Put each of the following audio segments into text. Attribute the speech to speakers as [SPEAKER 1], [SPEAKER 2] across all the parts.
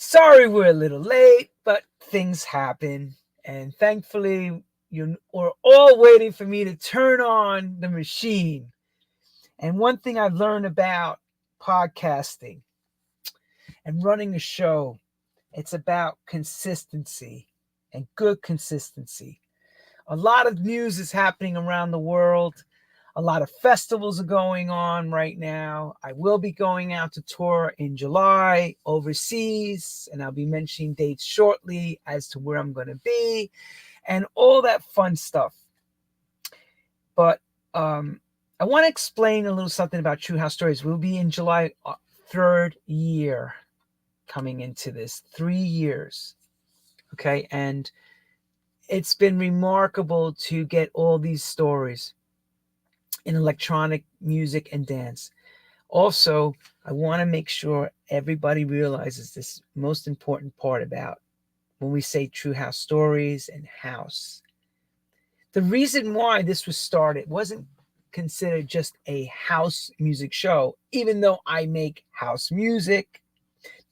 [SPEAKER 1] Sorry we're a little late, but things happen. And thankfully, you are all waiting for me to turn on the machine. And one thing I've learned about podcasting and running a show, it's about consistency and good consistency. A lot of news is happening around the world. A lot of festivals are going on right now. I will be going out to tour in July overseas, and I'll be mentioning dates shortly as to where I'm going to be and all that fun stuff. But I want to explain a little something about True House Stories. We'll be in July, third year coming into this, 3 years. Okay. And it's been remarkable to get all these stories in electronic music and dance. Also, I want to make sure everybody realizes this most important part about when we say True House Stories and house. The reason why this was started wasn't considered just a house music show, even though I make house music,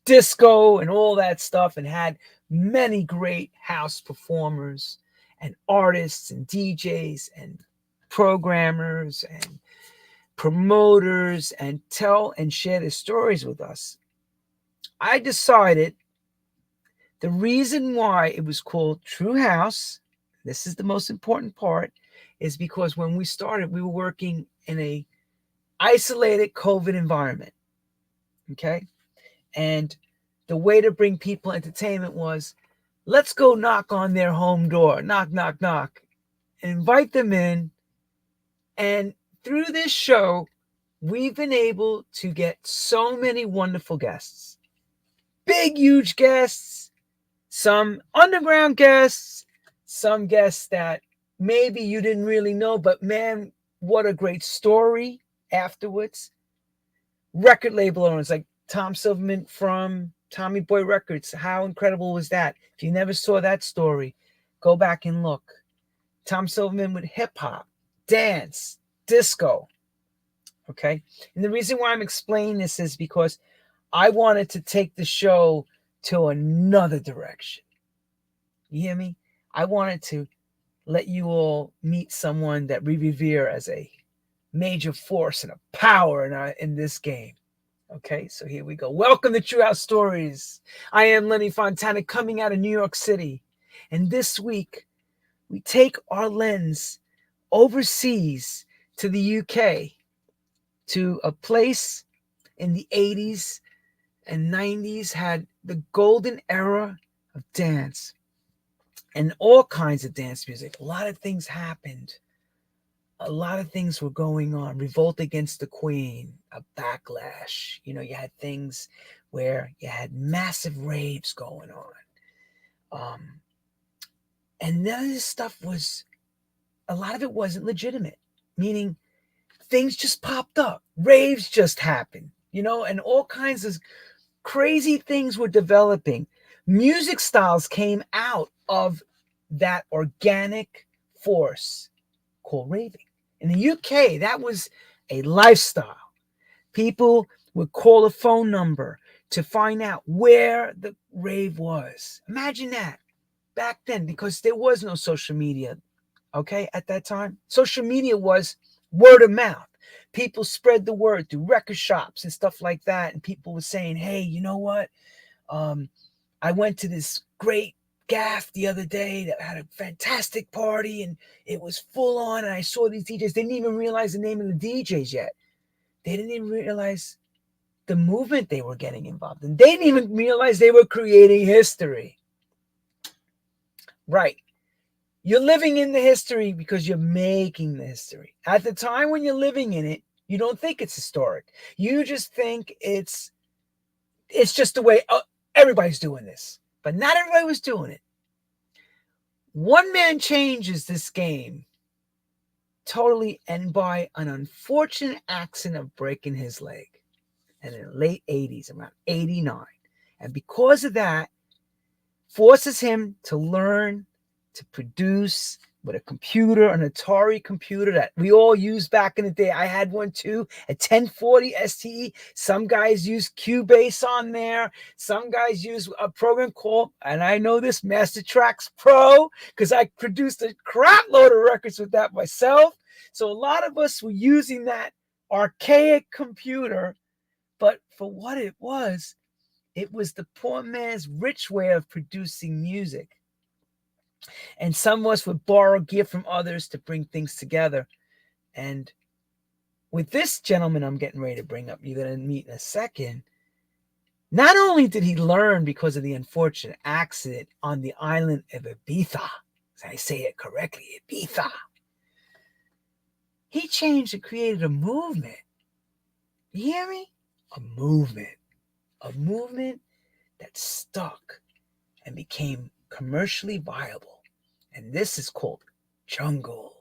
[SPEAKER 1] disco, and all that stuff, and had many great house performers and artists and DJs and programmers and promoters and tell and share their stories with us. I decided the reason why it was called True House, this is the most important part, is because when we started, we were working in a isolated COVID environment. Okay. And the way to bring people entertainment was, let's go knock on their home door, knock, knock, knock, invite them in. And through this show, we've been able to get so many wonderful guests, big, huge guests, some underground guests, some guests that maybe you didn't really know, but man, what a great story afterwards. Record label owners like Tom Silverman from Tommy Boy Records. How incredible was that? If you never saw that story, go back and look. Tom Silverman with hip hop, dance, disco. Okay. And the reason why I'm explaining this is because I wanted to take the show to another direction. You hear me? I wanted to let you all meet someone that we revere as a major force and a power in this game. Okay, so here we go. Welcome to True House Stories. I am Lenny Fontana coming out of New York City. And this week, we take our lens overseas to the UK, to a place in the 80s and 90s had the golden era of dance and all kinds of dance music. A lot of things happened. A lot of things were going on. Revolt against the Queen, a backlash. You know, you had things where you had massive raves going on. And none of this stuff was, a lot of it wasn't legitimate, meaning things just popped up. Raves just happened, you know, and all kinds of crazy things were developing. Music styles came out of that organic force called raving. In the UK, that was a lifestyle. People would call a phone number to find out where the rave was. Imagine that back then, because there was no social media, okay, at that time. Social media was word of mouth. People spread the word through record shops and stuff like that. And people were saying, hey, you know what? I went to this great gaff the other day that had a fantastic party and it was full on. And I saw these DJs. They didn't even realize the name of the DJs yet. They didn't even realize the movement they were getting involved in. They didn't even realize they were creating history. Right. You're living in the history because you're making the history. At the time when you're living in it, you don't think it's historic. You just think it's just the way everybody's doing this. But not everybody was doing it. One man changes this game totally, and by an unfortunate accident of breaking his leg. And in the late 80s, around 89. And because of that, forces him to learn, to produce, with a computer, an Atari computer that we all used back in the day. I had one too, a 1040 STE. Some guys use Cubase on there. Some guys use a program called, and I know this, Master Tracks Pro, because I produced a crap load of records with that myself. So a lot of us were using that archaic computer, but for what it was the poor man's rich way of producing music. And some of us would borrow gear from others to bring things together. And with this gentleman I'm getting ready to bring up, you're going to meet in a second, not only did he learn because of the unfortunate accident on the island of Ibiza, as I say it correctly, Ibiza, he changed and created a movement. You hear me? A movement that stuck and became commercially viable. And this is called jungle.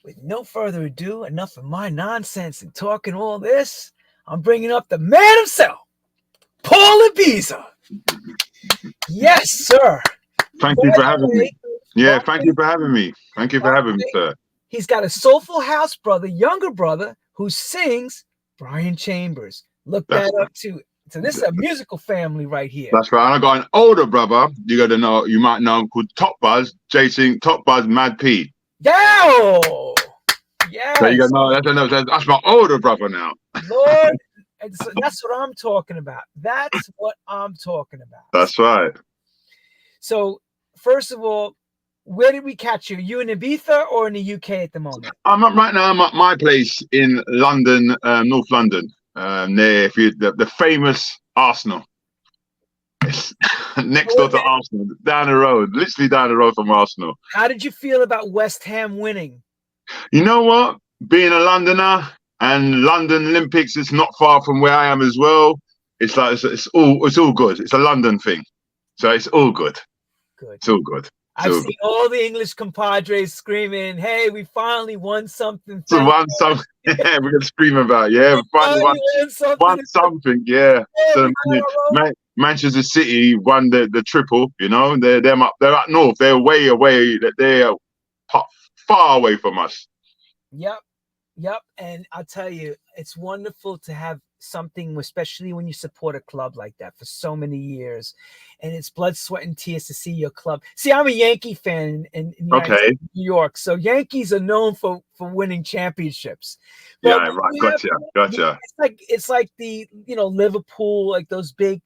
[SPEAKER 1] With no further ado, enough of my nonsense and talking all this, I'm bringing up the man himself, Paul Ibiza. Yes, sir.
[SPEAKER 2] Thank you for having me. Yeah, thank you for having me. Thank you for having me, sir.
[SPEAKER 1] He's got a soulful house brother, younger brother, who sings Brian Chambers. Look that up too. So this is a musical family right here.
[SPEAKER 2] That's right. And I got an older brother. You might know him, called Top Buzz, Jason Top Buzz Mad P.
[SPEAKER 1] Yeah. Yeah.
[SPEAKER 2] So you know, that's my older brother now.
[SPEAKER 1] Lord, so that's what I'm talking about. That's what I'm talking about.
[SPEAKER 2] That's right.
[SPEAKER 1] So first of all, where did we catch you? You in Ibiza or in the UK at the moment?
[SPEAKER 2] Right now. I'm at my place in London, North London. Near the famous Arsenal. It's next door to Arsenal, down the road, literally down the road from Arsenal.
[SPEAKER 1] How did you feel about West Ham winning?
[SPEAKER 2] You know what? Being a Londoner and London Olympics is not far from where I am as well. It's like it's all good. It's a London thing, so it's all good.
[SPEAKER 1] Good.
[SPEAKER 2] It's all good.
[SPEAKER 1] I've seen all the English compadres screaming, "Hey, we finally won something!"
[SPEAKER 2] So yeah, we're gonna scream about. Yeah, we finally won something. Yeah. So Manchester City won the triple. You know, they're up north. They're way away. They're far away from us.
[SPEAKER 1] Yep. And I'll tell you, it's wonderful to have something, especially when you support a club like that for so many years, and it's blood, sweat, and tears to see your club. See, I'm a Yankee fan in New York, so Yankees are known for winning championships. But
[SPEAKER 2] yeah, right. Gotcha.
[SPEAKER 1] It's like the Liverpool, like those big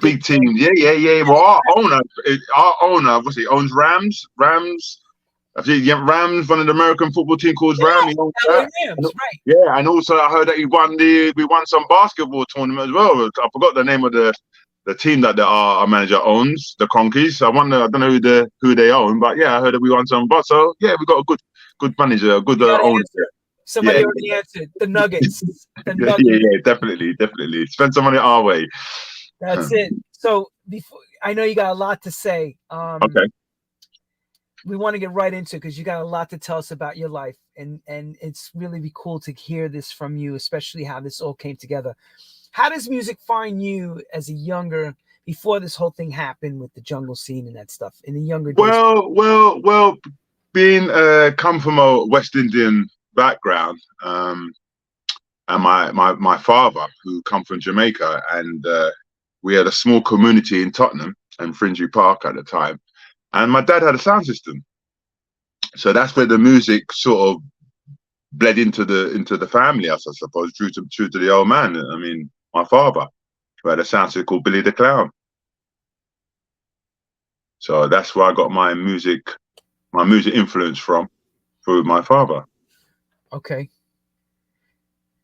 [SPEAKER 2] teams. Yeah. Well, our owner, owns Rams. I think Rams, one of the American football team called Rams.
[SPEAKER 1] Rams, right?
[SPEAKER 2] Yeah, and also I heard that we won some basketball tournament as well. I forgot the name of the team that our manager owns, the Conkeys. I don't know who they own, but yeah, I heard that we won some. But so yeah, we got a good manager, a good owner.
[SPEAKER 1] Somebody already answered. The Nuggets.
[SPEAKER 2] Yeah, definitely. Spend some money our way.
[SPEAKER 1] That's it. So before, I know you got a lot to say.
[SPEAKER 2] Okay.
[SPEAKER 1] We want to get right into it because you got a lot to tell us about your life, and it's really cool to hear this from you, especially how this all came together. How does music find you as a younger, before this whole thing happened with the jungle scene and that stuff, in the younger days?
[SPEAKER 2] Well, being come from a West Indian background, and my father, who come from Jamaica, and we had a small community in Tottenham and Finsbury Park at the time. And my dad had a sound system, so that's where the music sort of bled into the family, I suppose, true to the old man. I mean, my father, who had a sound system called Billy the Clown. So that's where I got my music influence through my father. Okay.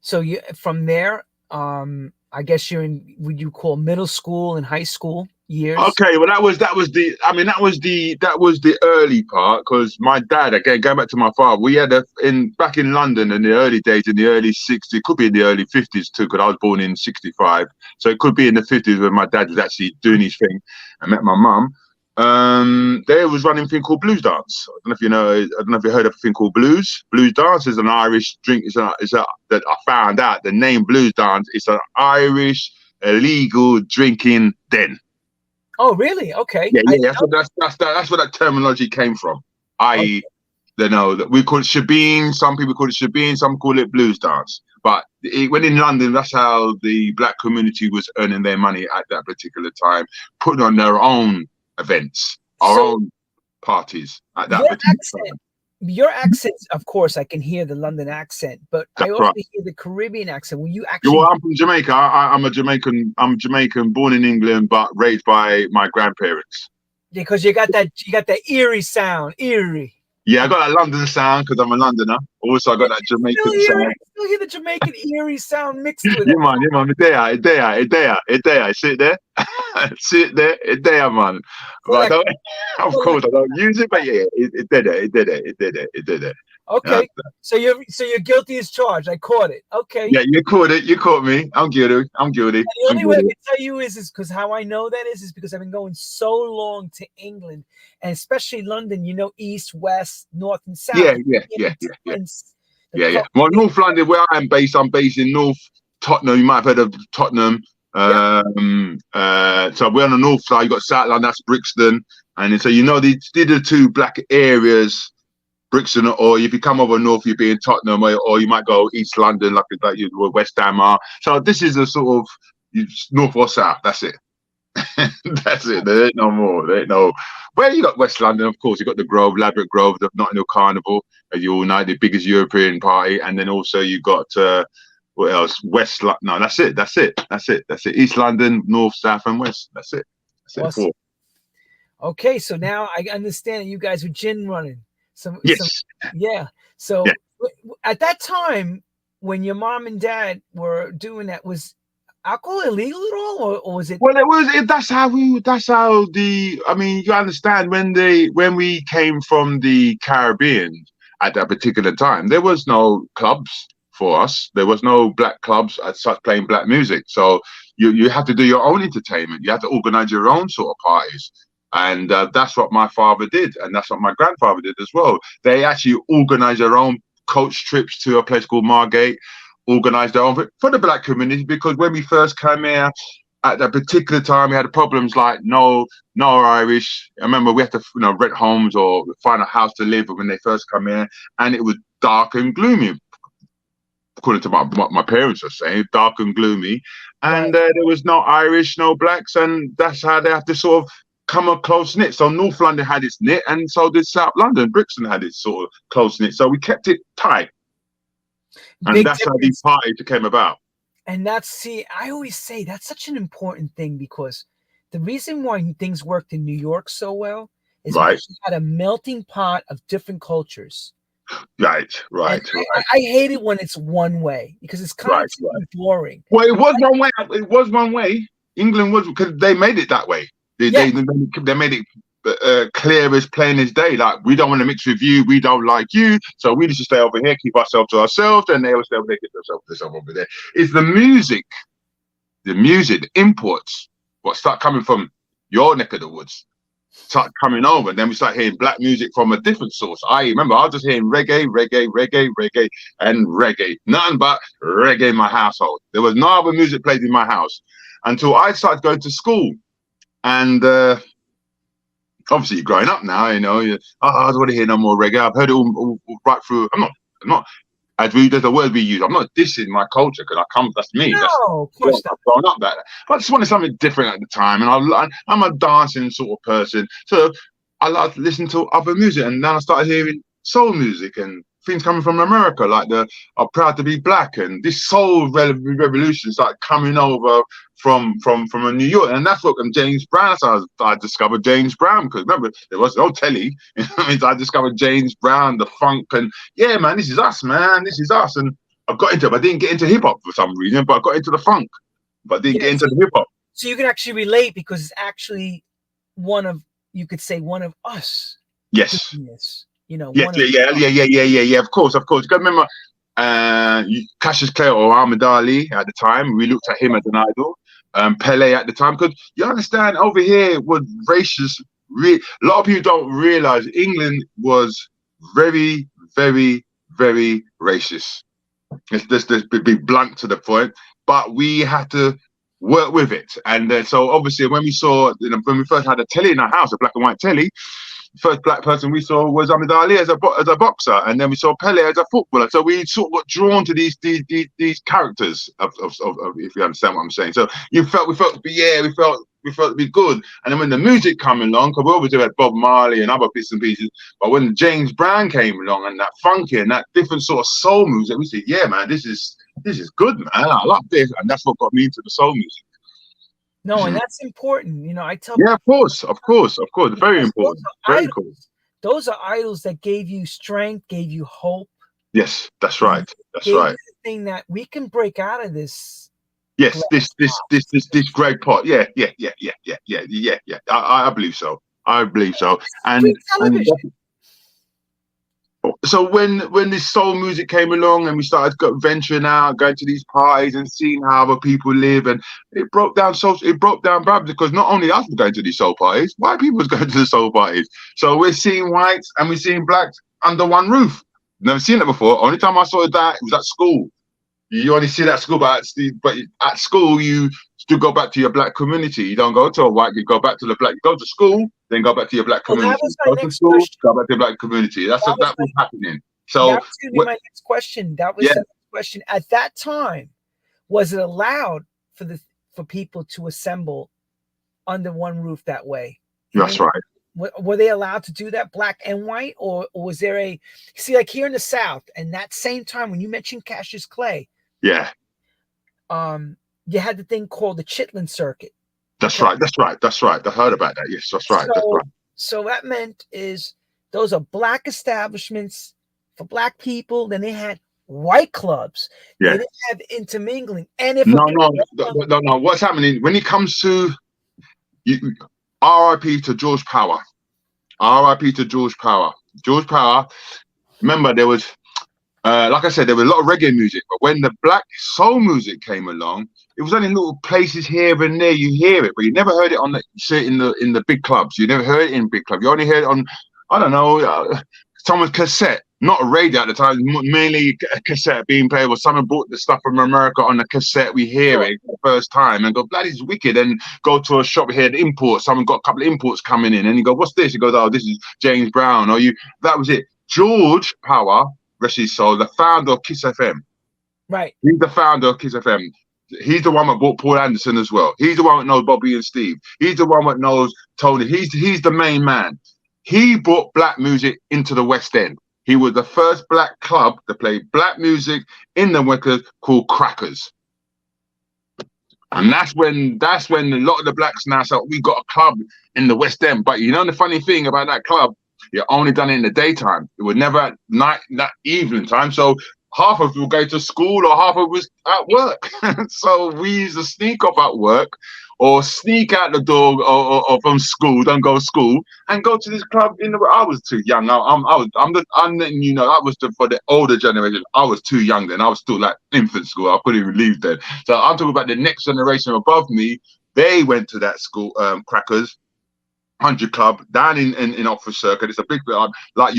[SPEAKER 1] So from there, I guess you're in, would you call middle school and high school years?
[SPEAKER 2] Okay, well that was the early part, because my dad, again, going back to my father, we had back in London in the early days, in the early 60s, it could be in the early 50s too, because I was born in 65, so it could be in the 50s when my dad was actually doing his thing. I met my mum. There was running a thing called blues dance. I don't know if you heard of a thing called blues. Blues dance is an Irish drink. That I found out the name blues dance is an Irish illegal drinking den.
[SPEAKER 1] Oh, really? Okay.
[SPEAKER 2] Yeah,
[SPEAKER 1] I
[SPEAKER 2] yeah. That's where that terminology came from. I.e., you know, that we call it shebeen. Some people call it shebeen. Some call it blues dance. But when in London, that's how the black community was earning their money at that particular time, putting on their own events, our
[SPEAKER 1] So
[SPEAKER 2] own parties at that
[SPEAKER 1] your
[SPEAKER 2] particular
[SPEAKER 1] accent,
[SPEAKER 2] time.
[SPEAKER 1] your accent, of course, I can hear the London accent, but I
[SPEAKER 2] That's
[SPEAKER 1] also
[SPEAKER 2] right.
[SPEAKER 1] hear the Caribbean accent. Will you
[SPEAKER 2] Yeah, well,
[SPEAKER 1] actually,
[SPEAKER 2] I'm from Jamaica. I'm a Jamaican. I'm Jamaican, born in England, but raised by my grandparents.
[SPEAKER 1] because you got that eerie sound, eerie.
[SPEAKER 2] Yeah, I got that London sound because I'm a Londoner. Also, I got that Jamaican sound.
[SPEAKER 1] Still hear the Jamaican eerie sound mixed with it.
[SPEAKER 2] Yeah, man. Idea. Sit there, sit there, idea, man.
[SPEAKER 1] For
[SPEAKER 2] But I
[SPEAKER 1] that,
[SPEAKER 2] don't, of
[SPEAKER 1] for that.
[SPEAKER 2] course, I don't use it. But yeah, it did it. It did it. It did it. It did it. Yeah,
[SPEAKER 1] Okay, so you're guilty as charged. I caught it. Okay.
[SPEAKER 2] yeah, you caught it. You caught me. I'm guilty. I'm guilty.
[SPEAKER 1] And the
[SPEAKER 2] I'm
[SPEAKER 1] only way I
[SPEAKER 2] guilty.
[SPEAKER 1] can tell you is because how I know that is because I've been going so long to England and especially London. You know, east, west, north, and south.
[SPEAKER 2] Yeah, yeah,
[SPEAKER 1] The
[SPEAKER 2] yeah, yeah, yeah,
[SPEAKER 1] difference, the
[SPEAKER 2] yeah, yeah.
[SPEAKER 1] culture.
[SPEAKER 2] Well, North London, where I'm based in North Tottenham. You might have heard of Tottenham.
[SPEAKER 1] Yep.
[SPEAKER 2] So we're on the north side. You got South London, that's Brixton, and so you know these are the two black areas. Brixton, or if you come over north, you'd be in Tottenham, or you might go East London, like you were West Ham are. So this is a sort of north or south. That's it. That's it. There ain't no more. There ain't no. Well, you got West London, of course. You got the Grove, Ladbroke Grove, the Notting Hill Carnival, as you all know, the biggest European party, and then also you got what else? West. No, that's it. That's it. That's it. That's it. East London, North, South, and West. That's it. That's it.
[SPEAKER 1] Awesome.
[SPEAKER 2] Four.
[SPEAKER 1] Okay, so now I understand that you guys were gin running. Some,
[SPEAKER 2] Yes.
[SPEAKER 1] yeah.
[SPEAKER 2] Yeah.
[SPEAKER 1] So at that time, when your mom and dad were doing that, was alcohol illegal at all, or was it?
[SPEAKER 2] Well, it was. That's how we. That's how the. I mean, you understand when we came from the Caribbean at that particular time, there was no clubs for us. There was no black clubs as such playing black music. So you had to do your own entertainment. You had to organize your own sort of parties. And that's what my father did, and that's what my grandfather did as well. They actually organized their own coach trips to a place called Margate, organized their own for the black community, because when we first came here at that particular time, we had problems like no Irish. I remember we had to rent homes or find a house to live when they first come here, and it was dark and gloomy, according to what my parents are saying, dark and gloomy, and
[SPEAKER 1] Right.
[SPEAKER 2] there was no Irish, no blacks, and that's how they have to sort of come a close knit. So North London had its knit, and so did South London. Brixton had its sort of close knit. So we kept it tight, and
[SPEAKER 1] Big
[SPEAKER 2] that's how these
[SPEAKER 1] difference.
[SPEAKER 2] parties came about.
[SPEAKER 1] And I always say that's such an important thing because the reason why things worked in New York so well is
[SPEAKER 2] Right,
[SPEAKER 1] because you had a melting pot of different cultures.
[SPEAKER 2] right,
[SPEAKER 1] And
[SPEAKER 2] right, right,
[SPEAKER 1] I hate it when it's one way because it's kind of
[SPEAKER 2] right, right.
[SPEAKER 1] boring.
[SPEAKER 2] Well, it was one way. It was one way. England was, because they made it that way. They
[SPEAKER 1] Yeah,
[SPEAKER 2] they, they made it clear as plain as day. Like, we don't want to mix with you. We don't like you. So we need to stay over here, keep ourselves to ourselves, and they will stay over there, keep themselves over there. It's the music, the imports, what start coming from your neck of the woods, start coming over. And then we start hearing black music from a different source. I remember I was just hearing reggae, and reggae. Nothing but reggae in my household. There was no other music played in my house until I started going to school. And obviously, you're growing up now, I don't want to hear no more reggae. I've heard it all right through. I'm not, as we, there's a word we use. I'm not dissing my culture because that's me.
[SPEAKER 1] no, of course not.
[SPEAKER 2] I've grown up that. But I just wanted something different at the time. And I'm a dancing sort of person. So I like to listen to other music. And then I started hearing soul music and things coming from America, like the "I'm Proud to Be Black," and this soul revolution started coming over from New York, and that's what James Brown. So I discovered James Brown because remember there was no telly. I discovered James Brown, the funk, and yeah, man, this is us, man, this is us. And I got into it. I didn't get into hip hop for some reason, but I got into the funk, but I didn't
[SPEAKER 1] Yeah,
[SPEAKER 2] get into the hip hop.
[SPEAKER 1] so you can actually relate because it's actually you could say one of us
[SPEAKER 2] Yes.
[SPEAKER 1] doing this. You know,
[SPEAKER 2] Yes,
[SPEAKER 1] one of
[SPEAKER 2] yeah. Of course. You got to remember, Cassius Clay or Ahmed Ali at the time. We looked at him as an idol. Pele at the time, because you understand over here was racist. A lot of people don't realize England was very, very, very racist. Let's be blunt to the point. But we had to work with it. And so obviously when we saw, when we first had a telly in our house, a black and white telly, first black person we saw was Ahmed Ali as a boxer, and then we saw Pele as a footballer. So we sort of got drawn to these characters of if you understand what I'm saying. So we felt it'd be good. And then when the music came along, because we always had Bob Marley and other bits and pieces, but when James Brown came along and that funky and that different sort of soul music, we said, yeah, man, this is good, man. I like this, and that's what got me into the soul music.
[SPEAKER 1] No, and that's important. You know, I tell
[SPEAKER 2] yeah, of course, very important, very cool.
[SPEAKER 1] Those are idols that gave you strength, gave you hope.
[SPEAKER 2] Yes, that's right. That's right.
[SPEAKER 1] The thing that we can break out of this.
[SPEAKER 2] Yes, this grey pot. Yeah. I believe so. And so when this soul music came along and we started venturing out, going to these parties and seeing how other people live, and it broke down bad, because not only us were going to these soul parties, white people was going to the soul parties. So we're seeing whites and we're seeing blacks under one roof. Never seen it before. Only time I saw that it was at school. You only see that at school, but at school you still go back to your black community. You don't go to a white. You go back to the black. You go to school, then go back to your black community. Go to school, go back to your black community. That was happening. So
[SPEAKER 1] that was going to be my next question. That was the next question. At that time, was it allowed for people to assemble under one roof that way?
[SPEAKER 2] That's right.
[SPEAKER 1] Were they allowed to do that, black and white, or was there like here in the South, and that same time when you mentioned Cassius Clay, you had the thing called the Chitlin Circuit.
[SPEAKER 2] That's right. I heard about that. Yes, that's right.
[SPEAKER 1] So that meant those are black establishments for black people. Then they had white clubs.
[SPEAKER 2] Yeah.
[SPEAKER 1] They didn't have intermingling. And if
[SPEAKER 2] no. What's happening when it comes to R.I.P. to George Power. R.I.P. to George Power. George Power. Remember, there was, like I said, there was a lot of reggae music, but when the black soul music came along, it was only little places here and there you hear it, but you never heard it in the big clubs. You never heard it in big clubs. You only heard it on, I don't know, someone's cassette. Not a radio at the time, mainly a cassette being played, or someone brought the stuff from America on a cassette. We hear it for the first time and go, bloody, it's wicked. And go to a shop here, the imports. Someone got a couple of imports coming in, and you go, what's this? You go, oh, this is James Brown. That was it. George Power, rest his soul, the founder of Kiss FM.
[SPEAKER 1] Right.
[SPEAKER 2] He's the founder of Kiss FM. He's the one that brought Paul Anderson as well. He's the one that knows Bobby and Steve. He's the one that knows Tony. He's the main man. He brought black music into the West End. He was the first black club to play black music in the Wicked, called Crackers. And that's when a lot of the blacks now said, we got a club in the West End. But you know the funny thing about that club, you only done it in the daytime. It was never at night, that evening time. So half of it would go to school or half of it was at work. So we used to sneak off at work or sneak out the door or from school, don't go to school, and go to this club. I was too young. I was for the older generation. I was too young then. I was still like infant school. I couldn't even leave then. So I'm talking about the next generation above me. They went to that school, Crackers 100 Club down in Oxford Circuit. It's a big bit like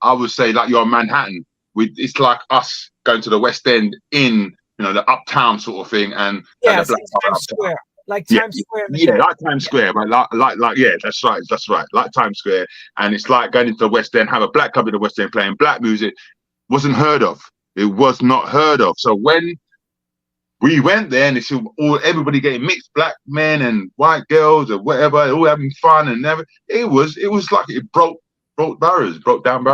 [SPEAKER 2] I would say like your Manhattan. It's like us going to the West End in the uptown sort of thing, and
[SPEAKER 1] Times Square. Like Times Square.
[SPEAKER 2] Like Times Square, but like that's right, like Times Square. And it's like going into the West End, have a black club in the West End playing black music, wasn't heard of. It was not heard of. So when we went there and it's everybody getting mixed, black men and white girls or whatever, all having fun and everything, it was like it broke down barriers, broke down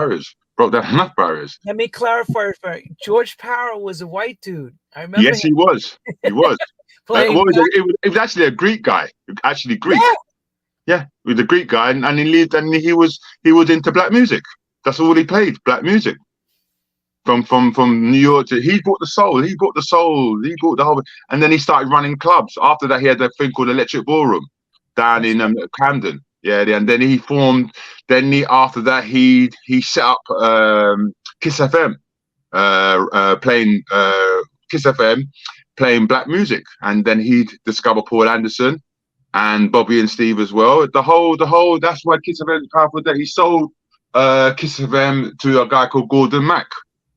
[SPEAKER 2] enough barriers.
[SPEAKER 1] Let me clarify. George Power was a white dude. I remember.
[SPEAKER 2] Yes, he was. It was actually a Greek guy. Actually Greek. Yeah, he was a Greek guy, and he lived, and he was into black music. That's all he played, black music. From New York he brought the soul, he brought the whole, and then he started running clubs. After that, he had a thing called Electric Ballroom down in Camden. Yeah, and then he formed. After that, he set up Kiss FM, playing Kiss FM. Playing black music, and then he discovered Paul Anderson and Bobby and Steve as well. The whole. That's why Kiss FM is powerful. That he sold Kiss FM to a guy called Gordon Mack,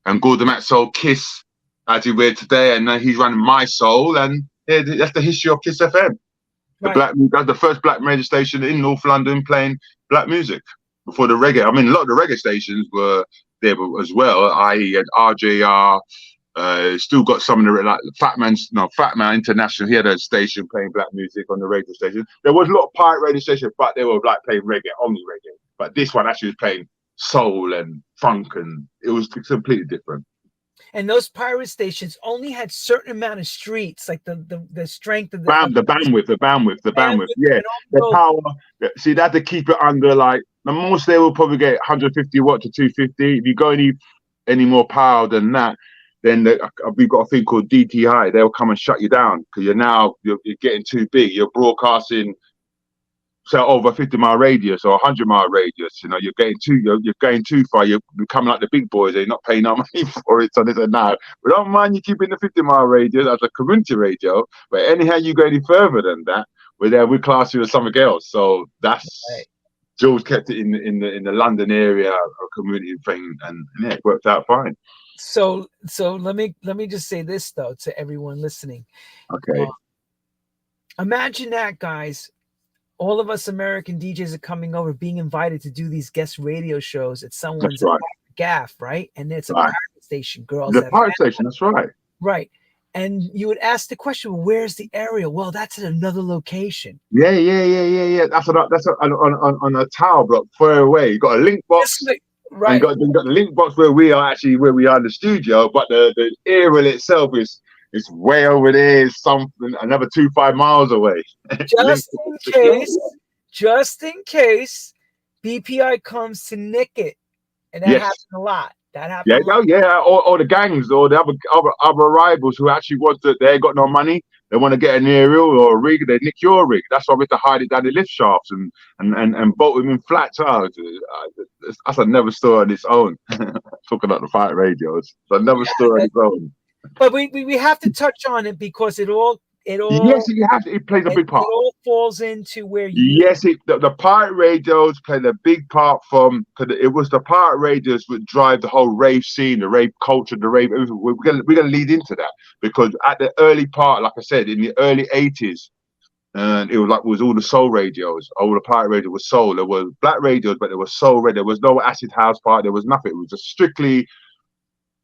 [SPEAKER 2] and Gordon Mack sold Kiss as he wear today, and then he's running My Soul, and Yeah, that's the history of Kiss FM.
[SPEAKER 1] Right.
[SPEAKER 2] That's the first black radio station in North London playing black music before the reggae. I mean, a lot of the reggae stations were there as well, i.e. at RJR. Still got some of the like Fat Man International. He had a station playing black music on the radio station. There was a lot of pirate radio stations, but they were like playing reggae, only reggae. But this one actually was playing soul and funk, and it was completely different.
[SPEAKER 1] And those pirate stations only had certain amount of streets, like the strength of
[SPEAKER 2] the bandwidth. Yeah,
[SPEAKER 1] and
[SPEAKER 2] the
[SPEAKER 1] also,
[SPEAKER 2] power. See, they had to keep it under like the most they will probably get 150 watt to 250. If you go any more power than that, then we've got a thing called DTI. They'll come and shut you down because you're getting too big. You're broadcasting, so over a 50-mile radius or 100-mile radius. You know, you're going too far. You're becoming like the big boys. They're not paying no money for it. So they said, no, we don't mind you keeping the 50-mile radius as a community radio, but anyhow you go any further than that, we class you as something else. So that's right. George kept it in the London area, a community thing, and yeah, it worked out fine.
[SPEAKER 1] So let me just say this though to everyone listening.
[SPEAKER 2] Okay.
[SPEAKER 1] Imagine that, guys. All of us American DJs are coming over, being invited to do these guest radio shows at someone's gaff, right? And it's a pirate station, girls.
[SPEAKER 2] The pirate station, that's right.
[SPEAKER 1] Right. And you would ask the question, well, where's the area? Well, that's at another location.
[SPEAKER 2] Yeah. That's on a tower block far away. You got a link box.
[SPEAKER 1] Right.
[SPEAKER 2] And you got the link box where we are in the studio, but the area itself is way over there. Is something another 2-5 miles away.
[SPEAKER 1] Just in case BPI comes to nick it, and that happens a lot. That happens.
[SPEAKER 2] Or the gangs or the other rivals who actually they ain't got no money. They want to get an aerial or a rig. They nick your rig. That's why we have to hide it down the lift shafts and bolt them in flats. That's another story on its own. Talking about the fight radios, it's another story on its own.
[SPEAKER 1] But we have to touch on it because it all
[SPEAKER 2] yes, you have to. It plays a big part.
[SPEAKER 1] It all falls into where
[SPEAKER 2] the pirate radios played a big part because it was the pirate radios that drive the whole rave scene, the rave culture, the rave. We're gonna lead into that because at the early part, like I said, in the early 80s, and it was all the soul radios. All the pirate radio was soul. There was black radios, but there was soul radio. There was no acid house part. There was nothing. It was just strictly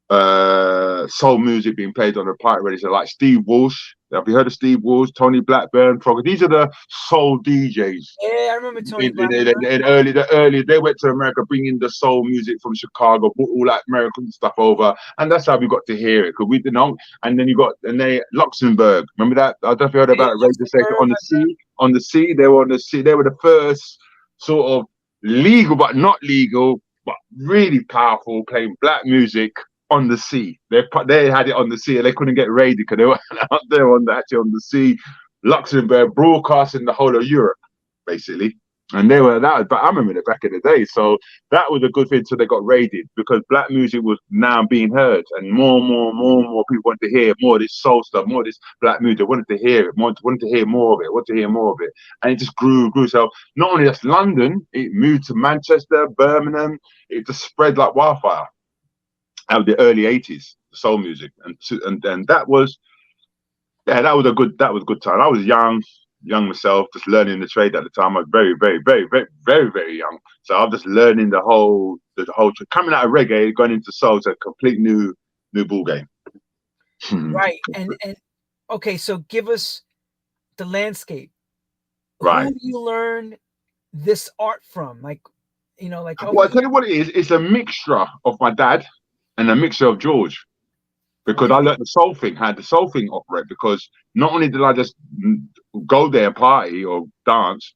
[SPEAKER 2] soul music being played on the pirate radio. Like Steve Walsh. Have you heard of Steve Walsh, Tony Blackburn, Frogger? These are the soul DJs.
[SPEAKER 1] Yeah, I remember Tony Blackburn.
[SPEAKER 2] They went to America, bringing the soul music from Chicago, put all that American stuff over, and that's how we got to hear it. Because we didn't know. And then Luxembourg. Remember that? I don't know if you heard about radio station on the sea. On the sea, they were on the sea. They were the first sort of legal, but not legal, but really powerful, playing black music on the sea. They had it on the sea and they couldn't get radio because they were out there on the sea. Luxembourg broadcasting the whole of Europe, basically. And but I remember it back in the day. So that was a good thing. So they got raided because black music was now being heard, and more people wanted to hear more of this soul stuff, more of this black music. Wanted to hear it, wanted to hear more of it, and it just grew. So not only just London, it moved to Manchester, Birmingham. It just spread like wildfire out of the early 80s, soul music, and that was a good time. I was young myself, just learning the trade at the time. I was very, very, very, very, very, very young. So I was just learning the whole coming out of reggae, going into soul, it's a complete new ball game.
[SPEAKER 1] Right, and okay, so give us the landscape.
[SPEAKER 2] Right.
[SPEAKER 1] Who do you learn this art from? Well,
[SPEAKER 2] I tell you what it is. It's a mixture of my dad and a mixture of George, because I learned the soul thing, how the soul thing operate. Because not only did I just go there, party or dance,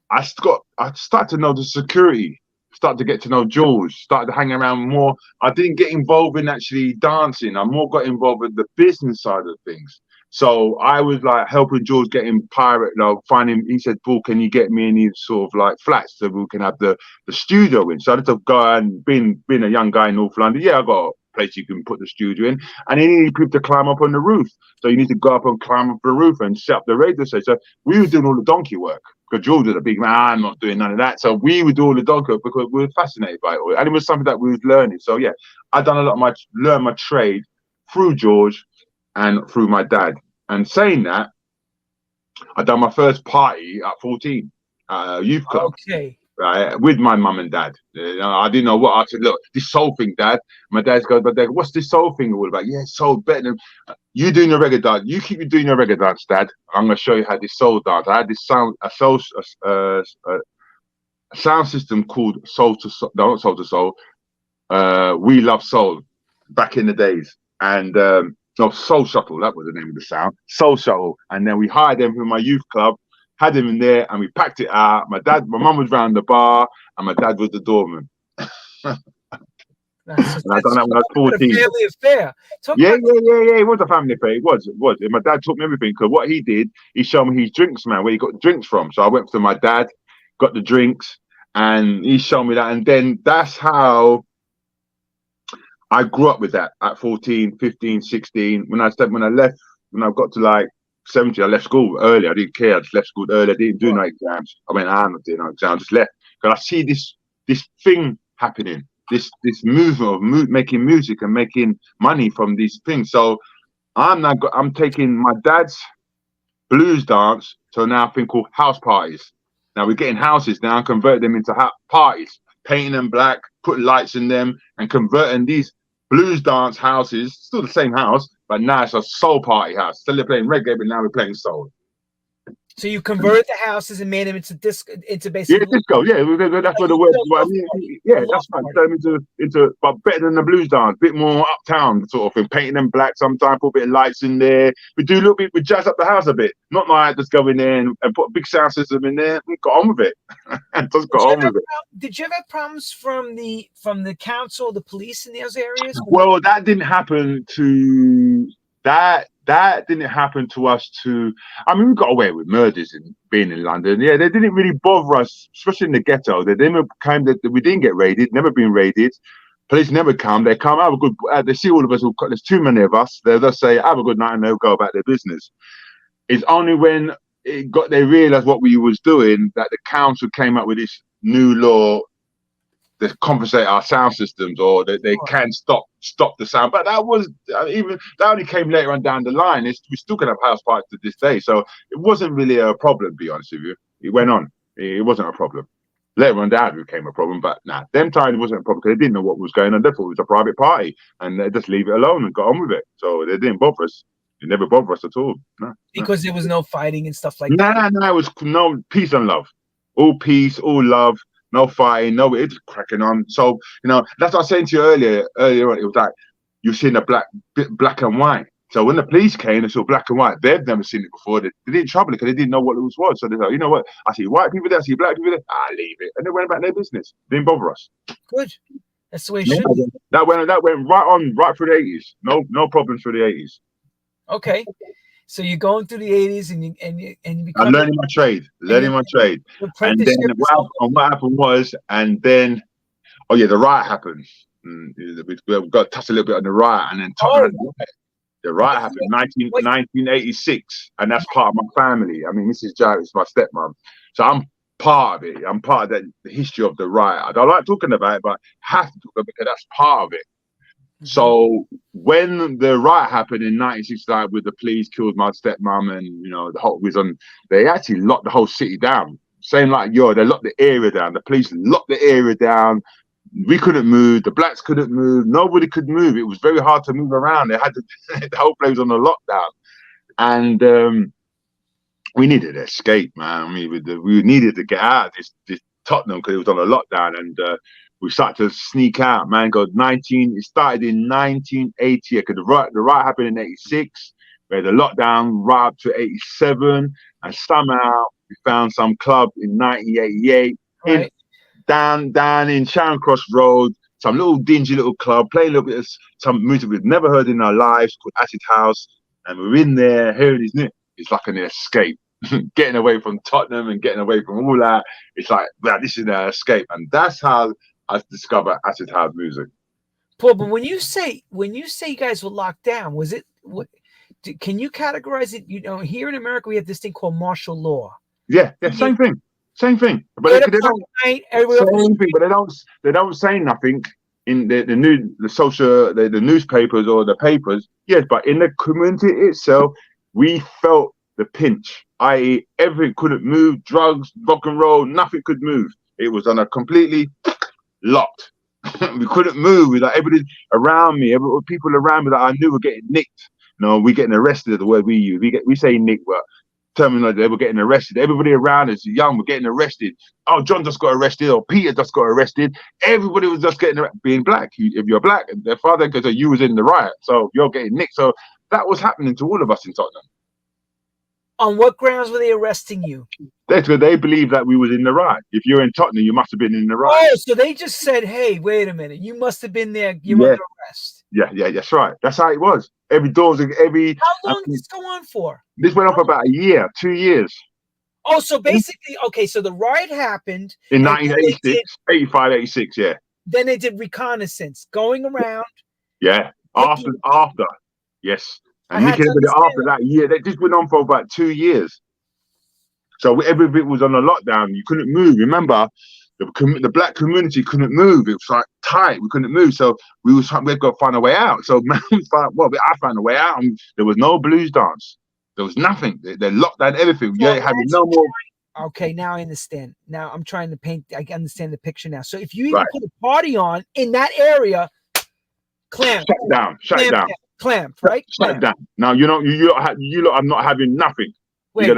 [SPEAKER 2] I started to know the security, started to get to know George, started to hang around more. I didn't get involved in actually dancing. I more got involved with the business side of things. So I was like helping George getting pirate, finding. He said, "Paul, can you get me any sort of like flats so we can have the studio in?" So I had to go and being a young guy in North London. Yeah, I got a place you can put the studio in, and then you need people to climb up on the roof. So you need to go up and climb up the roof and set up the radio station. So we were doing all the donkey work because George was a big man. I'm not doing none of that. So we would do all the donkey work because we were fascinated by it all, and it was something that we was learning. So yeah, I done a lot of learn my trade through George and through my dad. And saying that, I done my first party at 14, youth club.
[SPEAKER 1] Okay.
[SPEAKER 2] Right, with my mum and dad. I didn't know what. I said, look, this soul thing, Dad. My dad's goes, but Dad, what's this soul thing all about? Yeah, soul better than you doing your reggae dance. You keep doing your reggae dance, Dad. I'm gonna show you how this soul dance. I had this a sound system called Soul to Soul. No, not Soul to Soul. We Love Soul back in the days, and no, Soul Shuttle. That was the name of the sound. Soul Shuttle, and then we hired them from my youth club. Had him in there, and we packed it out. My mum was round the bar, and my dad was the doorman. And I done that when I was 14.
[SPEAKER 1] A family affair.
[SPEAKER 2] Yeah. It was a family affair. It was. And my dad taught me everything, because what he did, he showed me his drinks, man, where he got the drinks from. So I went to my dad, got the drinks, and he showed me that. And then that's how I grew up with that at 14, 15, 16. When I left, when I got to like 70, I left school early. I didn't care. I just left school early. I didn't do no exams. I went, I'm not doing no exams. I just left. Because I see this thing happening, this movement of making music and making money from these things. So I'm taking my dad's blues dance to now a thing called house parties. Now we're getting houses now and convert them into parties, painting them black, putting lights in them, and converting these blues dance houses, still the same house, but now it's a soul party house. Still they're playing reggae, but now we're playing soul.
[SPEAKER 1] So you converted the houses and made them into basically
[SPEAKER 2] disco. Yeah, that's where the word. What I mean, yeah, that's right. Turn into, but better than the blues dance, bit more uptown sort of thing. Painting them black sometimes, put a bit of lights in there. We do a little bit, we jazz up the house a bit. Not like just go in there and put a big sound system in there. We got on with it. Just got on with it.
[SPEAKER 1] Did you ever have problems from the council, the police in those areas?
[SPEAKER 2] Well, that didn't happen to that. That didn't happen to us I mean, we got away with murders and being in London. Yeah, they didn't really bother us, especially in the ghetto. They never came, we didn't get raided, never been raided. Police never come. They come, have a good, they see all of us, there's too many of us. They'll say, have a good night, and they'll go about their business. It's only when they realised what we was doing that the council came up with this new law to compensate our sound systems, or that they can stop the sound. But that was that only came later on down the line. We still can have house parties to this day, so it wasn't really a problem. To be honest with you, it went on. It wasn't a problem. Later on down, it became a problem, but them times it wasn't a problem because they didn't know what was going on. They thought it was a private party, and they just leave it alone and got on with it. So they didn't bother us. It never bothered us at all.
[SPEAKER 1] Because there was no fighting and stuff like that.
[SPEAKER 2] No, it was no peace and love. All peace, all love. No fighting, no, it's cracking on. So, that's what I was saying to you earlier on. It was like you're seeing the black and white. So when the police came, they saw black and white. They've never seen it before. They didn't trouble it because they didn't know what it was. So they thought, you know what? I see white people there, I see black people there. I leave it, and they went about their business. Didn't bother us.
[SPEAKER 1] Good. That's the way it should be.
[SPEAKER 2] That went right through the 80s. No problems through the 80s.
[SPEAKER 1] Okay. So you're going through the 80s and you become.
[SPEAKER 2] I'm learning my trade. And then what happened was, the riot happened. We've got to touch a little bit on the riot, and then the riot happened in 1986, and that's part of my family. I mean, Mrs. Jarrett's my stepmom, so I'm part of it. I'm part of the history of the riot. I don't like talking about it, but I have to talk about it because that's part of it. So when the riot happened in 1965, with the police killed my stepmom, and the whole they actually locked the whole city down. Same like they locked the area down. The police locked the area down. We couldn't move. The blacks couldn't move. Nobody could move. It was very hard to move around. They had the whole place was on a lockdown, and we needed to escape, man. I mean, we needed to get out of this Tottenham because it was on a lockdown, and we started to sneak out, man. It started in 1980, because the riot happened in 86. We had the lockdown right up to 87, and somehow we found some club in 1988 down in Charing Cross Road, some little dingy little club, playing a little bit of some music we've never heard in our lives called Acid House, and we're in there hearing it's like an escape. Getting away from Tottenham and getting away from all that, it's like, this is an escape, and that's how I discovered acid house music.
[SPEAKER 1] Paul, but when you say you guys were locked down, was it? Can you categorize it? Here in America we have this thing called martial law.
[SPEAKER 2] Yeah, same thing. But they don't say nothing in the newspapers or the papers. Yes, but in the community itself, we felt the pinch, i.e., everything couldn't move. Drugs, rock and roll, nothing could move. It was on a completely locked. We couldn't move. Like everybody around me, people around me that I knew were getting nicked. We getting arrested. The word we use, we say nick, but terminology, they were getting arrested. Everybody around us, young, were getting arrested. Oh, John just got arrested, or Peter just got arrested. Everybody was just getting being black. If you're black, their father goes, "So you was in the riot, so you're getting nicked." So that was happening to all of us in Tottenham.
[SPEAKER 1] On what grounds were they arresting you?
[SPEAKER 2] They believe that we was in the riot. If you're in Tottenham, you must have been in the riot.
[SPEAKER 1] Oh, so they just said, "Hey, wait a minute, you must have been there. You're under arrest."
[SPEAKER 2] Yeah, that's right. That's how it was. Every door's every.
[SPEAKER 1] How long did this go on for?
[SPEAKER 2] This went on for about a year, 2 years.
[SPEAKER 1] Oh, so basically, okay, so the riot happened
[SPEAKER 2] in 1986, 85, 86, yeah.
[SPEAKER 1] Then they did reconnaissance, going around.
[SPEAKER 2] Yeah, after, yes. And everybody after that year, that just went on for about 2 years. So everything was on a lockdown. You couldn't move. Remember, the black community couldn't move. It was like tight. We couldn't move. So we've got to find a way out. So man was like, well, I found a way out. And there was no blues dance. There was nothing. They locked down everything. So you had no more.
[SPEAKER 1] Okay, now I understand. Now I'm trying to paint. I understand the picture now. So if you even put a party on in that area, clamped.
[SPEAKER 2] Shut down.
[SPEAKER 1] Clamped, right?
[SPEAKER 2] Shut down. Now you lot are not having nothing.
[SPEAKER 1] Wait.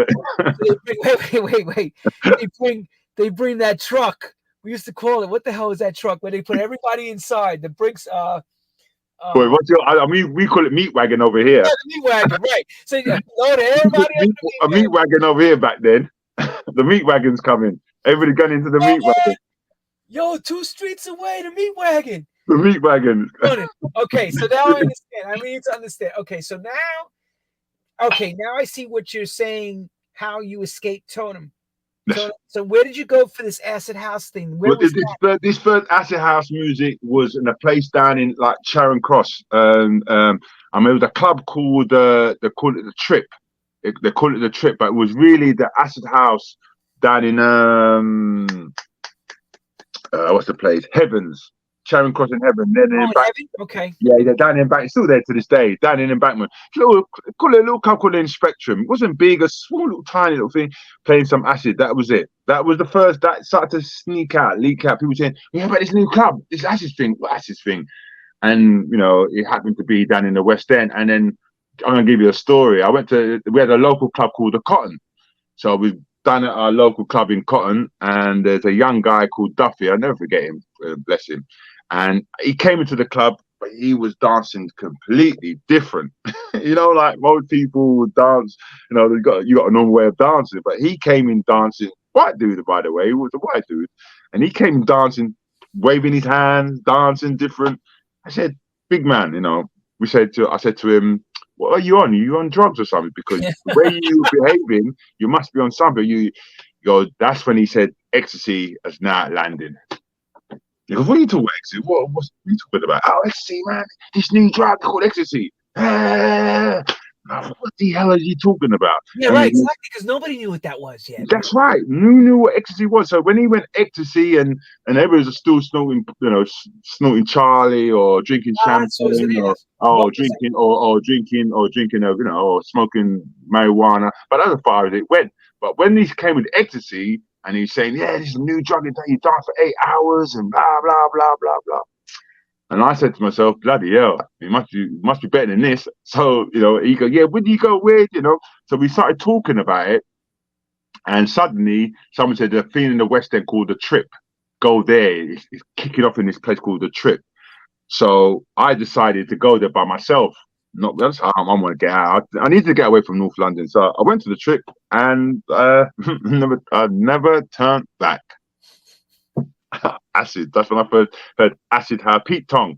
[SPEAKER 1] They bring that truck. We used to call it. What the hell is that truck? Where they put everybody inside. The bricks.
[SPEAKER 2] Boy, we call it meat wagon over here.
[SPEAKER 1] Yeah, the meat wagon, right? So you load everybody.
[SPEAKER 2] A meat wagon over here back then. The meat wagon's coming. Everybody got into the meat wagon.
[SPEAKER 1] Yo, 2 streets away, the meat wagon.
[SPEAKER 2] The meat wagon.
[SPEAKER 1] Okay, so now I understand. I need to understand. Okay, so now I see what you're saying. How you escaped Tottenham. So where did you go for this acid house thing?
[SPEAKER 2] This first acid house music was in a place down in like Charing Cross. I remember the club called they call it the Trip. They call it the Trip, but it was really the acid house down in what's the place? Heavens. Charing Cross in Heaven. Then
[SPEAKER 1] okay.
[SPEAKER 2] Yeah, they're down in Embankment. It's still there to this day. Down in Embankment. Call it a little club called in Spectrum. It wasn't big, a small little tiny little thing. Playing some acid. That was it. That was the first that started to leak out. People saying, "Yeah, but this new club, this acid thing, and it happened to be down in the West End. And then I'm gonna give you a story. We had a local club called the Cotton. So we done at our local club in Cotton, and there's a young guy called Duffy. I'll never forget him. Bless him. And he came into the club, but he was dancing completely different. Like most people would dance. You got a normal way of dancing, but he came in dancing. White dude, by the way, he was a white dude, and he came dancing, waving his hands, dancing different. I said, "Big man, I said to him, what are you on? Are you on drugs or something? Because the way you're behaving, you must be on something." You go. That's when he said, "Ecstasy has now landed." He goes, "What are you talking about, ecstasy? What are you talking about?" "Oh, ecstasy, man. This new drug called ecstasy." What the hell are you talking about?
[SPEAKER 1] Yeah, right, exactly, because nobody knew what that was yet.
[SPEAKER 2] That's right. Who knew what ecstasy was? So when he went ecstasy and everybody was still snorting, snorting Charlie or drinking champagne or drinking or smoking marijuana. But that's as far as it went. But when he came with ecstasy and he's saying, "Yeah, this is a new drug, you dance for 8 hours and blah blah blah blah blah." And I said to myself, "Bloody hell, it must be better than this." So, he goes, "Yeah, where do you go with?" So we started talking about it. And suddenly someone said, "The thing in the West End called the Trip. Go there. It's kicking off in this place called the Trip." So I decided to go there by myself. That's how I want to get out. I need to get away from North London. So I went to the Trip and I never turned back. Acid. That's when I first heard acid. How Pete Tong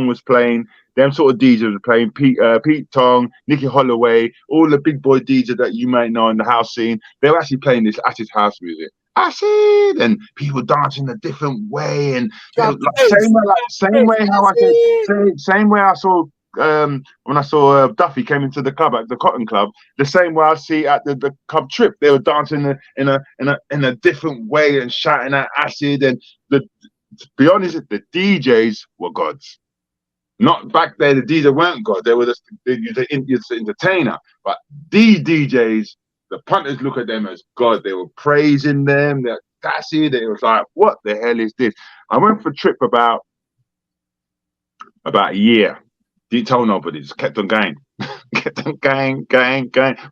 [SPEAKER 2] was playing. Them sort of DJs were playing. Pete Tong, Nicky Holloway, all the big boy DJs that you might know in the house scene. They were actually playing this acid house music. Acid, and people dancing a different way, and same way I saw. When I saw Duffy came into the club at the Cotton Club, the same way I see at the club Trip, they were dancing in a different way and shouting at acid. And to be honest, the DJs were gods. Not back there, the DJs weren't God. They were the entertainer. But these DJs, the punters look at them as God. They were praising them. That's it. It was like, what the hell is this? I went for a trip about a year. Didn't tell nobody. Just kept on going. Kept on going,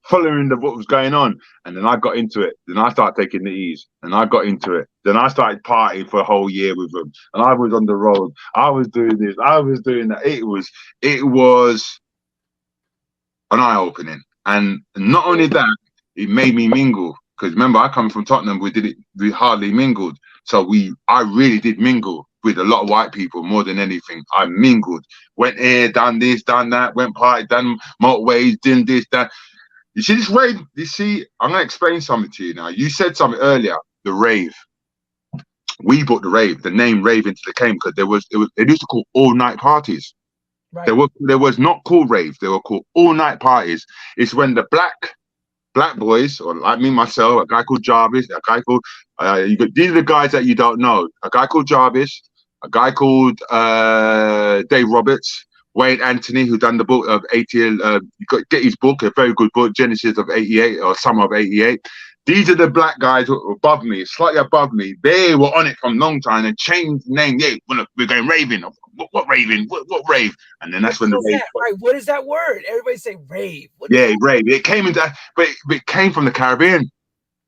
[SPEAKER 2] following what was going on. And then I got into it. Then I started taking the ease. And I got into it. Then I started partying for a whole year with them. And I was on the road. I was doing this. I was doing that. It was an eye-opening. And not only that, it made me mingle. Because remember, I come from Tottenham. We hardly mingled. So I really did mingle with a lot of white people more than anything. I mingled, went here, done this, done that, went party, done motorways, did this, that. You see this rave? You see, I'm gonna explain something to you now. You said something earlier, the rave. We brought the rave, the name rave into the game because they used to call all night parties. Right. There was not called rave, they were called all night parties. It's when the black boys, or like me myself, a guy called Jarvis, a guy called these are the guys that you don't know. A guy called Jarvis, a guy called Dave Roberts, Wayne Anthony, who done the book of 80. Get his book, a very good book, Genesis of 88 or Summer of 88. These are the black guys who were above me, slightly above me. They were on it from a long time and changed the name. Yeah, we're going raving. What raving? What rave? And then that's when the rave.
[SPEAKER 1] Right. What is that word? Everybody say rave.
[SPEAKER 2] Rave. It came into, but it came from the Caribbean.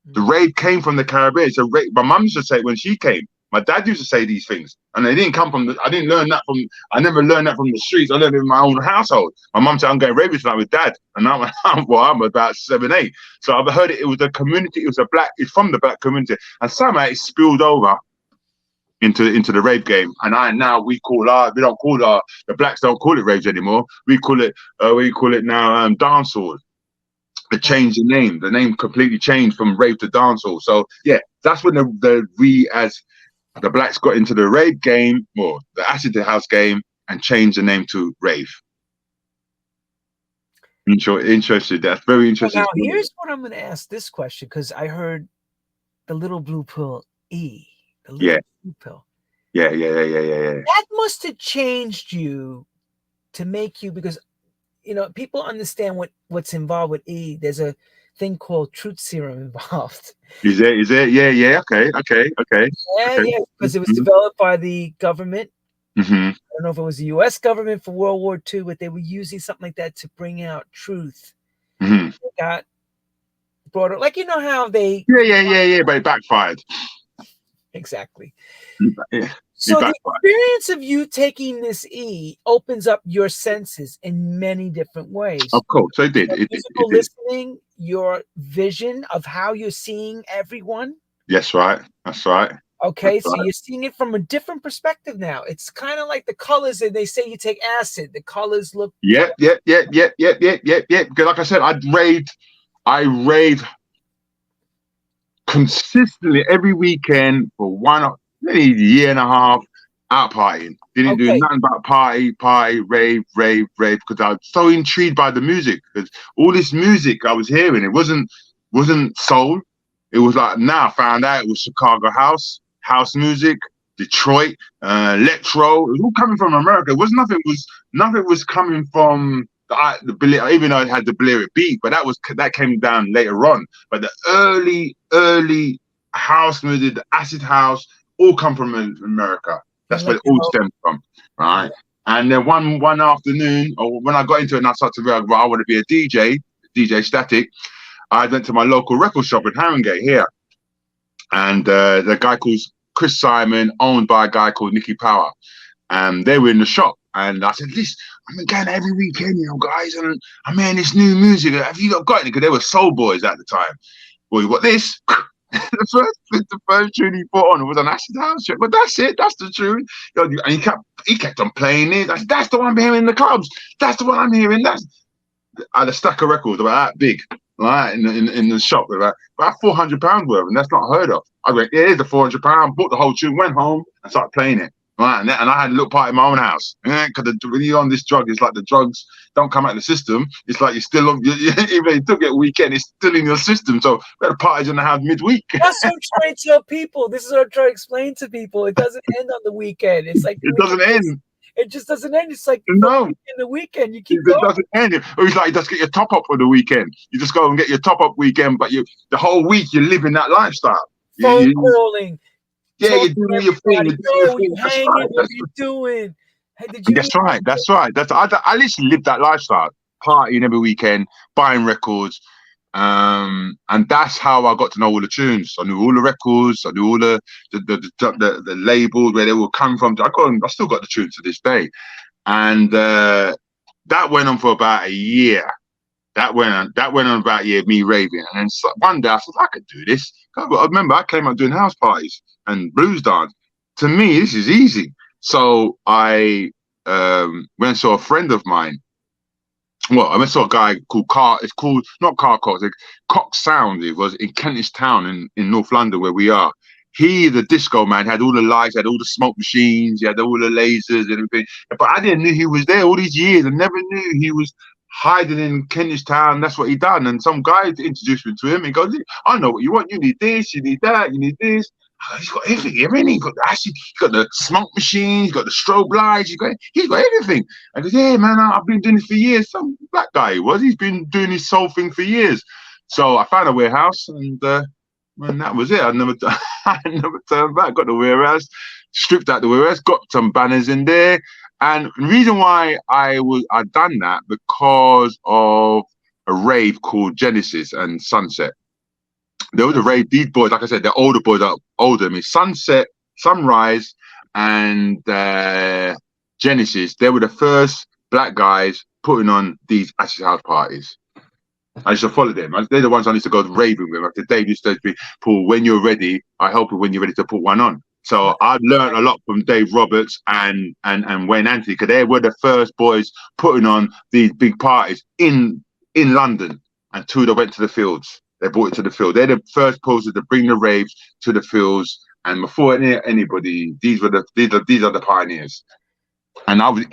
[SPEAKER 2] The rave came from the Caribbean. So my mum used to say when she came. My dad used to say these things, and they didn't come from. I didn't learn that from. I never learned that from the streets. I learned it in my own household. My mum said, "I'm going raving tonight with Dad," and I'm about 7, 8. So I've heard it. It was a community. It's from the black community, and somehow it spilled over into the rave game. And we don't call the blacks don't call it raves anymore. We call it now dancehall. They changed the name. The name completely changed from rave to dancehall. So yeah, that's when the blacks got into the rave game, or the acid house game, and changed the name to rave. Interested. That's very interesting.
[SPEAKER 1] Now, here's what I'm going to ask this question, because I heard the little blue pill E. The little blue pill.
[SPEAKER 2] Yeah.
[SPEAKER 1] That must have changed you to make you, because people understand what's involved with E. There's a thing called truth serum involved.
[SPEAKER 2] Is there? Yeah. Okay.
[SPEAKER 1] Yeah, because it was developed by the government.
[SPEAKER 2] Mm-hmm.
[SPEAKER 1] I don't know if it was the U.S. government for World War II, but they were using something like that to bring out truth.
[SPEAKER 2] Mm-hmm.
[SPEAKER 1] It got brought up, like how they.
[SPEAKER 2] Yeah, but it backfired.
[SPEAKER 1] Exactly.
[SPEAKER 2] Yeah.
[SPEAKER 1] So the experience of you taking this E opens up your senses in many different ways.
[SPEAKER 2] Of course, it did.
[SPEAKER 1] Physical listening, your vision of how you're seeing everyone.
[SPEAKER 2] Yes, right. That's right.
[SPEAKER 1] Okay, so you're seeing it from a different perspective now. It's kind of like the colors, and they say you take acid. The colors look.
[SPEAKER 2] Yep. Because like I said, I raved consistently every weekend for maybe a year and a half out partying. Didn't do nothing but party, rave, because I was so intrigued by the music. Because all this music I was hearing, it wasn't soul. It was like, now I found out it was Chicago house music, Detroit, electro. It was all coming from America. Nothing was coming from the even though it had the Balearic beat, but that came down later on. But the early house music, the acid house, all come from America. That's where it all stems from, right? And then one afternoon, or when I got into it and I started to realize, I want to be a DJ Static, I went to my local record shop in Harringay here. And the guy called Chris Simon, owned by a guy called Nicky Power. And they were in the shop. And I said, listen, I'm going every weekend, guys, and I'm hearing this new music. Have you got it? Because they were soul boys at the time. Well, you got this? the first tune he put on was an acid house track. But that's it. That's the tune. And he kept on playing it. That's the one I'm hearing in the clubs. That's the one I'm hearing. I had a stack of records about that big, right, in the shop, about £400 worth, and that's not heard of. I went, here's the £400. Bought the whole tune, went home, and started playing it. Right, and I had a little party in my own house. Because when you're on this drug, it's like the drugs don't come out of the system. It's like you're still on. Even if you took it a weekend, it's still in your system. So we had parties in the house midweek.
[SPEAKER 1] That's what I'm trying to tell people. This is what I'm trying to explain to people. It doesn't end on the weekend. It's like
[SPEAKER 2] it doesn't end.
[SPEAKER 1] It just doesn't end. It's like from
[SPEAKER 2] No,
[SPEAKER 1] weekend to weekend, you keep
[SPEAKER 2] it
[SPEAKER 1] going.
[SPEAKER 2] doesn't end. Or it's like you just get your top up for the weekend. You just go and get your top up weekend, but the whole week you're living that lifestyle.
[SPEAKER 1] Phone calling,
[SPEAKER 2] Yeah, you're
[SPEAKER 1] talking to
[SPEAKER 2] doing your thing.
[SPEAKER 1] everybody.
[SPEAKER 2] You're doing your
[SPEAKER 1] Yo, you
[SPEAKER 2] thing. That's
[SPEAKER 1] hanging?
[SPEAKER 2] right.
[SPEAKER 1] What are you doing? Hey, did you?
[SPEAKER 2] That's right. That's right. I literally lived that lifestyle, partying every weekend, buying records, and that's how I got to know all the tunes. I knew all the records. I knew all the labels where they will come from. I still got the tunes to this day, and that went on for about a year. That went on about a year. Me raving, and then one day I said I could do this. I remember I came out doing house parties and blues dance. To me, this is easy. So I went and saw a friend of mine. Well, I went and saw a guy called It's called not Car Cox. Like Cox Sound. It was in Kentish Town in North London where we are. He, the disco man, had all the lights, had all the smoke machines, he had all the lasers and everything. But I didn't know he was there all these years. I never knew he was hiding in Kentish Town. That's what he done. And some guy introduced me to him. He goes, I know what you want. You need this, you need that, you need this. He's got everything, He's got the smoke machine, he's got the strobe lights, he's got everything. I goes, yeah, man, I've been doing this for years. Some black guy he's been doing his soul thing for years. So I found a warehouse, and that was it. I never turned back. Got the warehouse, stripped out the warehouse, got some banners in there. And the reason why I done that because of a rave called Genesis and Sunset. There was a rave. These boys, like I said, they're older boys, are older. I mean, Sunset, Sunrise, and Genesis. They were the first black guys putting on these acid house parties. I used to follow them. They're the ones I used to go raving with. Like Dave used to be, Paul, when you're ready, I help you when you're ready to put one on. So I've learned a lot from Dave Roberts and Wayne Anthony, because they were the first boys putting on these big parties in London until they went to the fields. They brought it to the field. They're the first posters to bring the raves to the fields. And before anybody, these are the pioneers. And I was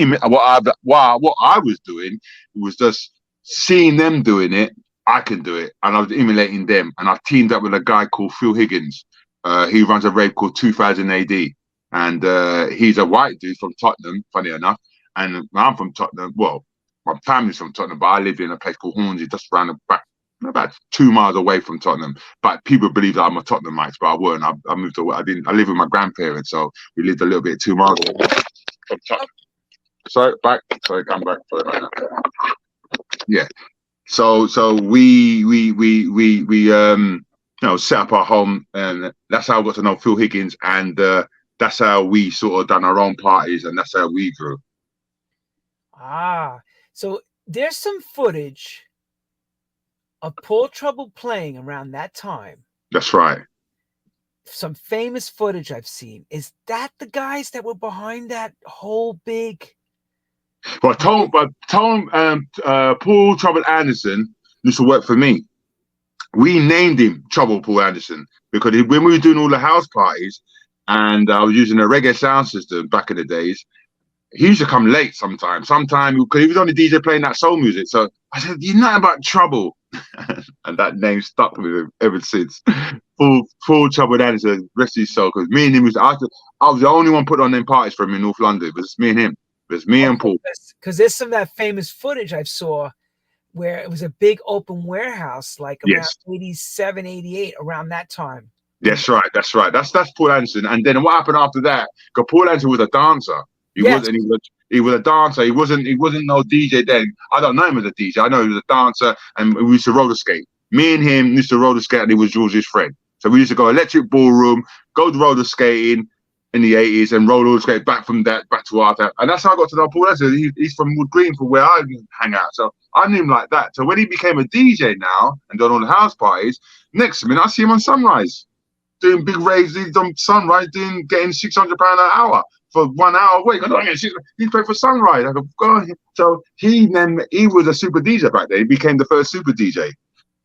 [SPEAKER 2] what I was doing was just seeing them doing it. I can do it, and I was emulating them. And I teamed up with a guy called Phil Higgins. He runs a rave called 2000 AD, and he's a white dude from Tottenham. Funny enough, and I'm from Tottenham. Well, my family's from Tottenham, but I live in a place called Hornsey, just around the back. About 2 miles away from Tottenham, but people believe that I'm a Tottenhamite, but I weren't. I moved away. I live with my grandparents, so we lived a little bit 2 miles away from Tottenham. Come back. Sorry about that. Yeah. So we set up our home, and that's how I got to know Phil Higgins, and that's how we sort of done our own parties, and that's how we grew.
[SPEAKER 1] So there's some footage of Paul Trouble playing around that time.
[SPEAKER 2] That's right.
[SPEAKER 1] Some famous footage I've seen. Is that the guys that were behind that whole big?
[SPEAKER 2] Well, Paul Trouble Anderson used to work for me. We named him Trouble Paul Anderson because when we were doing all the house parties, and I was using a reggae sound system back in the days, he used to come late sometimes. Sometimes because he was on the DJ playing that soul music. So I said, "You're not about Trouble." And that name stuck with him ever since. Full Trouble Anderson, rest his soul. Because me and him I was the only one put on them parties for him in North London. It was me and him. It was me and Paul.
[SPEAKER 1] Because there's some of that famous footage I saw where it was a big open warehouse, like around 87, 88, around that time.
[SPEAKER 2] That's right. That's Paul Anderson. And then what happened after that? Because Paul Anderson was a dancer. He was a dancer. He wasn't no DJ then. I don't know him as a DJ. I know he was a dancer, and we used to roller skate. Me and him used to roller skate, and he was George's friend. So we used to go electric ballroom, go roller skating in the 80s, and roller skate back to Arthur. And that's how I got to know Paul Anderson. He's from Wood Green, from where I hang out. So I knew him like that. So when he became a DJ now and done all the house parties, next minute I see him on Sunrise doing big raves. He's on Sunrise getting £600 an hour. For 1 hour, wait, he played for Sunrise. I go, God. So he was a super DJ back then. He became the first super DJ.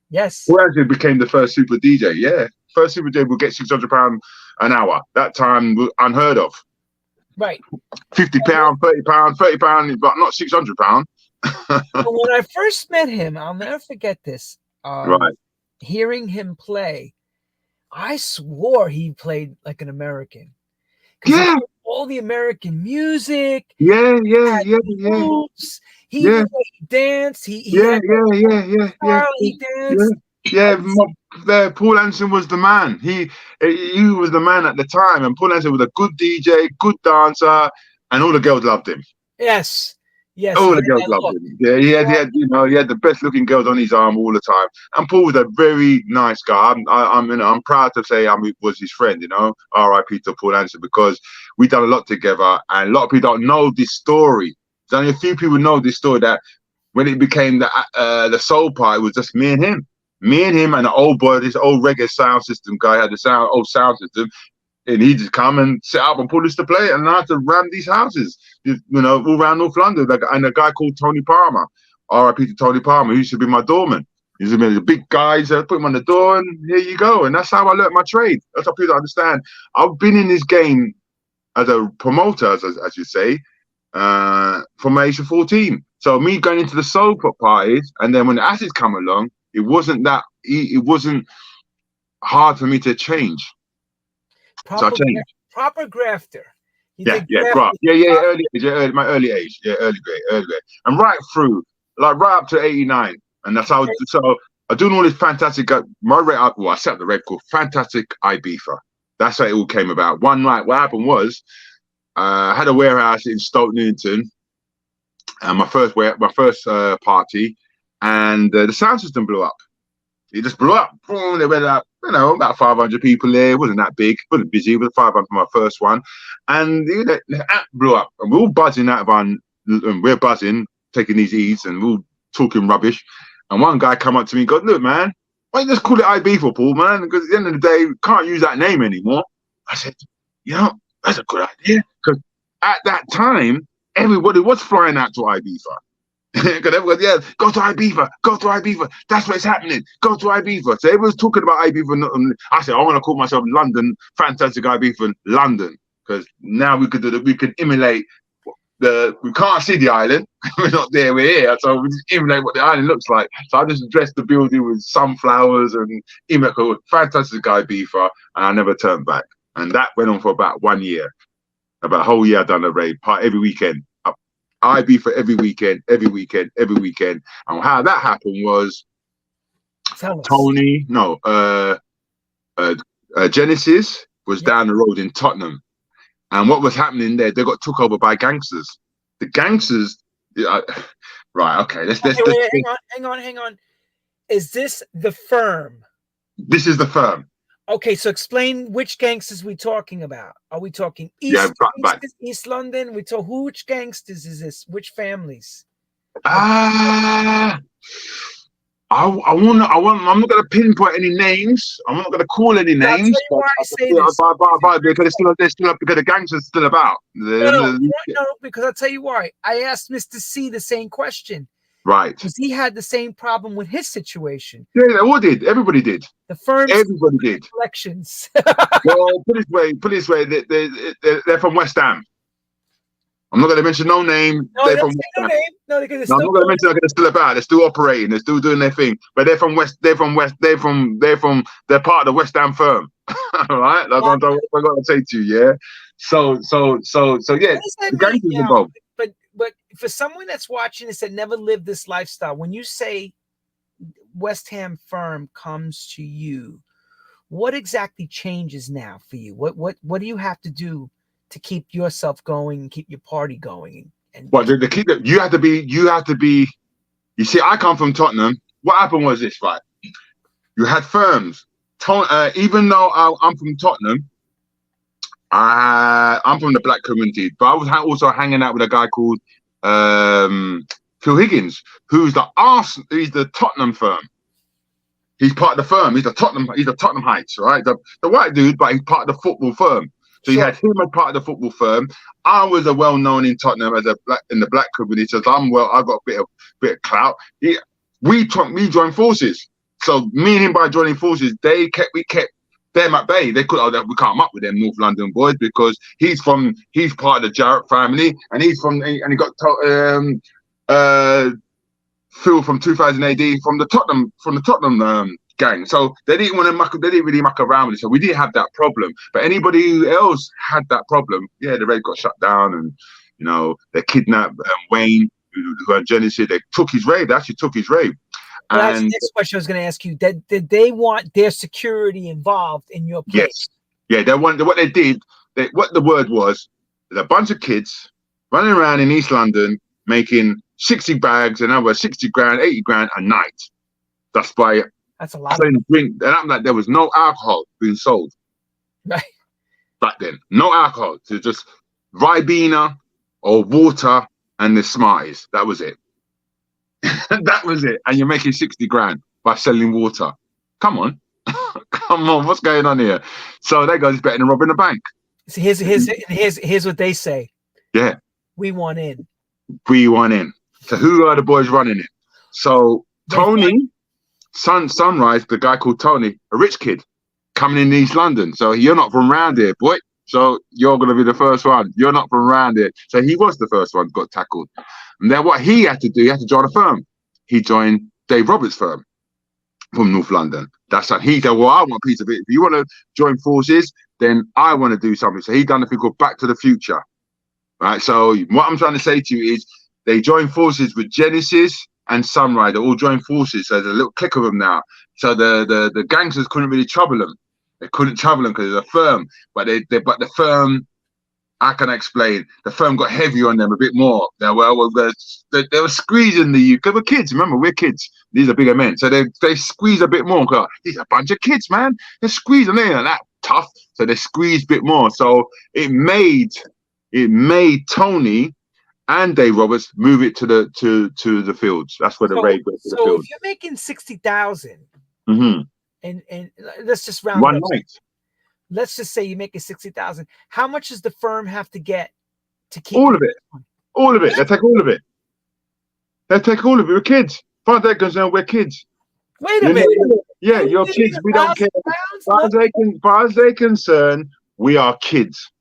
[SPEAKER 1] Yes.
[SPEAKER 2] Who actually became the first super DJ? Yeah, first super DJ would get £600 an hour. That time was unheard of.
[SPEAKER 1] Right.
[SPEAKER 2] £50, £30, but not £600.
[SPEAKER 1] When I first met him, I'll never forget this.
[SPEAKER 2] Right.
[SPEAKER 1] Hearing him play, I swore he played like an American.
[SPEAKER 2] Yeah.
[SPEAKER 1] all the American music.
[SPEAKER 2] Yeah, yeah,
[SPEAKER 1] Had
[SPEAKER 2] yeah, yeah,
[SPEAKER 1] moves. He
[SPEAKER 2] yeah,
[SPEAKER 1] even he danced. He
[SPEAKER 2] yeah,
[SPEAKER 1] had
[SPEAKER 2] yeah, yeah, yeah, yeah,
[SPEAKER 1] style. He
[SPEAKER 2] yeah,
[SPEAKER 1] danced. I
[SPEAKER 2] yeah.
[SPEAKER 1] was,
[SPEAKER 2] Paul Anderson was the man. He was the man at the time, and Paul Anderson was a good DJ, good dancer, and all the girls loved him.
[SPEAKER 1] yes, yes. He
[SPEAKER 2] All
[SPEAKER 1] had
[SPEAKER 2] the girls
[SPEAKER 1] that
[SPEAKER 2] loved
[SPEAKER 1] look.
[SPEAKER 2] him. Yeah, he had the best looking girls on his arm all the time. And Paul was a very nice guy. I'm proud to say I was his friend. R.I.P. to Paul Anderson, because we done a lot together, and a lot of people don't know this story. There's only a few people know this story, that when it became the soul party, it was just me and him, and the old boy, this old reggae sound system guy had the old sound system. And he just come and set up and put us to play, and I had to ram these houses, all around North London. And a guy called Tony Palmer, R.I.P. to Tony Palmer, who used to be my doorman. He used to be the big guys, put him on the door, and here you go. And that's how I learnt my trade. That's how people understand. I've been in this game as a promoter, as you say, from my age of 14. So me going into the soul parties, and then when the acids come along, it wasn't hard for me to change. So I changed.
[SPEAKER 1] Proper grafter. He
[SPEAKER 2] Yeah,
[SPEAKER 1] did
[SPEAKER 2] yeah,
[SPEAKER 1] grafting.
[SPEAKER 2] right. Yeah, my early age. Yeah, early grade. And right through, like right up to 89. And that's how, so I'm doing all this fantastic, I set up the record, Fantastic Ibiza. That's how it all came about. One night, what happened was, I had a warehouse in Stoke Newington, and my first party, and the sound system blew up. It just blew up. Boom, they went up, about 500 people there. It wasn't that big, wasn't busy. It was 500 for my first one. And the app blew up. And we're all buzzing out of and we're buzzing, taking these E's, and we're all talking rubbish. And one guy come up to me and goes, "Look, man, why don't you just call it Ibiza, Paul, man? Because at the end of the day, we can't use that name anymore." I said, that's a good idea. Because at that time, everybody was flying out to Ibiza. Because everyone, go to Ibiza. That's what's happening. Go to Ibiza. So everyone's talking about Ibiza. I said, I want to call myself London, Fantastic Ibiza, London. Because now we could emulate we can't see the island. We're not there, we're here. So we just emulate what the island looks like. So I just dressed the building with sunflowers and emulate Fantastic Ibiza, and I never turned back. And that went on for about 1 year. About a whole year I done a rave every weekend. Ibiza every weekend. And how that happened was Genesis was down the road in Tottenham. And what was happening there, they got took over by Gangsters. The Gangsters, right, okay.
[SPEAKER 1] Hang on. Is this the firm?
[SPEAKER 2] This is the firm.
[SPEAKER 1] Okay, so explain which Gangsters we're talking about. Are we talking East London? Which Gangsters is this? Which families?
[SPEAKER 2] I'm not going to pinpoint any names. I'm not going to call any names. Because the Gangsters are still about.
[SPEAKER 1] No, because I'll tell you why. I asked Mr. C the same question.
[SPEAKER 2] Right.
[SPEAKER 1] Because he had the same problem with his situation.
[SPEAKER 2] Yeah, they all did. Everybody did.
[SPEAKER 1] The firms.
[SPEAKER 2] Everybody did.
[SPEAKER 1] Collections.
[SPEAKER 2] Well, put it this way. They're from West Ham. I'm not going to mention no name.
[SPEAKER 1] No,
[SPEAKER 2] they're from West Ham. I'm not going to mention they're still about. They're still operating. They're still doing their thing. But they're from West. They're part of the West Ham firm. All right. That's what I'm going to say to you. Yeah. So yeah. The Gangsters involved.
[SPEAKER 1] But for someone that's watching this that never lived this lifestyle, when you say West Ham firm comes to you, what exactly changes now for you? What do you have to do to keep yourself going and keep your party going?
[SPEAKER 2] You have to be. You see, I come from Tottenham. What happened was this, right? You had firms. Even though I'm from Tottenham, I'm from the black community, but I was also hanging out with a guy called Phil Higgins, who's the Tottenham firm. He's part of the firm. He's the Tottenham Heights, right? The white dude, but he's part of the football firm. So you had him as part of the football firm. I was a well-known in Tottenham as in the black community. So I've got a bit of clout. We joined forces. So me and him, by joining forces, we kept them at bay. They we can't up with them North London boys, because he's part of the Jarrett family, and he got Phil from 2000 AD from the Tottenham gang. So they didn't want to they didn't really muck around with it. So we didn't have that problem. But anybody else had that problem, yeah, the rave got shut down, and you know, they kidnapped Wayne, who had Genesis. They took his rave. They actually took his rave.
[SPEAKER 1] Well, that's the
[SPEAKER 2] And
[SPEAKER 1] next question I was going to ask you. Did they want their security involved in your place?
[SPEAKER 2] yes, yeah, they wanted what they did. What the word was, there's a bunch of kids running around in East London making 60 bags, and over 60 grand, 80 grand a night. That's by
[SPEAKER 1] That's a lot.
[SPEAKER 2] selling drink. And I'm like, there was no alcohol being sold.
[SPEAKER 1] Right.
[SPEAKER 2] Back then. No alcohol. So just Ribena or water and the Smarties. That was it. That was it. And you're making 60 grand by selling water. Come on. Come on. What's going on here? So they go, it's better than robbing a bank.
[SPEAKER 1] So here's what they say.
[SPEAKER 2] Yeah.
[SPEAKER 1] We want in.
[SPEAKER 2] We want in. So who are the boys running it? So Tony, Sunrise, the guy called Tony, a rich kid coming in East London. So you're not from around here, boy. So you're going to be the first one. You're not from around here. So he was the first one, got tackled. And then what he had to do, he had to join a firm. He joined Dave Roberts' firm from North London. That's how he said, well, I want a piece of it. If you want to join forces, then I want to do something. So he done a thing called Back to the Future. Right. So what I'm trying to say to you is they joined forces with Genesis and Sunrise. They all joined forces. So there's a little clique of them now. So the gangsters couldn't really trouble them. They couldn't trouble them because it's a firm. But the firm, how can I explain? The firm got heavy on them a bit more. They were squeezing the youth. Because we're kids. Remember, we're kids. These are bigger men. So they squeeze a bit more. These are a bunch of kids, man. They're squeezing. They ain't that tough. So they squeeze a bit more. So it made Tony and Dave Roberts move it to the fields. That's where the rave went to the fields.
[SPEAKER 1] So if you're making 60,000,
[SPEAKER 2] mm-hmm.
[SPEAKER 1] and let's just round
[SPEAKER 2] one
[SPEAKER 1] it up.
[SPEAKER 2] night.
[SPEAKER 1] Let's just say you're making 60,000. How much does the firm have to get to keep
[SPEAKER 2] all of it? All of it. They take all of it. They take all of it. We're kids. As far as they're concerned, we're kids.
[SPEAKER 1] Wait a minute.
[SPEAKER 2] Yeah, you're kids. We don't care. As far as they're concerned, we are kids.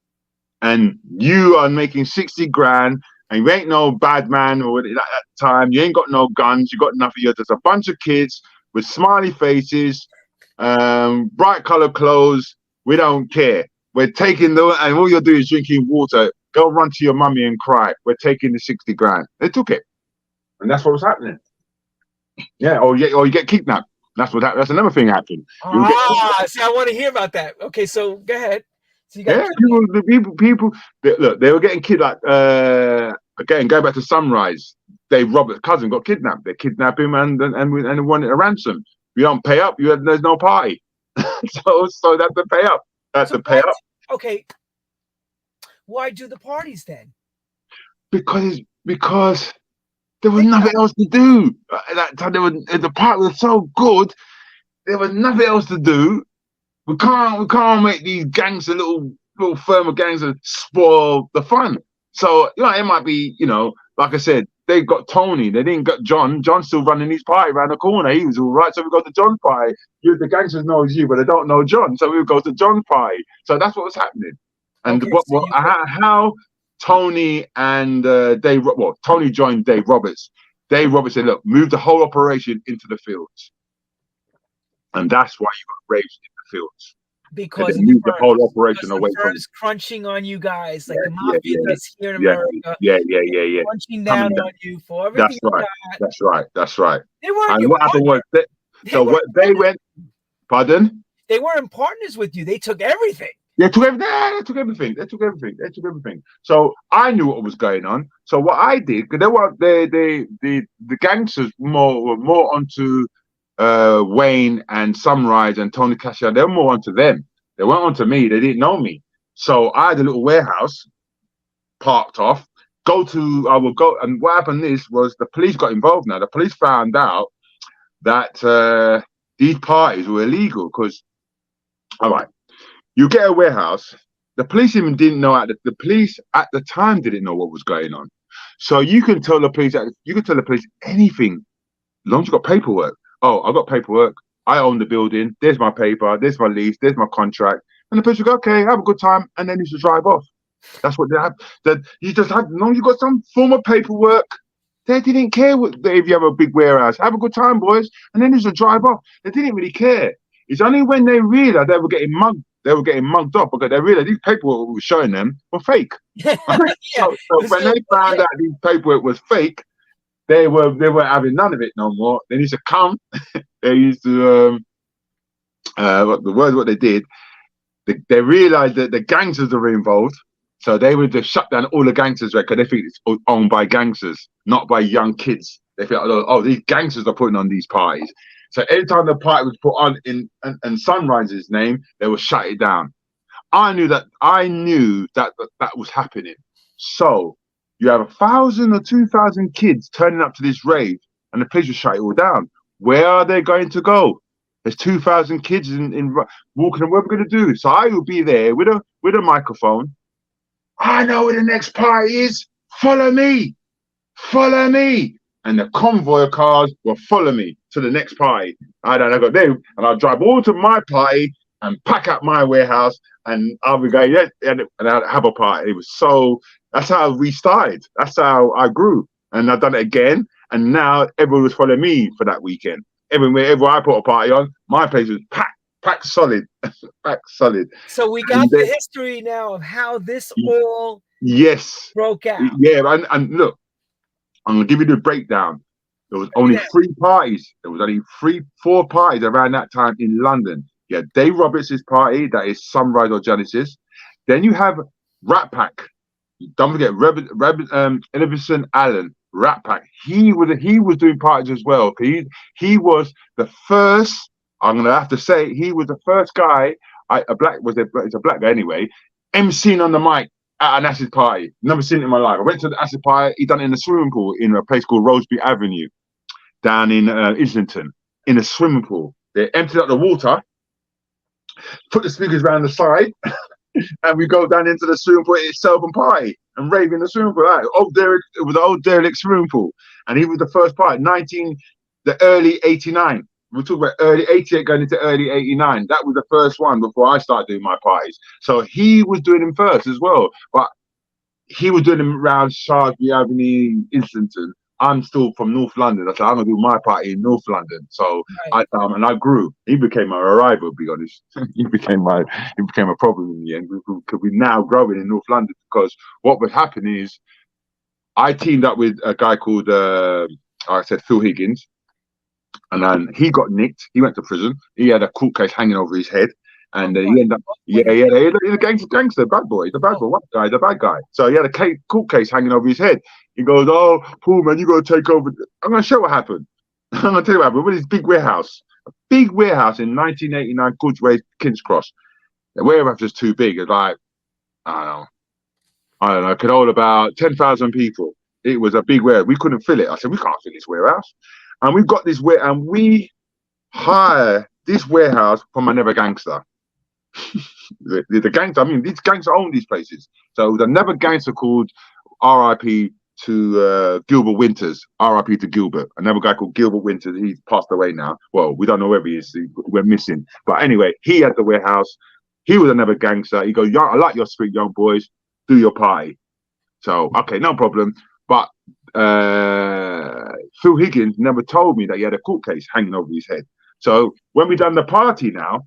[SPEAKER 2] And you are making 60 grand, and you ain't no bad man or at that time. You ain't got no guns. You got nothing. You're just a bunch of kids with smiley faces, bright colored clothes. We don't care. We're taking and all you're doing is drinking water. Go run to your mummy and cry. We're taking the 60 grand. They took it, and that's what was happening. Yeah, or you get kidnapped. That's another thing happened.
[SPEAKER 1] See, I want to hear about that. Okay, so go ahead. So you
[SPEAKER 2] got people. Look, they were getting kidnapped. Again, go back to Sunrise. Dave Roberts' cousin got kidnapped. They kidnapped him and wanted a ransom. If you don't pay up, there's no party. so that's to pay up. That's to pay up.
[SPEAKER 1] Okay. Why do the parties then?
[SPEAKER 2] Because there was nothing else to do. At that time, the party was so good. There was nothing else to do. We can't make these gangster little firm of gangsters spoil the fun. So it might be like I said, they got Tony. They didn't got John. John's still running his party around the corner. He was all right. So we go to John's party. The gangsters know you, but they don't know John. So we would go to John's party. So that's what was happening. And how Tony and Tony joined Dave Roberts. Dave Roberts said, look, move the whole operation into the fields. And that's why you got raves in the fields.
[SPEAKER 1] Because
[SPEAKER 2] the whole operation away from
[SPEAKER 1] crunching on you guys like the mafia does here in America.
[SPEAKER 2] Yeah.
[SPEAKER 1] Crunching down on you for everything.
[SPEAKER 2] That's right.
[SPEAKER 1] They weren't.
[SPEAKER 2] And what happened was they went. Pardon?
[SPEAKER 1] They weren't partners with you. They took everything.
[SPEAKER 2] They took everything. So I knew what was going on. So what I did, because the gangsters were more onto Wayne and Sunrise and Tony Cassia. They were more onto them. They weren't onto me. They didn't know me. So I had a little warehouse parked off. I would go, and what happened was the police got involved. Now the police found out that these parties were illegal because, all right, you get a warehouse. The police even didn't know. The police at the time didn't know what was going on. So you can tell the police anything, as long as you got paperwork. Oh, I got paperwork. I own the building. There's my paper. There's my lease. There's my contract. And the police will go, okay, have a good time, and then you should drive off. That's what they have. That you just have, as long as you got some form of paperwork, They didn't care if you have a big warehouse. Have a good time, boys. And then there's a drive off. They didn't really care. It's only when they realized they were getting mugged. They were getting mugged off because they realized these paperwork we were showing them were fake.
[SPEAKER 1] Yeah, yeah.
[SPEAKER 2] So when they found out these paperwork was fake, they weren't having none of it no more. They used to come. They used to what they did. They realized that the gangsters were involved. So they would just shut down all the Gangsters record. They think it's owned by gangsters, not by young kids. They think, oh, these gangsters are putting on these parties. So every time the party was put on in Sunrise's name, they would shut it down. I knew that was happening. So you have 1,000 or 2,000 kids turning up to this rave, and the police will shut it all down. Where are they going to go? There's 2,000 kids in walking. What are we going to do? So I will be there with a microphone. I know where the next party is. Follow me. Follow me. And the convoy of cars will follow me to the next party. I go there and I'll drive all to my party and pack up my warehouse and I'll be going, yeah, and I'll have a party. It was that's how we started. That's how I grew. And I've done it again. And now everyone was following me for that weekend. Everywhere I put a party on, my place was packed solid. Packed solid.
[SPEAKER 1] So we got the history now of how this all broke out.
[SPEAKER 2] Yeah, and look, I'm gonna give you the breakdown. There was only 3 parties. There was only 4 parties around that time in London. Yeah, Dave Roberts' party, that is Sunrise or Genesis. Then you have Rat Pack. Don't forget Elvis Allen, Rat Pack. He was doing parties as well. He was the first. I'm gonna have to say he was the first guy. It's a black guy anyway. MCing on the mic at an acid party. Never seen it in my life. I went to the acid party. He done it in a swimming pool in a place called Roseby Avenue, down in Islington, in a swimming pool. They emptied out the water, put the speakers around the side, and we go down into the swimming pool itself and party and rave in the swimming pool. It was an old derelict swimming pool, and he was the first party. The early '89. We're talking about early '88 going into early '89. That was the first one before I started doing my parties. So he was doing them first as well. But he was doing them around Shaftesbury Avenue, Islington. I'm still from North London. I said, I'm going to do my party in North London. So I grew. He became my rival, to be honest. he became a problem in the end. Because we're now growing in North London because what was happening is I teamed up with a guy called, Phil Higgins. And then he got nicked. He went to prison. He had a court case hanging over his head. And he ended up, he's a gangster, bad boy. He's a bad boy. What guy? The bad guy. So he had a court case hanging over his head. He goes, oh, Paul, man, you got to take over. I'm going to show what happened. I'm going to tell you what happened. With his big warehouse in 1989, Goodsway, King's Cross. The warehouse was too big. It's like, I don't know, it could hold about 10,000 people. It was a big warehouse. We couldn't fill it. I said, we can't fill this warehouse. And we've got this and we hire this warehouse from another gangster. the gangster, I mean, these gangsters own these places. So there's another gangster called R.I.P. to Gilbert Winters. R.I.P. to Gilbert. Another guy called Gilbert Winters. He's passed away now. Well, we don't know where he is. We're missing. But anyway, he had the warehouse. He was another gangster. He goes, I like your street, young boys. Do your party. So, okay, no problem. But Phil Higgins never told me that he had a court case hanging over his head. So when we done the party now,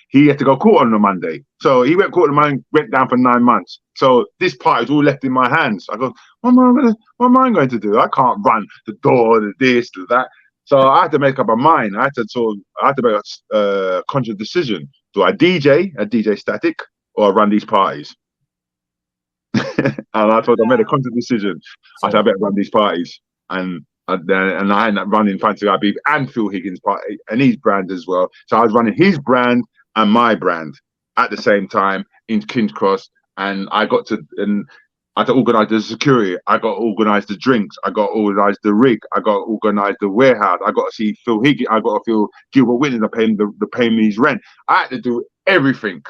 [SPEAKER 2] he had to go court on a Monday. So he went court on Monday, went down for 9 months. So this party is all left in my hands. I go, what am I going to do? I can't run the door, the this, the that. So I had to make up my mind. I had to make a conscious decision. Do I DJ static, or I run these parties? And I thought I made a conscious decision. I said I better run these parties, and I ended up running Fantastic Ibiza and Phil Higgins' party and his brand as well. So I was running his brand and my brand at the same time in King's Cross, and I had to organise the security. I got to organise the drinks. I got to organise the rig. I got to organise the warehouse. I got to see Phil Higgins. I got to feel Gilbert Winters to pay me his rent. I had to do everything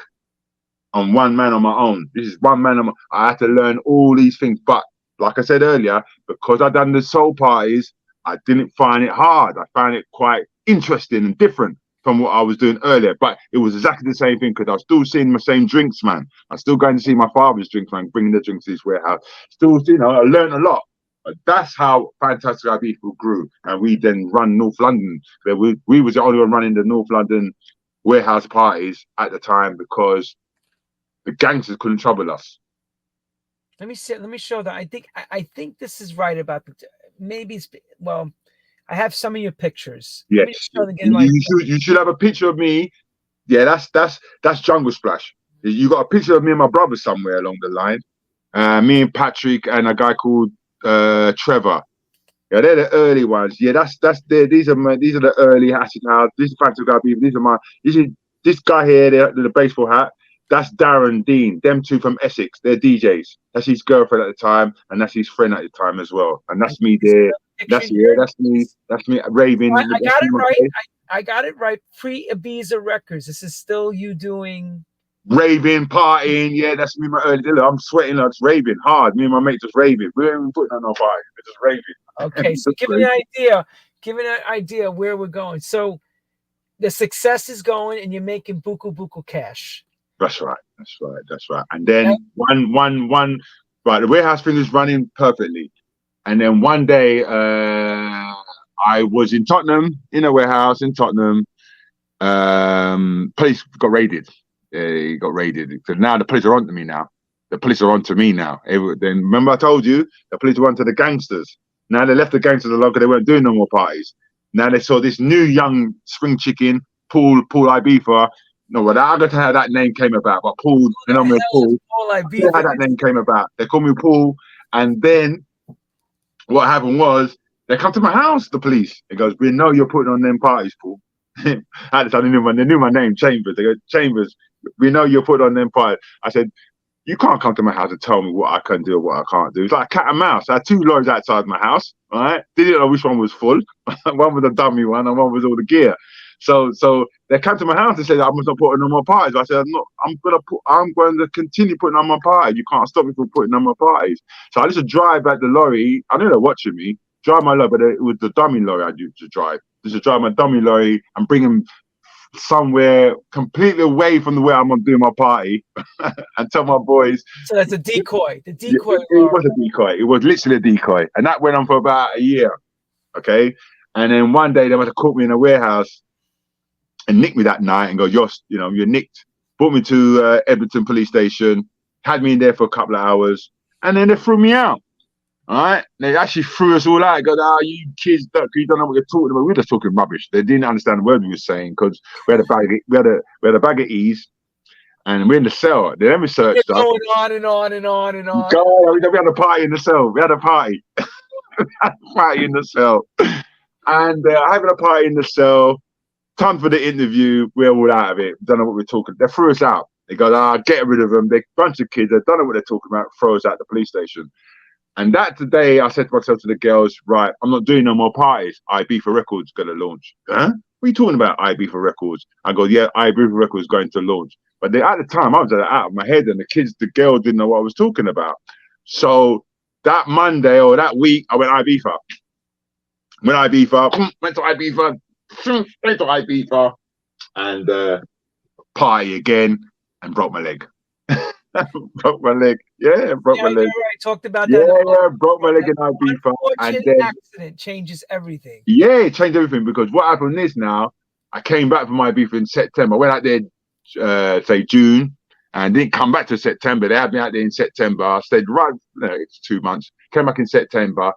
[SPEAKER 2] on one man on my own. This is one man I had to learn all these things. But like I said earlier, because I done the soul parties, I didn't find it hard. I found it quite interesting and different from what I was doing earlier. But it was exactly the same thing because I was still seeing my same drinks, man. I was still going to see my father's drinks, man, bringing the drinks to his warehouse. Still, I learned a lot. That's how Fantastic Ibiza grew, and we then run North London. Where we was the only one running the North London warehouse parties at the time because the gangsters couldn't trouble us.
[SPEAKER 1] Let me see. Let me show that. I think this is right about the. Maybe it's well. I have some of your pictures. Let me
[SPEAKER 2] Yes,
[SPEAKER 1] show again. Like
[SPEAKER 2] you should have a picture of me. Yeah, that's Jungle Splash. You got a picture of me and my brother somewhere along the line. Me and Patrick and a guy called Trevor. Yeah, they're the early ones. Yeah, these are the early acid house. This is Fantastic Ibiza. This guy here, the baseball hat. That's Darren Dean. Them two from Essex. They're DJs. That's his girlfriend at the time, and that's his friend at the time as well. And that's me there. That's me. That's me raving.
[SPEAKER 1] I got it right. I got it right. Pre-Ibiza Records. This is still you doing
[SPEAKER 2] raving, partying. Yeah, that's me. My early days. I'm sweating. Like raving hard. Me and my mate just raving. We ain't even putting on no party. We're just raving.
[SPEAKER 1] Okay, so give me an idea. Give me an idea where we're going. So the success is going, and you're making buku cash.
[SPEAKER 2] That's right. And then one. Right, the warehouse thing is running perfectly. And then one day, I was in Tottenham, in a warehouse in Tottenham. Police got raided. He got raided. So now the police are onto me now. Then remember I told you the police were onto the gangsters. Now they left the gangsters alone because they weren't doing no more parties. Now they saw this new young spring chicken, Paul Ibiza. No, well, I don't know how that name came about, but Paul, you know, Paul. How that name came about. They called me Paul, and then what happened was they come to my house. The police. It goes, we know you're putting on them parties, Paul. At the time, they knew my name, Chambers. They go, Chambers. We know you're putting on them parties. I said, you can't come to my house and tell me what I can do or what I can't do. It's like cat and mouse. I had two lorries outside my house, right? Didn't know which one was full. One was a dummy one and one was all the gear. So they came to my house and said, I must not put on my parties. I said, no, I'm going to continue putting on my parties. You can't stop me from putting on my parties. So I used to drive back the lorry. I know they're watching me. Drive my lorry, but it was the dummy lorry I used to drive. Just to drive my dummy lorry and bring him somewhere completely away from the way I'm doing my party and tell my boys.
[SPEAKER 1] So that's a decoy. The decoy.
[SPEAKER 2] It was a decoy. It was literally a decoy. And that went on for about a year. Okay. And then one day they must have caught me in a warehouse and nicked me that night and go, you're nicked. Brought me to Edmonton police station, had me in there for a couple of hours, and then they threw me out. All right, they actually threw us all out. They go, you kids, you don't know what you're talking about. We were just talking rubbish. They didn't understand the word we were saying because we had a bag of ease, and we're in the cell. They never searched us.
[SPEAKER 1] Going on and on and on and on.
[SPEAKER 2] God, we had a party in the cell. We had a party. We had a party in the cell, and having a party in the cell. Time for the interview. We're all out of it. Don't know what we're talking. They threw us out. They go, get rid of them. They're a bunch of kids. They don't know what they're talking about. Throw us out the police station. And that today, I said to myself, to the girls, right, I'm not doing no more parties. Ibiza Records going to launch. Huh? What are you talking about, Ibiza Records? I go, yeah, Ibiza Records going to launch. But at the time, I was out of my head, and the girls didn't know what I was talking about. So that Monday or that week, I went Ibiza. Went to Ibiza. Went to Ibiza and party again and broke my leg. Broke my leg. Yeah, broke my leg.
[SPEAKER 1] Right. Talked about
[SPEAKER 2] that. Yeah, broke my leg in Ibiza.
[SPEAKER 1] And then accident changes everything.
[SPEAKER 2] Yeah, it changed everything because what happened is now I came back from Ibiza in September. I went out there, say June, and didn't come back to September. They had me out there in September. I stayed it's 2 months. Came back in September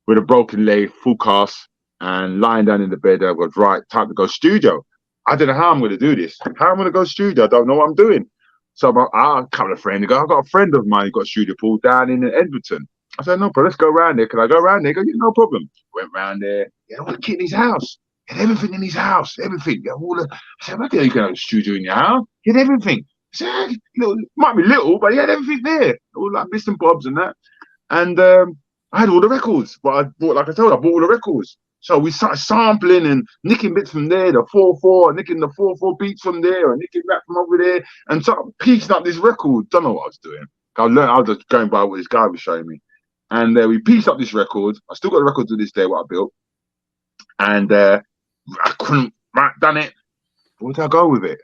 [SPEAKER 2] with a broken leg, full cast. And lying down in the bed, I was right, time to go studio. I don't know how I'm going to do this. How I'm going to go studio, I don't know what I'm doing. So a couple of friends, I've got a friend of mine who got a studio pool down in Edmonton. I said, no, but let's go around there. Can I go around there? He goes, yeah, no problem. Went round there. He had all the kit in his house. He had everything in his house. Everything. I said, okay, you can have a studio in your house. He had everything. I said, might be little, but he had everything there. All like bits and bobs and that. And I had all the records. But I bought all the records. So we started sampling and nicking bits from there, the 4/4, nicking the 4/4 beats from there, and nicking that from over there, and so piecing up this record. Don't know what I was doing. I was just going by what this guy was showing me. And we pieced up this record. I still got the record to this day, what I built. And I couldn't, done it. Where did I go with it?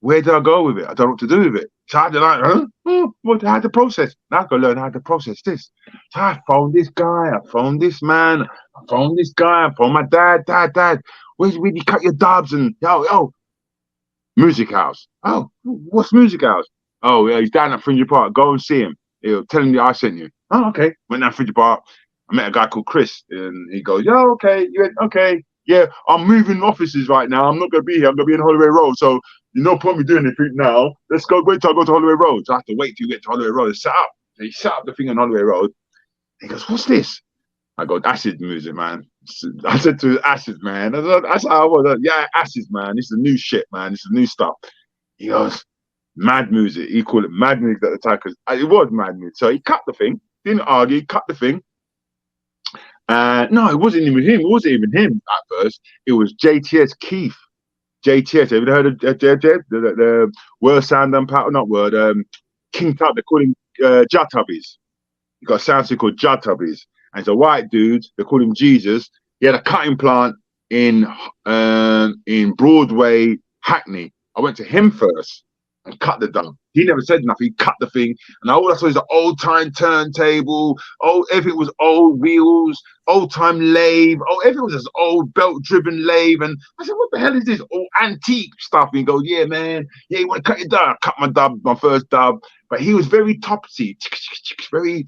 [SPEAKER 2] Where do I go with it? I don't know what to do with it. So I had to like, huh? Oh, what? I had to process. Now I've got to learn how to process this. So I phoned this guy. I phoned this man. I phoned this guy. I phoned my dad. Dad, where did you cut your dubs? And yo, Music House. Oh, what's Music House? Oh, yeah, he's down at Fringe Park. Go and see him. He'll tell him that I sent you. Oh, okay. Went down Fringe Park. I met a guy called Chris, and he goes, "Yeah, okay, yeah, okay, yeah. I'm moving offices right now. I'm not gonna be here. I'm gonna be in Holloway Road. So you no point me doing anything now. Let's go. Wait till I go to Holloway Road. So I have to wait till you get to Holloway Road. Set up. So he set up the thing on Holloway Road. He goes, "What's this?" I go, "Acid music, man." I said to Acid, man. That's how I was. Yeah, Acid, man. This is the new shit, man. This is the new stuff. He goes, "Mad music." He called it mad music at the time because it was mad music. So he cut the thing. Didn't argue. Cut the thing. No, it wasn't even him. It wasn't even him at first. It was JTS Keith. JTS. Have you heard of JTS? The Word Sound and Power, not Word. King Tub. They call him Jatubbies. He got a sound system called Jatubbies. And he's a white dude. They call him Jesus. He had a cutting plant in Broadway, Hackney. I went to him first and cut the dub. He never said nothing. He cut the thing, and all I saw is an old time turntable. Oh, everything was old wheels, old time lathe. Oh, everything was this old belt driven lathe. And I said, "What the hell is this? All antique stuff." And he goes, "Yeah, man. Yeah, you want to cut your dub?" I cut my dub, my first dub. But he was very topsy, very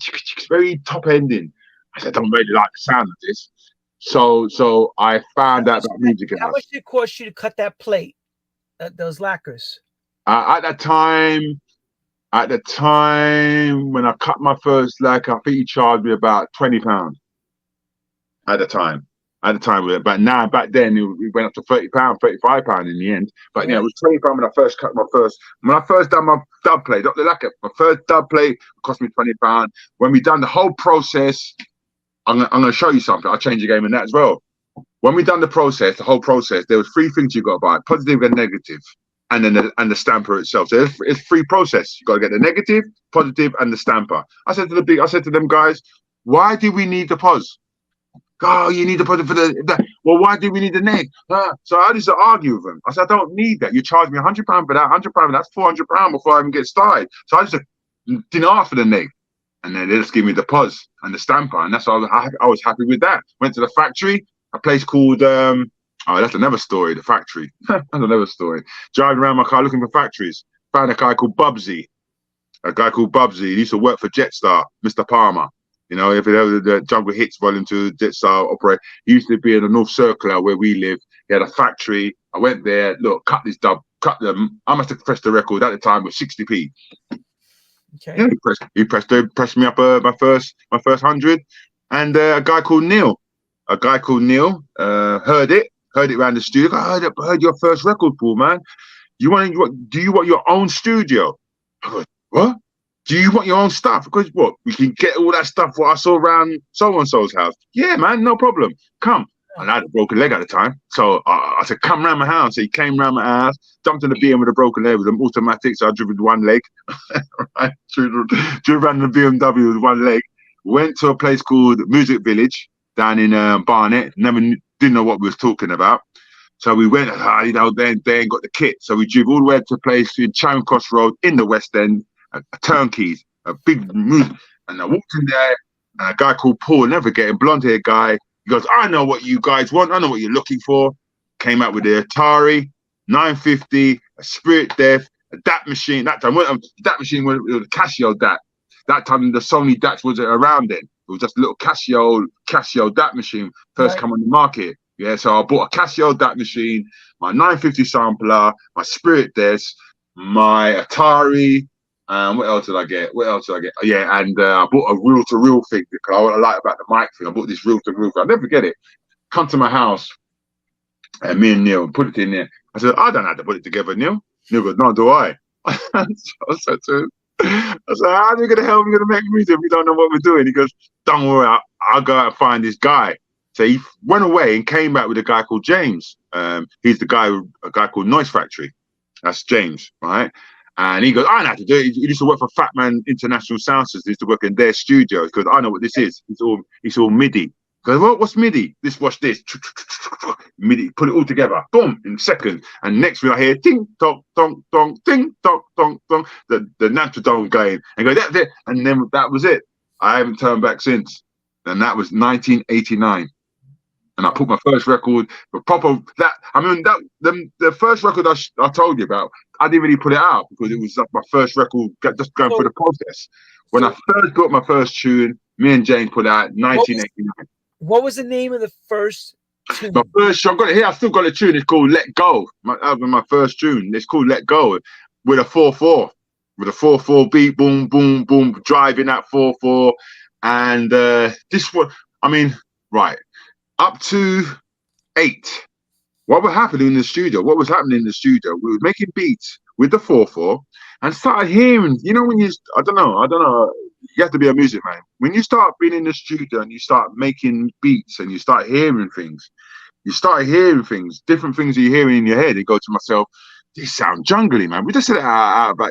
[SPEAKER 2] top ending. I said, "I don't really like the sound of this." So I found out about music.
[SPEAKER 1] How much did it cost you to cut that plate, those lacquers?
[SPEAKER 2] At the time when I cut my first lacquer, I think he charged me about £20 at the time. But now back then it went up to £30, £35 in the end. But yeah, it was £20 when I first cut when I first done my dub plate, not the lacquer. My first dub plate cost me £20. When we done the whole process, I'm gonna show you something. I'll change the game in that as well. When we done the whole process, there was three things you got to buy: positive and negative. And then the stamper itself. So it's free process. You got to get the negative, positive, and the stamper. I said to them guys, "Why do we need the pos? Oh, you need the positive for the. Well, why do we need the neg?" So I used to argue with them. I said, "I don't need that. You charge me £100 for that, £100 for that. That's £400 before I even get started." So I just didn't ask for the neg, and then they just give me the pos and the stamper, and that's why I was happy with that. Went to the factory, a place called. Oh, that's another story. The factory. That's another story. Driving around my car looking for factories. Found a guy called Bubsy. He used to work for Jetstar, Mr. Palmer. You know, if you know the Jungle Hits Volume 2, Jetstar operate. He used to be in the North Circular where we live. He had a factory. I went there. Look, cut this dub. Cut them. I must have pressed the record at the time with 60p. Okay. Yeah, he pressed me up my first 100. And a guy called Neil. Heard it around the studio. I heard your first record, Paul, man. Do you want your own studio? I go, what? Do you want your own stuff? Because what? We can get all that stuff what I saw around so-and-so's house. Yeah, man, no problem. Come. And I had a broken leg at the time. So I said, come round my house. So he came round my house, jumped in the BM with a broken leg with an automatic. So I drove with one leg. Right? Drove around the BMW with one leg. Went to a place called Music Village down in Barnet. Didn't know what we was talking about. So we went, they ain't got the kit. So we drove all the way to a place in Charing Cross Road in the West End, a Turnkeys, a big music. And I walked in there, and a guy called Paul, never forgetting, blonde-haired guy. He goes, "I know what you guys want. I know what you're looking for." Came out with the Atari 950, a Spirit Death, a DAT machine. That time, DAT machine was a Casio DAT. That time, the Sony DATs wasn't around then. It was just a little Casio DAT machine first come on the market. Yeah, so I bought a Casio DAT machine, my 950 sampler, my Spirit Desk, my Atari. What else did I get? Yeah, and I bought a reel-to-reel thing because I like about the mic thing. I bought this reel-to-reel thing. I'll never forget it. Come to my house, and me and Neil put it in there. I said, "I don't have to put it together, Neil." Neil goes, "No, do I?" So I said to him, "How are you going to help me to make music if we don't know what we're doing?" He goes, "Don't worry, I'll go out and find this guy." So he went away and came back with a guy called James. He's a guy called Noise Factory. That's James, right? And he goes, "I know how to do it." He used to work for Fat Man International Sound System. He used to work in their studio because I know what this is. It's all MIDI. Goes, well, what's MIDI? Watch this. MIDI, put it all together. Boom, in seconds. And next thing I hear, ting, dong, dong, dong, ting, dong, dong, dong. The natural dong going. And go, that's it. And then that was it. I haven't turned back since. And that was 1989. And I put my first record, the proper, that, I mean, that the first record I told you about, I didn't really put it out because it was like my first record, just going through the process. When I first got my first tune, me and Jane put out 1989.
[SPEAKER 1] What was the name of the first tune?
[SPEAKER 2] My first, I've got it here. I still got a tune. It's called "Let Go." My first tune. It's called "Let Go" with a 4/4, with a 4/4 beat. Boom, boom, boom. Driving that 4/4, and this one. I mean, right up to 8. What was happening in the studio? What was happening in the studio? We were making beats with the 4/4, and started hearing. You know, when you, I don't know. You have to be a music man. When you start being in the studio and you start making beats and you start hearing things, different things that you're hearing in your head. You go to myself, this sound jungly, man. We just said it out about,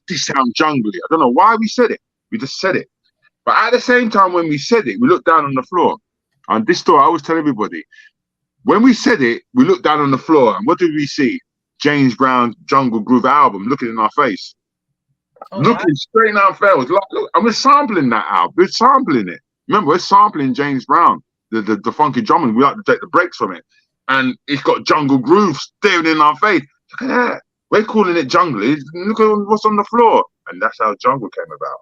[SPEAKER 2] this sound jungly. I don't know why we said it. We just said it. But at the same time, when we said it, we looked down on the floor. And this story, I always tell everybody, when we said it, we looked down on the floor and what did we see? James Brown's Jungle Groove album looking in our face. Looking straight in our face. Look, and we're sampling that album. We're sampling it. Remember, we're sampling James Brown, the funky drumming. We like to take the breaks from it. And it's got Jungle Groove staring in our face. Look at that. We're calling it jungle. Look at what's on the floor. And that's how jungle came about.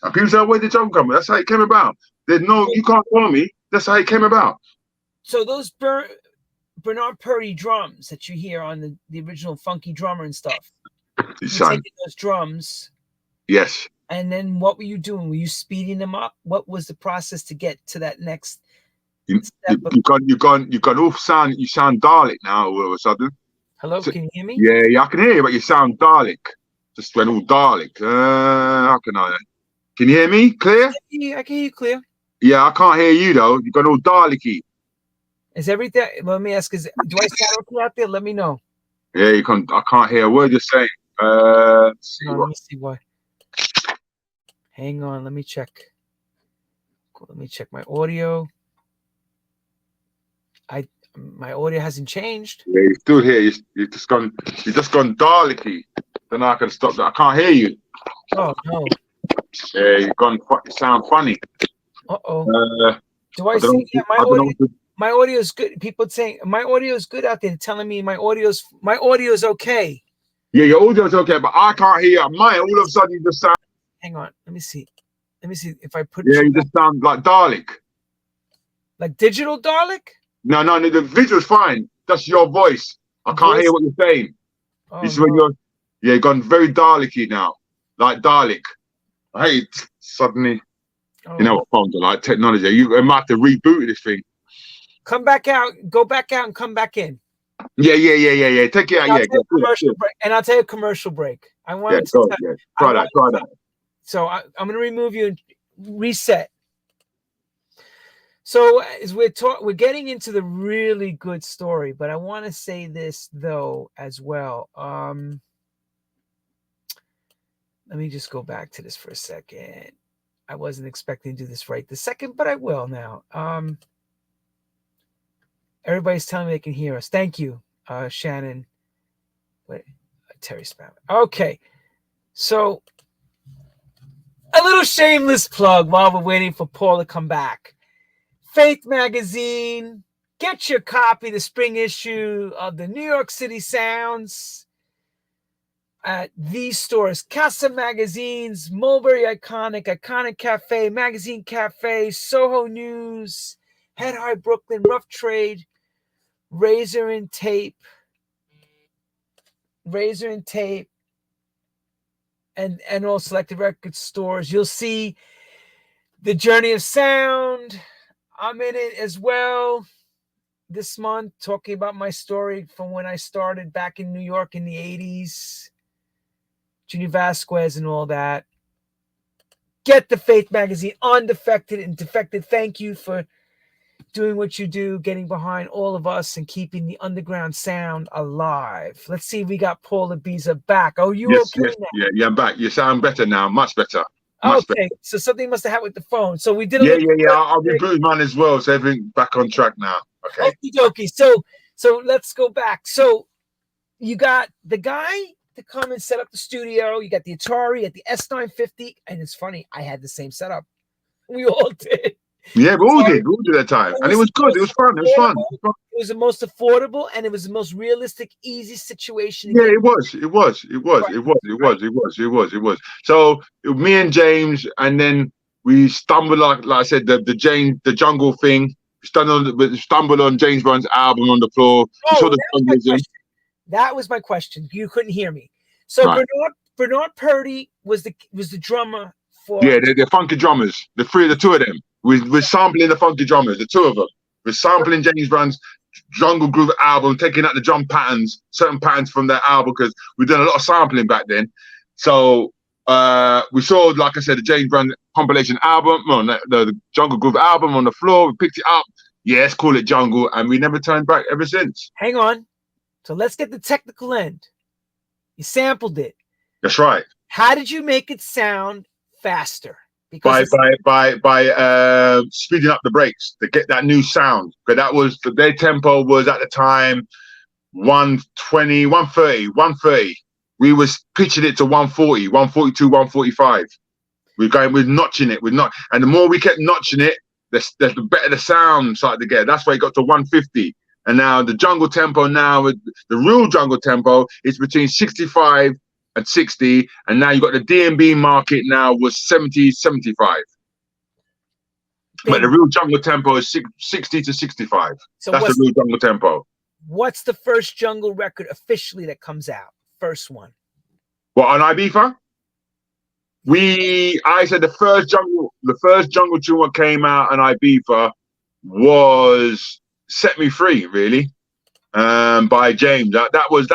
[SPEAKER 2] And people say, where did jungle come about? That's how it came about. There's no, you can't tell me. That's how it came about.
[SPEAKER 1] So those Bernard Purdy drums that you hear on the original Funky Drummer and stuff, you taking those drums.
[SPEAKER 2] Yes.
[SPEAKER 1] And then what were you doing? Were you speeding them up? What was the process to get to that next step?
[SPEAKER 2] You've gone off sound. You sound Dalek now all of a sudden.
[SPEAKER 1] Hello, can you hear me?
[SPEAKER 2] Yeah, I can hear you, but you sound Dalek. Just went all Dalek. How can I? Can you hear me clear?
[SPEAKER 1] Yeah, I can hear you clear.
[SPEAKER 2] Yeah, I can't hear you though. You've gone all Dalek-y.
[SPEAKER 1] Is everything? Let me ask. Do I sound okay out there? Let me know.
[SPEAKER 2] Yeah, you can. I can't hear a word you're saying.
[SPEAKER 1] Let me see why. Hang on. Let me check. Let me check my audio. My audio hasn't changed.
[SPEAKER 2] Yeah, you're still here. You've just gone Dalek-y. Then I can stop that. I can't hear you.
[SPEAKER 1] Oh no.
[SPEAKER 2] Yeah, you've gone. You sound funny.
[SPEAKER 1] Uh-oh. Do I see? Yeah, my audio is good. People saying my audio is good out there, telling me my audio is okay.
[SPEAKER 2] Yeah, your audio is okay, but I can't hear you. Mine, all of a sudden, you just sound.
[SPEAKER 1] Hang on. Let me see if I put.
[SPEAKER 2] Yeah, you just sound like Dalek.
[SPEAKER 1] Like digital Dalek?
[SPEAKER 2] No, the visual's fine. That's your voice. I can't hear what you're saying.
[SPEAKER 1] Oh,
[SPEAKER 2] this is when you're gone very Dalek-y now, like Dalek. I hate suddenly. You know what phones are like, technology. You might have to reboot this thing.
[SPEAKER 1] Come back out, go back out, and come back in.
[SPEAKER 2] Yeah. Take it out.
[SPEAKER 1] And I'll take a commercial break. I want
[SPEAKER 2] to try that.
[SPEAKER 1] So I'm going to remove you and reset. So as we're getting into the really good story, but I want to say this though as well. Let me just go back to this for a second. I wasn't expecting to do this right this second, but I will now. Everybody's telling me they can hear us. Thank you, Shannon. Wait, Terry Spam. Okay, so a little shameless plug while we're waiting for Paul to come back. Faith Magazine. Get your copy, the spring issue of the New York City Sounds. At these stores: Casa Magazines, Mulberry Iconic Cafe, Magazine Cafe, Soho News, Head High Brooklyn, Rough Trade, Razor and Tape, and all selected record stores. You'll see The Journey of Sound. I'm in it as well this month, talking about my story from when I started back in New York in the 80s. Junior Vasquez and all that. Get the Faith Magazine, Undefected and Defected. Thank you for doing what you do, getting behind all of us and keeping the underground sound alive. Let's see, we got Paul Ibiza back. Oh, you okay now?
[SPEAKER 2] Yeah, I'm back. You sound better now, much better. Much better.
[SPEAKER 1] Okay, so something must have happened with the phone. So we did a
[SPEAKER 2] Yeah,
[SPEAKER 1] little.
[SPEAKER 2] yeah, yeah. I'll reboot mine as well, so everything back on track now. Okay.
[SPEAKER 1] Okie dokie. So let's go back. So you got the guy to come and set up the studio. You got the Atari at the S950, and it's funny. I had the same setup. We all did.
[SPEAKER 2] Yeah, we all
[SPEAKER 1] Sorry.
[SPEAKER 2] did. We all did that time,
[SPEAKER 1] It
[SPEAKER 2] and it
[SPEAKER 1] was
[SPEAKER 2] was
[SPEAKER 1] the
[SPEAKER 2] good. It was
[SPEAKER 1] most
[SPEAKER 2] fun. It was fun.
[SPEAKER 1] affordable. It was the most affordable, and it was the most realistic, easy situation to
[SPEAKER 2] Yeah,
[SPEAKER 1] get
[SPEAKER 2] it was. It was. It was.
[SPEAKER 1] right.
[SPEAKER 2] It was. It
[SPEAKER 1] Right.
[SPEAKER 2] was. It was. It was. It was. So me and James, and then we stumbled, like I said, the jungle thing. We stumbled on James Brown's album on the floor. We saw
[SPEAKER 1] Oh,
[SPEAKER 2] the
[SPEAKER 1] that was my
[SPEAKER 2] junglism.
[SPEAKER 1] question. That was my question. You couldn't hear me. So
[SPEAKER 2] Right.
[SPEAKER 1] Bernard Purdy was the drummer for.
[SPEAKER 2] Yeah, they're funky drummers. The two of them. We're sampling the funky drummers, the two of them. We're sampling James Brown's Jungle Groove album, taking out the drum patterns, certain patterns from that album, because we've done a lot of sampling back then. So we saw, like I said, the James Brown compilation album, the Jungle Groove album on the floor. We picked it up. Yeah, let's call it Jungle, and we never turned back ever since.
[SPEAKER 1] Hang on. So let's get the technical end. You sampled it.
[SPEAKER 2] That's right.
[SPEAKER 1] How did you make it sound faster?
[SPEAKER 2] By speeding up the breaks to get that new sound. Because that was their tempo was at the time 120, 130, 130. We was pitching it to 140, 142, 145. We're notching it. And the more we kept notching it, the better the sound started to get. That's why it got to 150. And now the jungle tempo the real jungle tempo is between 65 and 60, and now you got the DMB market now was 70, 75. But the real jungle tempo is 60 to 65. So that's the real jungle tempo.
[SPEAKER 1] What's the first jungle record officially that comes out? First one.
[SPEAKER 2] What, on Ibiza? I said the first jungle tune that came out on Ibiza was Set Me Free, really. By James. That was,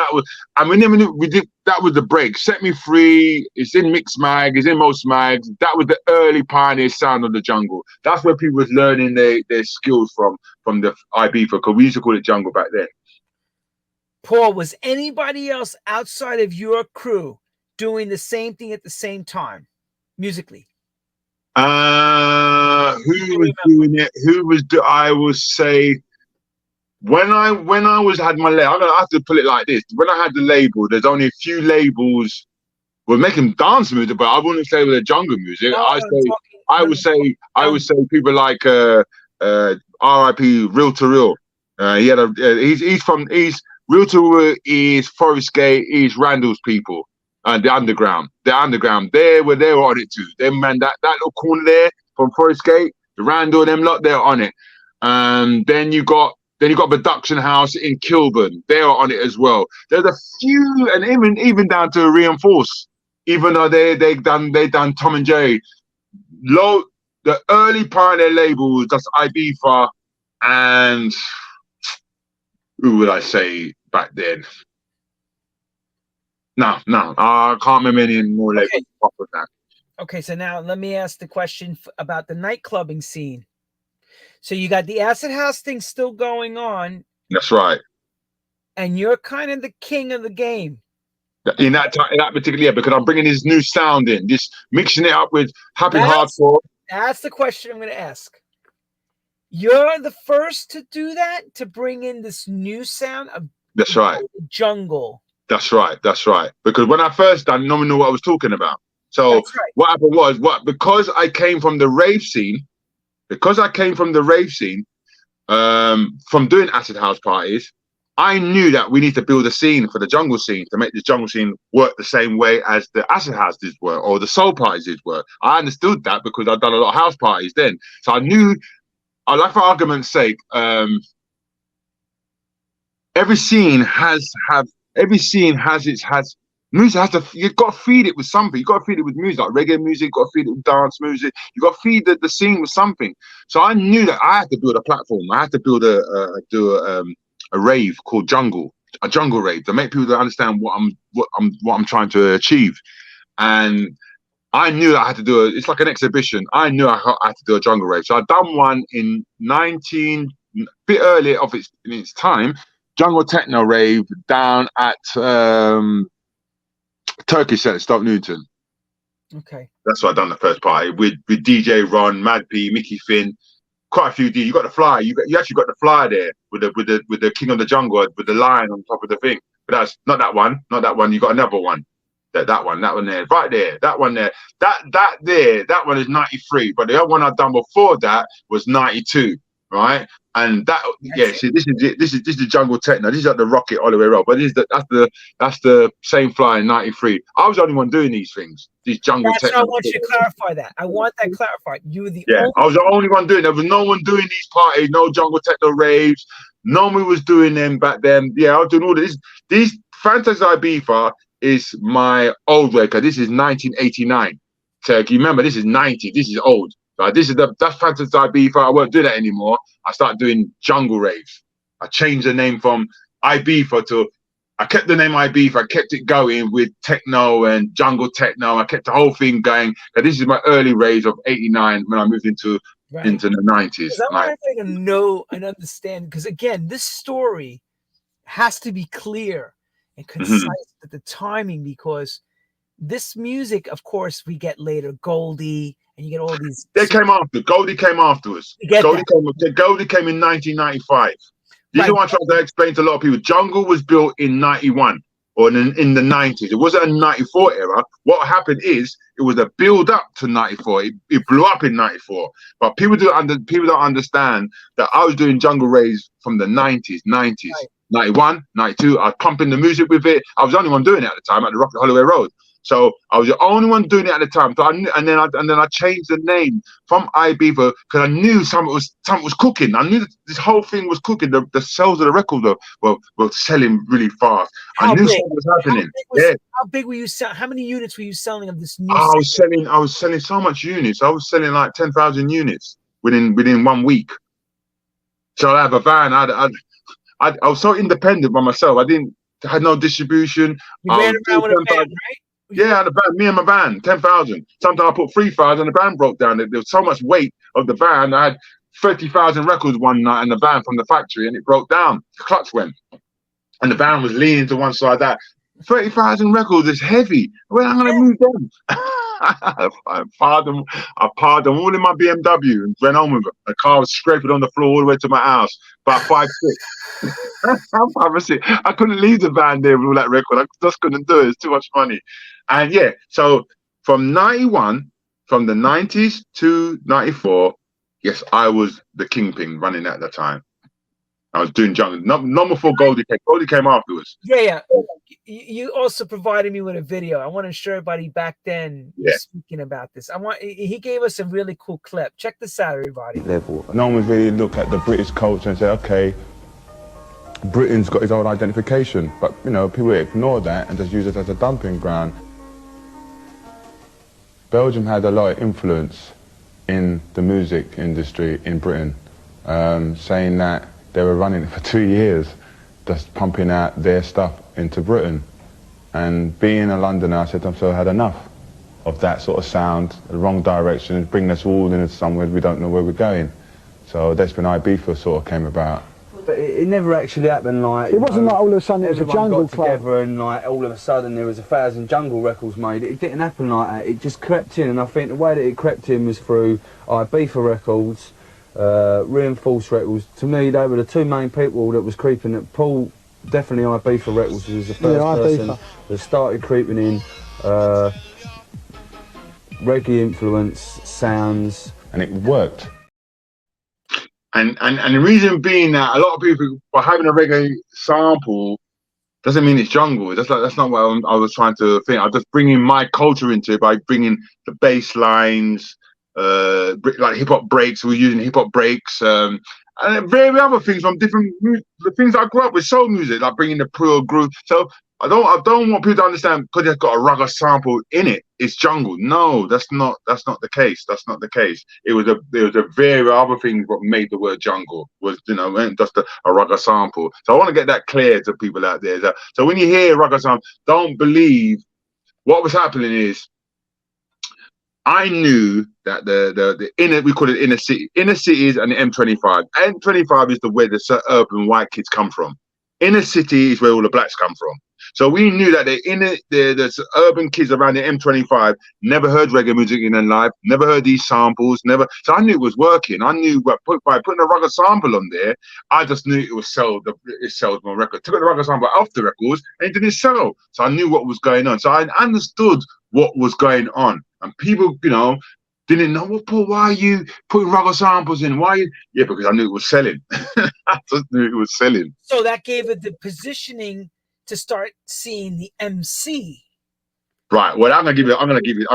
[SPEAKER 2] and we did that was the break. Set Me Free. It's in Mix Mag. It's in most mags. That was the early pioneer sound of the jungle. That's where people was learning their skills from the Ibiza, because we used to call it jungle back then.
[SPEAKER 1] Paul, was anybody else outside of your crew doing the same thing at the same time, musically?
[SPEAKER 2] Who was doing it? I would say. When I had my label, I'm gonna have to put it like this. When I had the label, there's only a few labels were making dance music, but I wouldn't say with the jungle music.
[SPEAKER 1] No,
[SPEAKER 2] I would say people like R.I.P. Real to Real. He's Real to Real is Forest Gate, he's Randall's people, and the underground. They were on it too. Them man, that little corner there from Forest Gate, the Randall, them lot, they're on it. Then you got Production House in Kilburn. They are on it as well. There's a few, and even down to Reinforce, even though they done Tom and Jerry. The early pioneer labels, that's Ibiza, and who would I say back then? No, I can't remember any more labels apart from that.
[SPEAKER 1] Okay, so now let me ask the question about the nightclubbing scene. So you got the acid house thing still going on.
[SPEAKER 2] That's right.
[SPEAKER 1] And you're kind of the king of the game.
[SPEAKER 2] In that particular year, because I'm bringing this new sound in, just mixing it up with hardcore.
[SPEAKER 1] That's the question I'm going to ask. You're the first to do that, to bring in this new sound of
[SPEAKER 2] That's right.
[SPEAKER 1] Jungle.
[SPEAKER 2] That's right. Because when I first done, no one knew what I was talking about. So what happened was, because I came from the rave scene, from doing acid house parties, I knew that we need to build a scene for the jungle scene to make the jungle scene work the same way as the acid houses work or the soul parties did work. I understood that because I'd done a lot of house parties then. So I knew, like for argument's sake, every scene has music. You've got to feed it with something. You've got to feed it with music, like reggae music. You've got to feed it with dance music. You've got to feed the scene with something. So I knew that I had to build a platform. I had to build a rave called Jungle, a jungle rave, to make people understand what I'm trying to achieve. And I knew that I had to do it's like an exhibition. I knew I had to do a jungle rave. So I'd done one in a bit earlier in its time, jungle techno rave down at Turkish Centre, Stoke Newton.
[SPEAKER 1] Okay.
[SPEAKER 2] That's what I done the first party with DJ Ron, Mad P, Mickey Finn, quite a few DJs. You got the flyer. You actually got the flyer there with the King of the Jungle with the lion on top of the thing. But that's not that one. Not that one. You got another one. That one there, right there. That one there. That one is 93. But the other one I've done before that was 92. Right. And that, yeah, see, this is the jungle techno. This is like the rocket all the way around. But that's the same fly in '93. I was the only one doing these things. These jungle
[SPEAKER 1] That's
[SPEAKER 2] techno.
[SPEAKER 1] what I want you to clarify that. I want that clarified. You were the only.
[SPEAKER 2] I was the only one doing it. There was no one doing these parties, no jungle techno raves. No one was doing them back then. Yeah, I was doing all this. These Fantastic Ibiza is my old record. This is 1989. So you remember, this is 90. This is old. Right? That's Fantastic Ibiza. I won't do that anymore. I started doing jungle raves. I changed the name from Ibiza to, I kept the name Ibiza. I kept it going with techno and jungle techno. I kept the whole thing going. This is my early raves of '89 when I moved into the 90s.
[SPEAKER 1] I want everybody to know and understand, because again, this story has to be clear and concise at the timing, because this music, of course, we get later, Goldie, and you get all these.
[SPEAKER 2] They came after. Goldie came afterwards. Goldie came in 1995. This is what I'm trying to explain to a lot of people. Jungle was built in 91 or in the 90s. It wasn't a 94 era. What happened is it was a build up to 94. It blew up in 94. But people don't understand that I was doing jungle raves from the 90s, 91, 92. I was pumping the music with it. I was the only one doing it at the time at the Rocket Holloway Road. So I was the only one doing it at the time. So and then I changed the name from Ibiza because I knew something was cooking. I knew that this whole thing was cooking. The sales of the record were selling really fast. I knew something was happening.
[SPEAKER 1] How big were you selling? How many units were you selling of this new?
[SPEAKER 2] I was selling so much units. I was selling like 10,000 units within 1 week. So I have a van. I was so independent by myself. I had no distribution.
[SPEAKER 1] You ran around with a van, right?
[SPEAKER 2] Yeah, I had a van, me and my van, 10,000. Sometimes I put 3,000, the van broke down. There was so much weight of the van. I had 30,000 records one night in the van from the factory, and it broke down. The clutch went. And the van was leaning to one side. That 30,000 records is heavy. Where am I going to move them? I parked them all in my BMW and went home with it. The car was scraping on the floor all the way to my house, about 5 6. I couldn't leave the van there with all that record. I just couldn't do it. It's too much money. And yeah, so from 91, from the 90s to 94, yes, I was the kingpin running at the time. I was doing jungle. Not before Goldie came. Goldie came afterwards.
[SPEAKER 1] Yeah. You also provided me with a video. I want to show everybody back then speaking about this. He gave us a really cool clip. Check this out, everybody.
[SPEAKER 3] Level. No one really look at the British culture and say, okay, Britain's got its own identification, but people ignore that and just use it as a dumping ground. Belgium had a lot of influence in the music industry in Britain, saying that they were running it for 2 years, just pumping out their stuff into Britain. And being a Londoner, I said to myself, I had enough of that sort of sound, the wrong direction, bringing us all into somewhere we don't know where we're going. So that's when Ibiza sort of came about.
[SPEAKER 4] But it never actually happened like...
[SPEAKER 5] It wasn't like all of a sudden it was a jungle club.
[SPEAKER 4] Together and like all of a sudden there was 1,000 jungle records made. It didn't happen like that. It just crept in, and I think the way that it crept in was through Ibiza Records, Reinforced Records. To me, they were the two main people that was creeping. That Paul, definitely Ibiza Records was the first person that started creeping in. Reggae influence, sounds.
[SPEAKER 3] And it worked.
[SPEAKER 2] And the reason being that a lot of people, by having a reggae sample, doesn't mean it's jungle. That's not what I was trying to think. I'm just bringing my culture into it by bringing the bass lines, like hip hop breaks. We're using hip hop breaks, and very other things from different the things I grew up with, soul music, like bringing the pure groove. So I don't want people to understand because it's got a rugger sample in it, it's jungle. No, that's not the case. That's not the case. It was a very other things what made the word jungle was just a rugger sample. So I want to get that clear to people out there. So when you hear rugger sample, don't believe what was happening is I knew that the inner, we call it inner cities and the M25. M25 is where the urban white kids come from. Inner city is where all the blacks come from. So we knew that there's urban kids around the M25 never heard reggae music in their life, never heard these samples, never. So I knew it was working. I knew by putting a rugged sample on there, I just knew it would sell. It sells more records. Took the rugged sample off the records and it didn't sell. So I knew what was going on. So I understood what was going on, and people, didn't know, well, Paul, why are you putting rugged samples in? Why? Yeah, because I knew it was selling. I just knew it was selling.
[SPEAKER 1] So that gave it the positioning to start seeing the MC.
[SPEAKER 2] Right. Well, I'm gonna give you.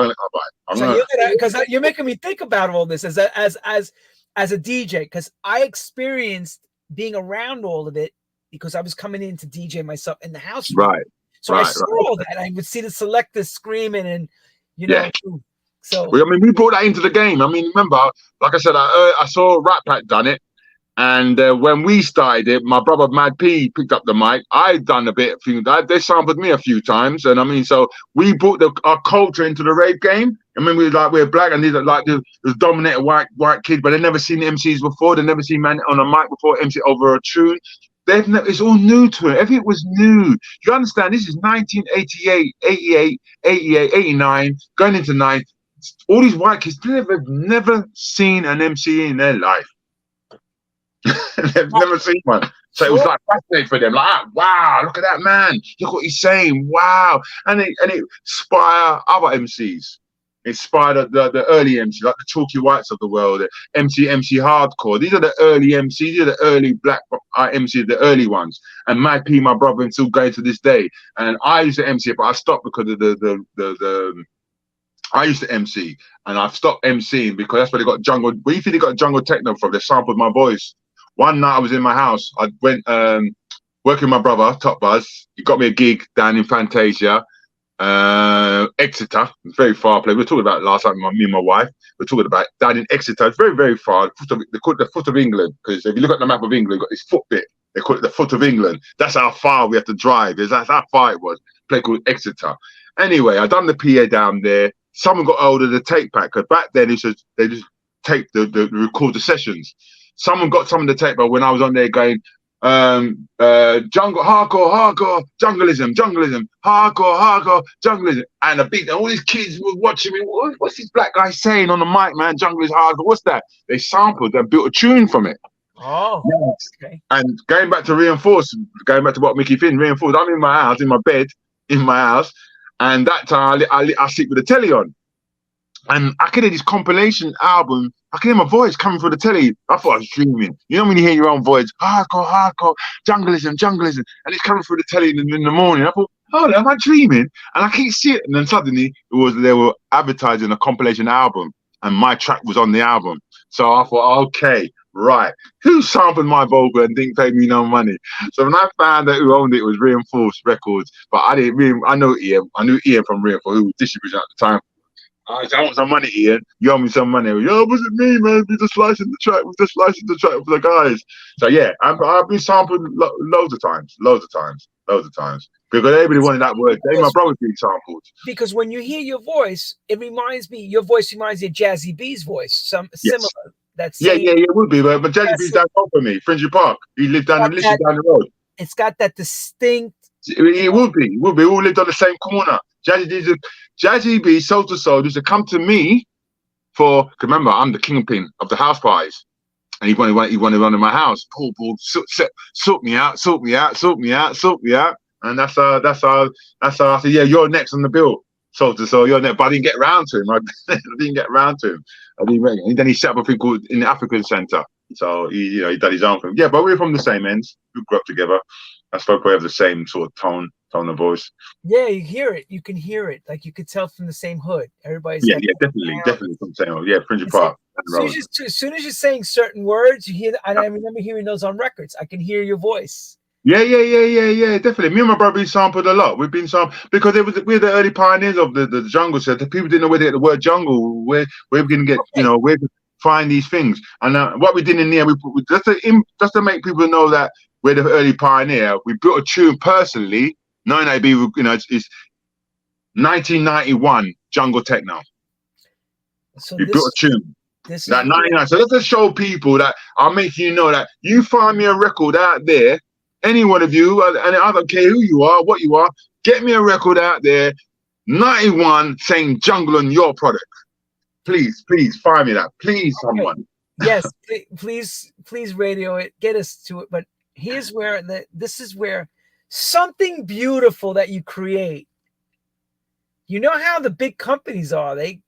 [SPEAKER 1] Because you're making me think about all this as a DJ, because I experienced being around all of it because I was coming in to DJ myself in the house.
[SPEAKER 2] Right.
[SPEAKER 1] So I saw all that. I would see the selectors screaming, and
[SPEAKER 2] Yeah.
[SPEAKER 1] So
[SPEAKER 2] I mean, we brought that into the game. I mean, remember, like I said, I saw Rat Pack done it, and when we started it, my brother Mad P picked up the mic. I done a bit. They sampled me a few times, and I mean, so we brought our culture into the rave game. I mean, we're black, and these are like the dominated white kids, but they never seen MCs before. They never seen man on a mic before, MC over a tune. It's all new to it. Everything was new. You understand? This is 1988, 88, 88, 89, going into 9. All these white kids never seen an MC in their life. They've never seen one. So it was like fascinating for them. Like, wow, look at that man. Look what he's saying. Wow. And it inspired other MCs. Inspired the early MCs, like the Chalky Whites of the world, the MC Hardcore. These are the early MCs. These are the early black MCs, the early ones. And Mad P, my brother, and still going to this day. And I used to MC, but I stopped because of I used to MC, and I've stopped MCing because that's where they got jungle. Where you think they got jungle techno from? They sampled my voice. One night I was in my house. I went working with my brother, Top Buzz. He got me a gig down in Fantasia, Exeter. Very far place. We were talking about it last time. Me and my wife. We're talking about down in Exeter. It's very, very far. They call it the foot of England, because if you look at the map of England, got this foot bit. They call it the foot of England. That's how far we have to drive. That's how far it was. A place called Exeter. Anyway, I done the PA down there. Someone got hold of the tape pack, because back then they just tape the record the sessions. Someone got some of the tape back when I was on there going, jungle, hardcore, jungleism, hardcore, jungleism. And and all these kids were watching me. What's this black guy saying on the mic, man? Jungle is hardcore. What's that? They sampled and built a tune from it.
[SPEAKER 1] Oh,
[SPEAKER 2] yes.
[SPEAKER 1] Okay.
[SPEAKER 2] And going back to going back to what Mickey Finn reinforced, I'm in my house, in my bed, in my house. And that time I sleep with the telly on, and I could hear this compilation album. I could hear my voice coming through the telly. I thought I was dreaming. You know when you hear your own voice, hardcore, jungleism, and it's coming through the telly in the morning. I thought, oh, am I dreaming? And I keep seeing it, and then suddenly they were advertising a compilation album, and my track was on the album. So I thought, okay, right, who sampled my vocal and didn't pay me no money? So when I found out who owned it, was Reinforced Records, but I knew Ian from Reinforced, who was distributing at the time. I want some money, Ian. You owe me some money. Yo, it wasn't me, man. We just licensed the track. For the guys. So yeah, I've been sampled loads of times. Because everybody wanted that word. They, my brother, being sampled.
[SPEAKER 1] Because when you hear your voice, your voice reminds me of Jazzy B's voice. Similar. That's
[SPEAKER 2] it would be. But Jazzy B's down for me, Fringy Park. He lived down the road.
[SPEAKER 1] It's got that distinct.
[SPEAKER 2] It would be. We all lived on the same corner. Jazzy B, Soul to Soul, used to come to me for. Remember, I'm the kingpin of the house parties, and he wanted one in my house. Paul, sort me out, and that's how I said, yeah, you're next on the bill. Soul to Soul, you're next. But I didn't get around to him. And then he set up a thing called in the African Centre. So he done his own thing. Yeah, but we're from the same ends. We grew up together. I suppose we have the same sort of tone of voice.
[SPEAKER 1] Yeah, you hear it. You can hear it. Like you could tell from the same hood. Everybody's
[SPEAKER 2] definitely from the same hood. Yeah, Fringy Park.
[SPEAKER 1] As soon as you're saying certain words, you hear. And I remember hearing those on records. I can hear your voice.
[SPEAKER 2] Yeah, definitely. Me and my brother sampled a lot. We've been sampled because we're the early pioneers of the jungle set. The people didn't know where to get the word jungle. Where we can get, where to find these things. And what we did in there, we put just to make people know that we're the early pioneer. We built a tune personally. Knowing that it's 1991 jungle techno. So we built a tune. That 99. So let's just show people that I'm making you know that you find me a record out there any one of you, and I don't care who you are, what you are, get me a record out there, 91 saying jungle on your product. Please, please find me that. Please, someone.
[SPEAKER 1] Yes, please radio it, get us to it. But here's where this is where something beautiful that you create. You know how the big companies are. They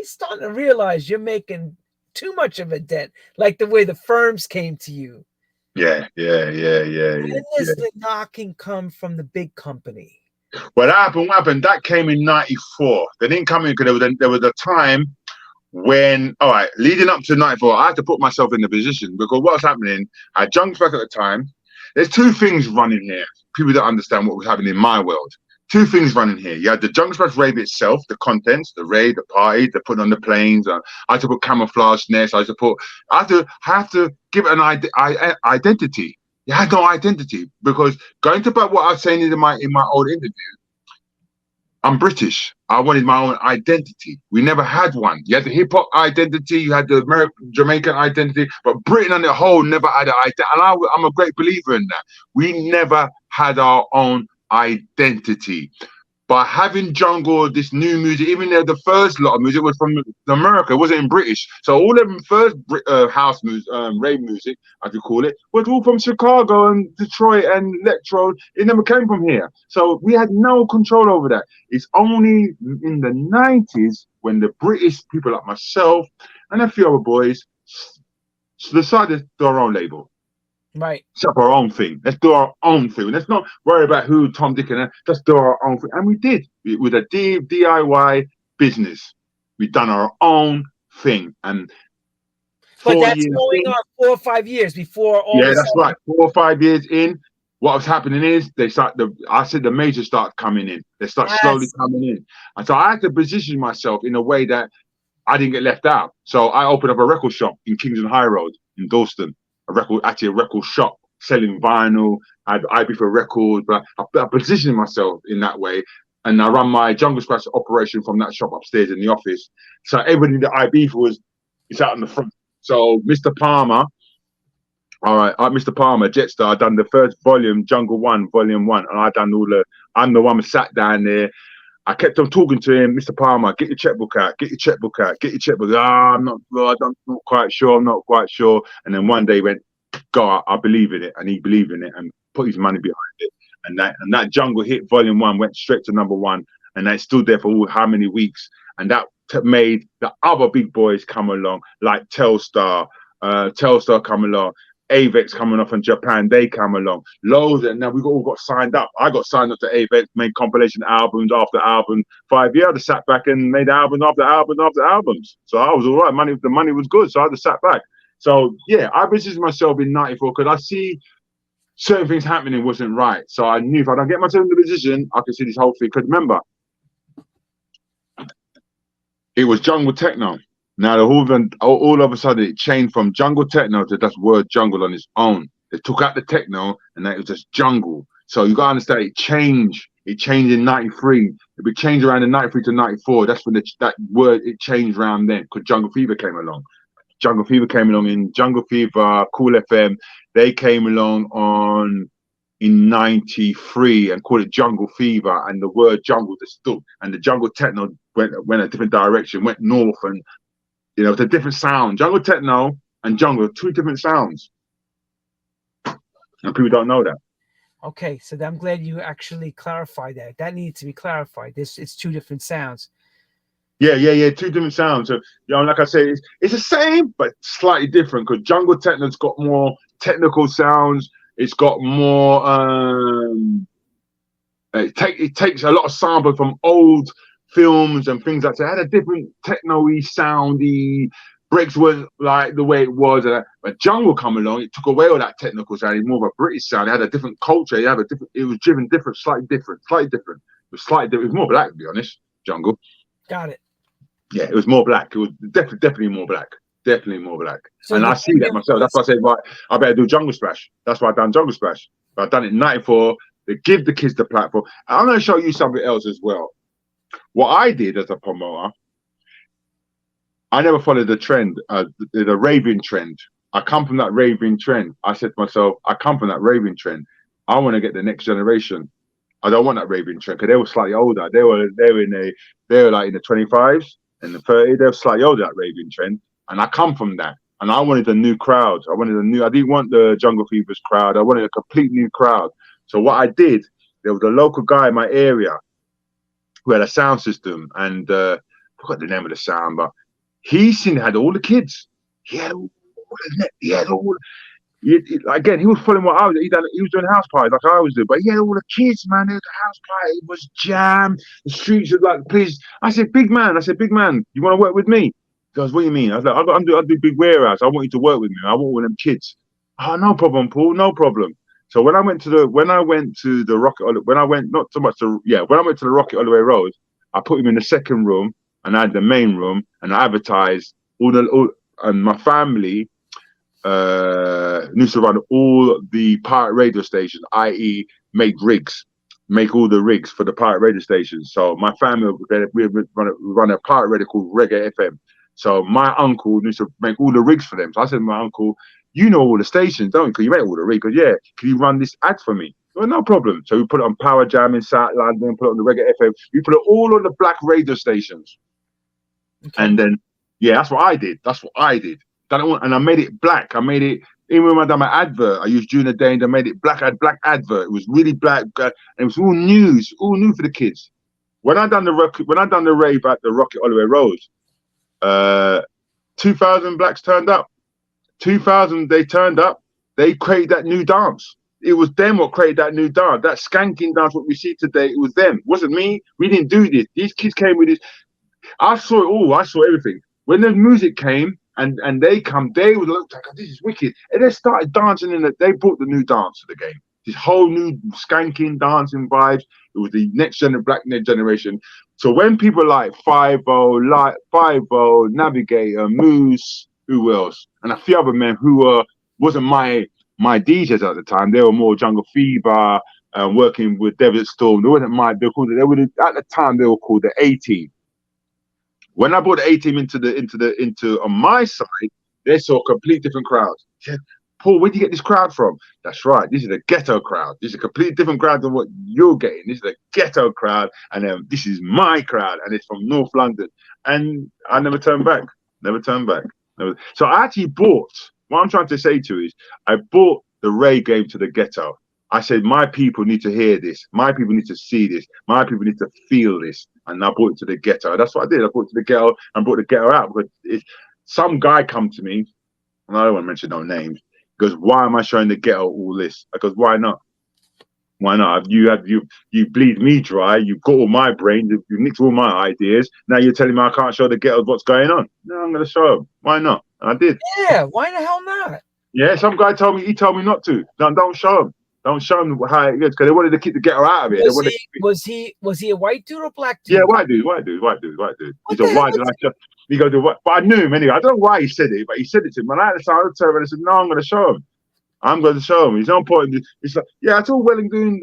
[SPEAKER 1] starting to realize you're making too much of a dent, like the way the firms came to you.
[SPEAKER 2] Yeah.
[SPEAKER 1] When does the knocking come from the big company?
[SPEAKER 2] What happened? That came in 94. They didn't come in because there was a time when, all right, leading up to 94, I had to put myself in the position because what was happening, I had Jungle Splash at the time. There's two things running here. People don't understand what was happening in my world. Two things running here. You had the Jungle Splash rave itself, the contents, the rave, the party, the putting on the planes. I had to put camouflage nets. I have to give it an identity. You had no identity because going to back what I was saying in my old interview, I'm British. I wanted my own identity. We never had one. You had the hip hop identity, you had the Jamaican identity, but Britain on the whole never had an identity. And I'm a great believer in that. We never had our own identity. By having jungle, this new music, even though the first lot of music was from America, it wasn't in British. So all of the first house music, rave music, as we call it, was all from Chicago and Detroit and electro. It never came from here. So we had no control over that. It's only in the 90s when the British people like myself and a few other boys decided to do our own label.
[SPEAKER 1] Right.
[SPEAKER 2] Set up our own thing. Let's do our own thing. Let's not worry about who Tom, Dick, and let's do our own thing. And we did. With a DIY business. We've done our own thing. And
[SPEAKER 1] but that's going on 4 or 5 years before all.
[SPEAKER 2] Yeah, that's right. 4 or 5 years in, what was happening is the majors start coming in. They start slowly coming in. And so I had to position myself in a way that I didn't get left out. So I opened up a record shop in Kingston High Road in Dalston. A record shop selling vinyl. I had Ibiza Records, but I positioned myself in that way, and I run my Jungle Splash operation from that shop upstairs in the office. So everything that Ibiza is out in the front. So Mr. Palmer, Mr. Palmer, Jetstar, I done the first volume, Jungle 1, Volume 1, and I done I'm the one who sat down there. I kept on talking to him, Mr. Palmer, get your checkbook out, get your checkbook out, get your checkbook. I'm not quite sure. And then one day he went, go, I believe in it. And he believed in it and put his money behind it. And that Jungle hit Volume 1, went straight to #1. And that stood there for how many weeks. And that made the other big boys come along, like Telstar come along. Avex coming off from Japan, they come along. Loads, and now we all got signed up. I got signed up to Avex, made compilation albums after album. 5 years, I sat back and made album after album after albums. So I was all right. The money was good, so I just sat back. So yeah, I positioned myself in 94 because I see certain things happening wasn't right. So I knew if I don't get myself in the position, I could see this whole thing. Because remember, it was jungle techno. Now, all of a sudden, it changed from jungle techno to just word jungle on its own. They took out the techno, and then it was just jungle. So you got to understand, it changed. It changed in 93. It changed around in 93 to 94. That's when that word, it changed around then, because Jungle Fever came along. Jungle Fever came along in Jungle Fever, Cool FM. They came along in 93 and called it Jungle Fever, and the word jungle just stuck. And the jungle techno went a different direction, went north, and it's a different sound. Jungle techno and jungle are two different sounds, and people don't know that.
[SPEAKER 1] Okay, so I'm glad you actually clarified that. That needs to be clarified. It's two different sounds.
[SPEAKER 2] Yeah, two different sounds. So, like I say, it's the same but slightly different, because jungle techno's got more technical sounds. It's got more. It takes a lot of sample from old films and things like that. It had a different techno-y, soundy. Breaks weren't like the way it was. But jungle come along, it took away all that technical sound. It's more of a British sound. It had a different culture. It was driven different, slightly different. It was more black, to be honest. Jungle.
[SPEAKER 1] Got it.
[SPEAKER 2] Yeah, it was more black. It was definitely more black. Definitely more black. So and I see that myself. That's why I said, right, I better do Jungle Splash. That's why I done Jungle Splash. I've done it in 94 to give the kids the platform. And I'm going to show you something else as well. What I did as a promoter, I never followed the trend, the raving trend. I come from that raving trend. I said to myself, I come from that raving trend. I want to get the next generation. I don't want that raving trend because they were slightly older. They were like in the 25s and the 30s. They were slightly older, that raving trend, and I come from that. And I wanted a new crowd. I didn't want the Jungle Fevers crowd. I wanted a complete new crowd. So what I did, there was a local guy in my area who had a sound system, and I forgot the name of the sound, but he had all the kids. He had all. Again, he was following what I was. He was doing house parties like I was doing, but he had all the kids, man. The house party was jammed. The streets were like, please. I said, big man, you want to work with me? He goes, what do you mean? I was like, I'll do big warehouse. I want you to work with me. I want one of them kids. Oh, no problem, Paul, no problem. So when I went to the Rocket, when I went to the Rocket Holloway Road, I put him in the second room and I had the main room and I advertised and my family used to run all the pirate radio stations, i.e. make all the rigs for the pirate radio stations. So my family, we run a pirate radio called Reggae FM. So my uncle used to make all the rigs for them. So I said to my uncle, you know all the stations, don't you? Because you make all the rigs. Yeah, can you run this ad for me? Well, no problem. So we put it on Power Jam in South London, put it on the Reggae FM. We put it all on the black radio stations. Okay. And then, yeah, that's what I did. And I made it black. Even when I done my advert, I used June a Day and I made it black. I had black advert. It was really black. And it was all new for the kids. When I done the rave at the Rocket Holloway Road, 2,000 blacks turned up. 2,000, they turned up. They created that new dance. It was them what created that new dance. That skanking dance, what we see today, it was them. It wasn't me. We didn't do this. These kids came with this. I saw it all. I saw everything. When the music came and they would look like, oh, this is wicked. And they started dancing they brought the new dance to the game. This whole new skanking dancing vibes. It was the black generation. So when people like 5-0, Navigator, Moose, who else? And a few other men who wasn't my DJs at the time. They were more Jungle Fever, working with Desert Storm. They wasn't at the time they were called the A-Team. When I brought the A-Team into on my side, they saw a complete different crowd. Yeah, Paul, where'd you get this crowd from? That's right. This is a ghetto crowd. This is a completely different crowd than what you're getting. This is a ghetto crowd, and this is my crowd, and it's from North London. And I never turned back. So I actually bought. What I'm trying to say to you is, I bought the Ray game to the ghetto. I said, my people need to hear this. My people need to see this. My people need to feel this. And I brought it to the ghetto. That's what I did. I brought it to the ghetto and brought the ghetto out. But some guy come to me, and I don't want to mention no names, goes, why am I showing the ghetto all this? I goes, why not? Why not? You bleed me dry. You've got all my brain. You nicked all my ideas. Now you're telling me I can't show the ghetto what's going on. No, I'm going to show them. Why not? And I did.
[SPEAKER 1] Yeah, why the hell not?
[SPEAKER 2] Yeah, some guy told me not to. No, don't show them. Don't show them how it is, because they wanted to keep the ghetto out of it.
[SPEAKER 1] Was he a white dude or black dude?
[SPEAKER 2] Yeah, white dude. He's a white dude. He goes, but I knew him anyway. I don't know why he said it, but he said it to him. And I had to tell him, and I said, no, I'm going to show him. I'm going to show him. He's on point. It's like, yeah, it's all well and doing.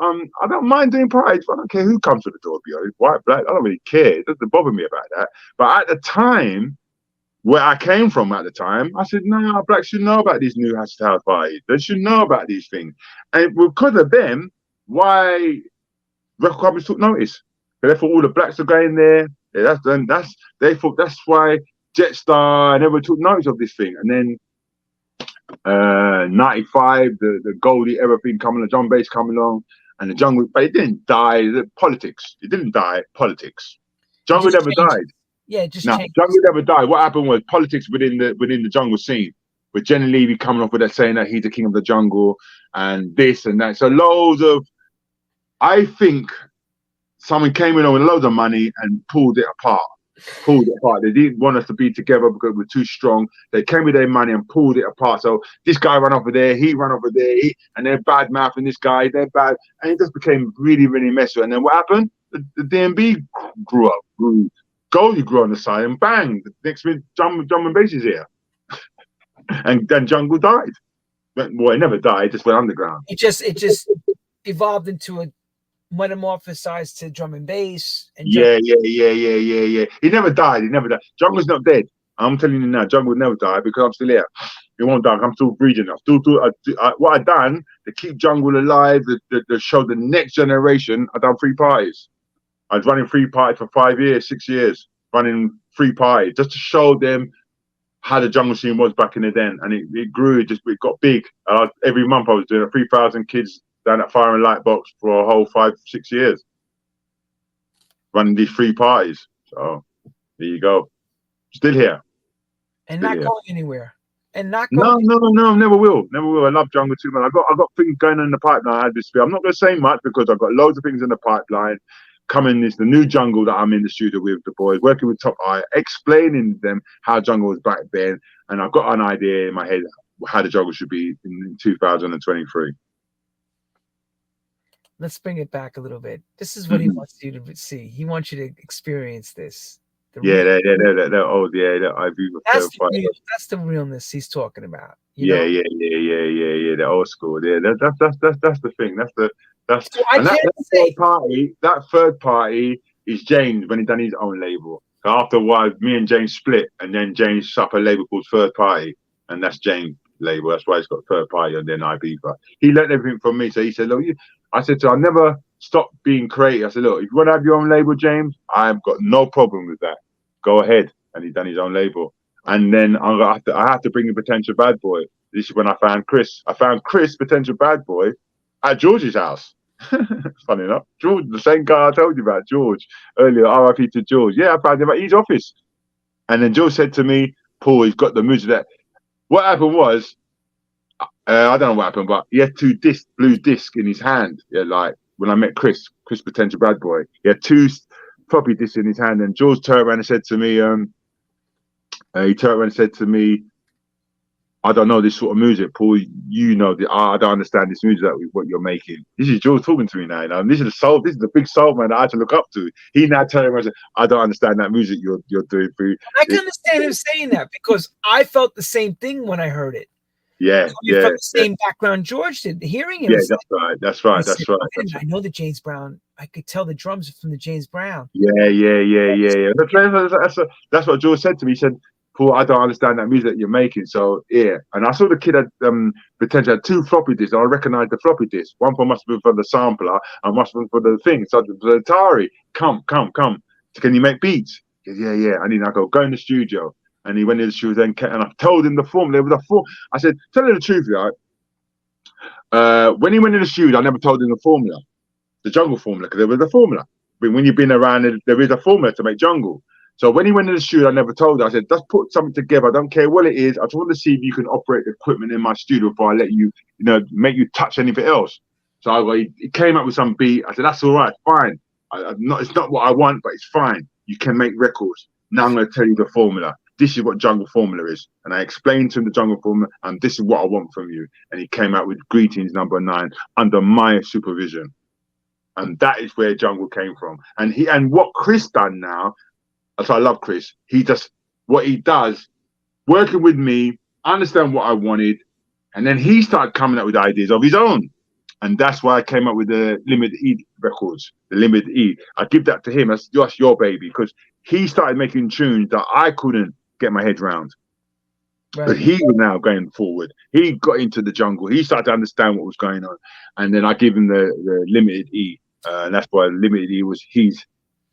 [SPEAKER 2] I don't mind doing pride. I don't care who comes to the door. Be honest, white, black. I don't really care. It doesn't bother me about that. But at the time, where I came from at the time, I said, no, blacks should know about these new house parties. They should know about these things. And because of them, why record companies took notice. They thought all the blacks are going there. Yeah, they thought that's why Jetstar never took notice of this thing. And then 95, the Goldie Era thing coming along, John Bass coming along, and the jungle, but it didn't die. Politics. It didn't die. Politics. Jungle never died.
[SPEAKER 1] Yeah, just
[SPEAKER 2] no, jungle never died. What happened was politics within the jungle scene. With Jenny Levy coming off with that saying that he's the king of the jungle and this and that. So loads of, I think someone came in with loads of money and pulled it apart. They didn't want us to be together because we're too strong. They came with their money and pulled it apart. So this guy ran over there, he ran over there, and they're bad mouthing this guy, they're bad. And it just became really, really messy. And then what happened? The DMB grew. Goldie grew on the side, and bang, the next minute, drum and bass is here. And then jungle died. Well, it never died, it just went underground.
[SPEAKER 1] It just evolved into a metamorphosized to drum and bass. And
[SPEAKER 2] yeah. He never died. Jungle's not dead. I'm telling you now, Jungle will never die because I'm still here. It won't die. I'm still breeding. What I done to keep jungle alive, to show the next generation. I done free parties. I was running free parties for 5 years, 6 years, running free parties just to show them how the jungle scene was back in the day, and it grew. It got big. Every month I was doing 3,000 kids down at Fire and Light Box for a whole 5, 6 years, running these free parties. So there you go. Still here.
[SPEAKER 1] And not going anywhere. And not going.
[SPEAKER 2] No, never will. I love jungle too, man. I got things going on in the pipeline. I'm not going to say much because I've got loads of things in the pipeline. Coming is the new jungle that I'm in the studio with the boys, working with Top Eye, explaining to them how jungle was back then, and I've got an idea in my head how the jungle should be in 2023.
[SPEAKER 1] Let's bring it back a little bit. This is what he wants you to see. He wants you to experience this.
[SPEAKER 2] They're old. That's
[SPEAKER 1] the realness he's talking about.
[SPEAKER 2] Yeah. They're old school. Yeah, that's the thing. That third party is James when he done his own label. After a while, me and James split, and then James set up a label called Third Party, and that's James' label. That's why it's got Third Party and then Ibiza. He learned everything from me, so he said, "Look, I said to him, I never stop being creative. I said, look, if you want to have your own label, James, I've got no problem with that. Go ahead." And he done his own label. And then I have to bring in Potential Bad Boy. This is when I found Chris. I found Chris, Potential Bad Boy, at George's house. Funny enough. George, the same guy I told you about, George, earlier, RIP to George. Yeah, I found him at his office. And then George said to me, Paul, he's got the music that. What happened was, I don't know what happened, but he had 2 blue discs in his hand. Yeah, like when I met Chris Potential Bad Boy, he had 2 floppy discs in his hand. And George turned around and said to me, I don't know this sort of music, Paul. You know, I don't understand this music what you're making. This is George talking to me now. And this is the soul. This is the big soul man that I had to look up to. He now turned around and said, I don't understand that music you're doing.
[SPEAKER 1] I can understand him saying that because I felt the same thing when I heard it.
[SPEAKER 2] Yeah,
[SPEAKER 1] you felt the same background George did. Hearing him.
[SPEAKER 2] Yeah, that's right.
[SPEAKER 1] I know the James Brown. I could tell the drums are from the James Brown.
[SPEAKER 2] Yeah. That's what George said to me. He said, Paul, I don't understand that music that you're making. So yeah, and I saw the kid had potentially had 2 floppy disks. I recognized the floppy disk. One for must have been for the sampler, and must have been for the thing. So the Atari, come. So, can you make beats? He said, yeah. And then I go in the studio, and he went in the studio and I told him the formula. There was a form. I said, tell you the truth, right? When he went in the studio, I never told him the formula, the jungle formula, because there was a formula. But when you've been around, there is a formula to make jungle. So when he went in the studio, I never told him. I said, just put something together. I don't care what it is. I just want to see if you can operate the equipment in my studio before I let you, make you touch anything else. So he came up with some beat. I said, that's all right, fine. It's not what I want, but it's fine. You can make records. Now I'm going to tell you the formula. This is what jungle formula is. And I explained to him the jungle formula, and this is what I want from you. And he came out with Greetings #9 under my supervision. And that is where jungle came from. And what Chris done now, so I love Chris. What he does, working with me, understand what I wanted, and then he started coming up with ideas of his own. And that's why I came up with the Limited E records, the Limited E. I give that to him. That's just your baby, because he started making tunes that I couldn't get my head around. Right. But he was now going forward. He got into the jungle. He started to understand what was going on. And then I give him the Limited E. And that's why Limited E was his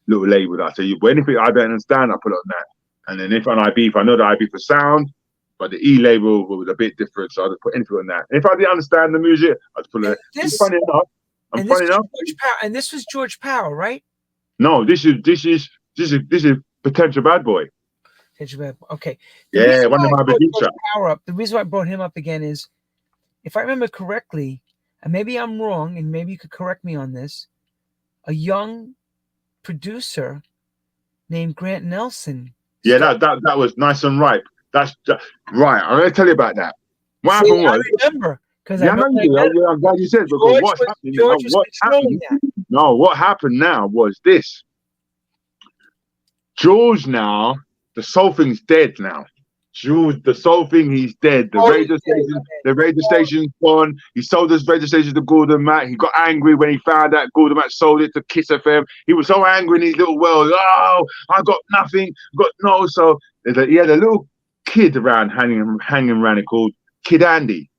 [SPEAKER 2] little label that I say, anything I don't understand, I put it on that. And then if on Ibiza, I know the Ibiza sound, but the E label was a bit different, so I just put anything on that. And if I didn't understand the music, I'd put it. It's funny enough.
[SPEAKER 1] And this was George Powell, right?
[SPEAKER 2] No, this is Potential Bad Boy.
[SPEAKER 1] Potential Bad Boy. Okay.
[SPEAKER 2] Yeah, one of my big
[SPEAKER 1] The reason why I brought him up again is, if I remember correctly, and maybe I'm wrong, and maybe you could correct me on this, a young producer named Grant Nelson.
[SPEAKER 2] Yeah, that was Nice and Ripe. That's right. I'm going to tell you about that. What happened was,
[SPEAKER 1] I remember, because
[SPEAKER 2] I'm glad you said, because what happened now was this. George now, the soul thing's dead now. George, the soul thing, he's dead. The radio station's gone. He sold his radio station to Gordon Matt. He got angry when he found out Gordon Matt sold it to Kiss FM. He was so angry in his little world. Oh, I got nothing. So he had a little kid around hanging around it called Kid Andy,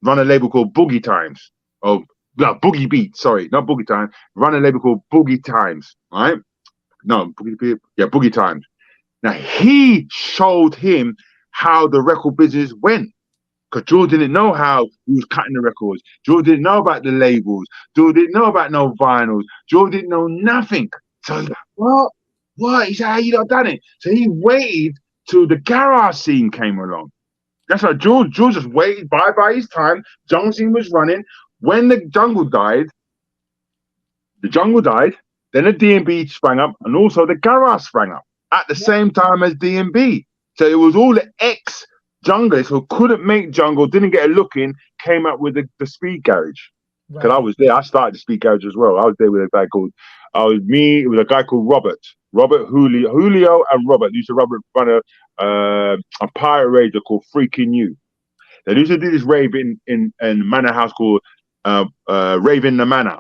[SPEAKER 2] run a label called Boogie Times. Oh, no, Boogie Beat. Sorry, not Boogie Times. Run a label called Boogie Times. Right? No, Boogie Beat. Yeah, Boogie Times. Now he showed him how the record business went. Because George didn't know how he was cutting the records. George didn't know about the labels. George didn't know about no vinyls. George didn't know nothing. So he's like, what? What? He said, how you not done it? So he waited till the garage scene came along. That's why George just waited by his time. Jungle scene was running. When the jungle died, then the D&B sprang up, and also the garage sprang up at the same time as D&B. So it was all the ex-junglers who couldn't make jungle, didn't get a look in, came up with the speed garage. Because I was there. I started the speed garage as well. I was there with a guy called, it was a guy called Robert Julio and Robert used to run a pirate rager called Freaking You. They used to do this rave in Manor House called Rave in the Manor.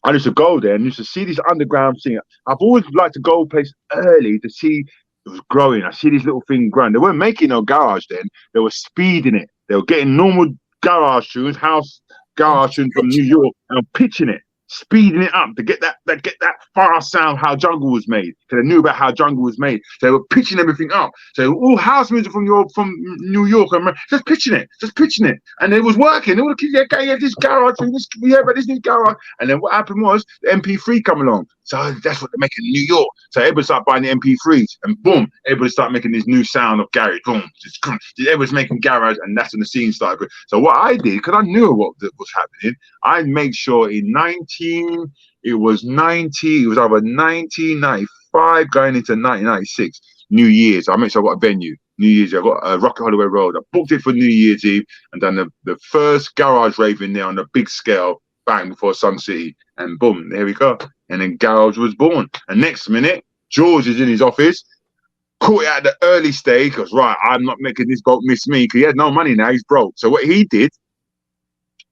[SPEAKER 2] I used to go there and used to see this underground thing. I've always liked to go place early to see it was growing. I see this little thing growing. They weren't making no garage then. They were speeding it. They were getting normal garage tunes, house garage tunes from New York, and pitching it, speeding it up to get that fast sound how jungle was made. Because they knew about how jungle was made. So they were pitching everything up. So all house music from New York, and just pitching it, and it was working. All the kids, yeah, this garage, we have this new garage. And then what happened was the MP3 come along. So that's what they're making in New York. So everybody started buying the MP3s, and boom, everybody started making this new sound of garage. Boom, everybody's making garage, and that's when the scene started. So what I did, because I knew what was happening, I made sure it was either 1995 going into 1996, New Year's. I made sure I got a venue. New Year's, I got Rocket Holloway Road. I booked it for New Year's Eve and done the first garage rave in there on a big scale, bang, before Sun City. And boom, there we go. And then garage was born. And next minute, George is in his office, caught it at the early stage, because, right, I'm not making this boat miss me, because he had no money now, he's broke. So what he did,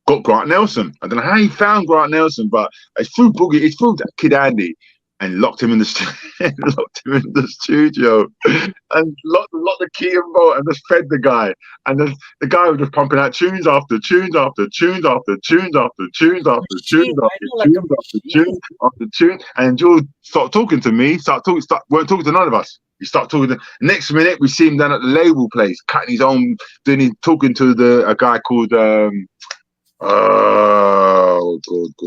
[SPEAKER 2] got Grant Nelson. I don't know how he found Grant Nelson, but it's through that Kid Andy, and locked him in the studio, and locked the key and bolt, and just fed the guy. And then the guy was just pumping out tunes after tunes after tunes after tunes after tunes after tunes after tunes after tunes after tunes. And George started talking to me, weren't talking to none of us. He started talking. Next minute, we see him down at the label place, cutting his own, talking to a guy called oh, good. I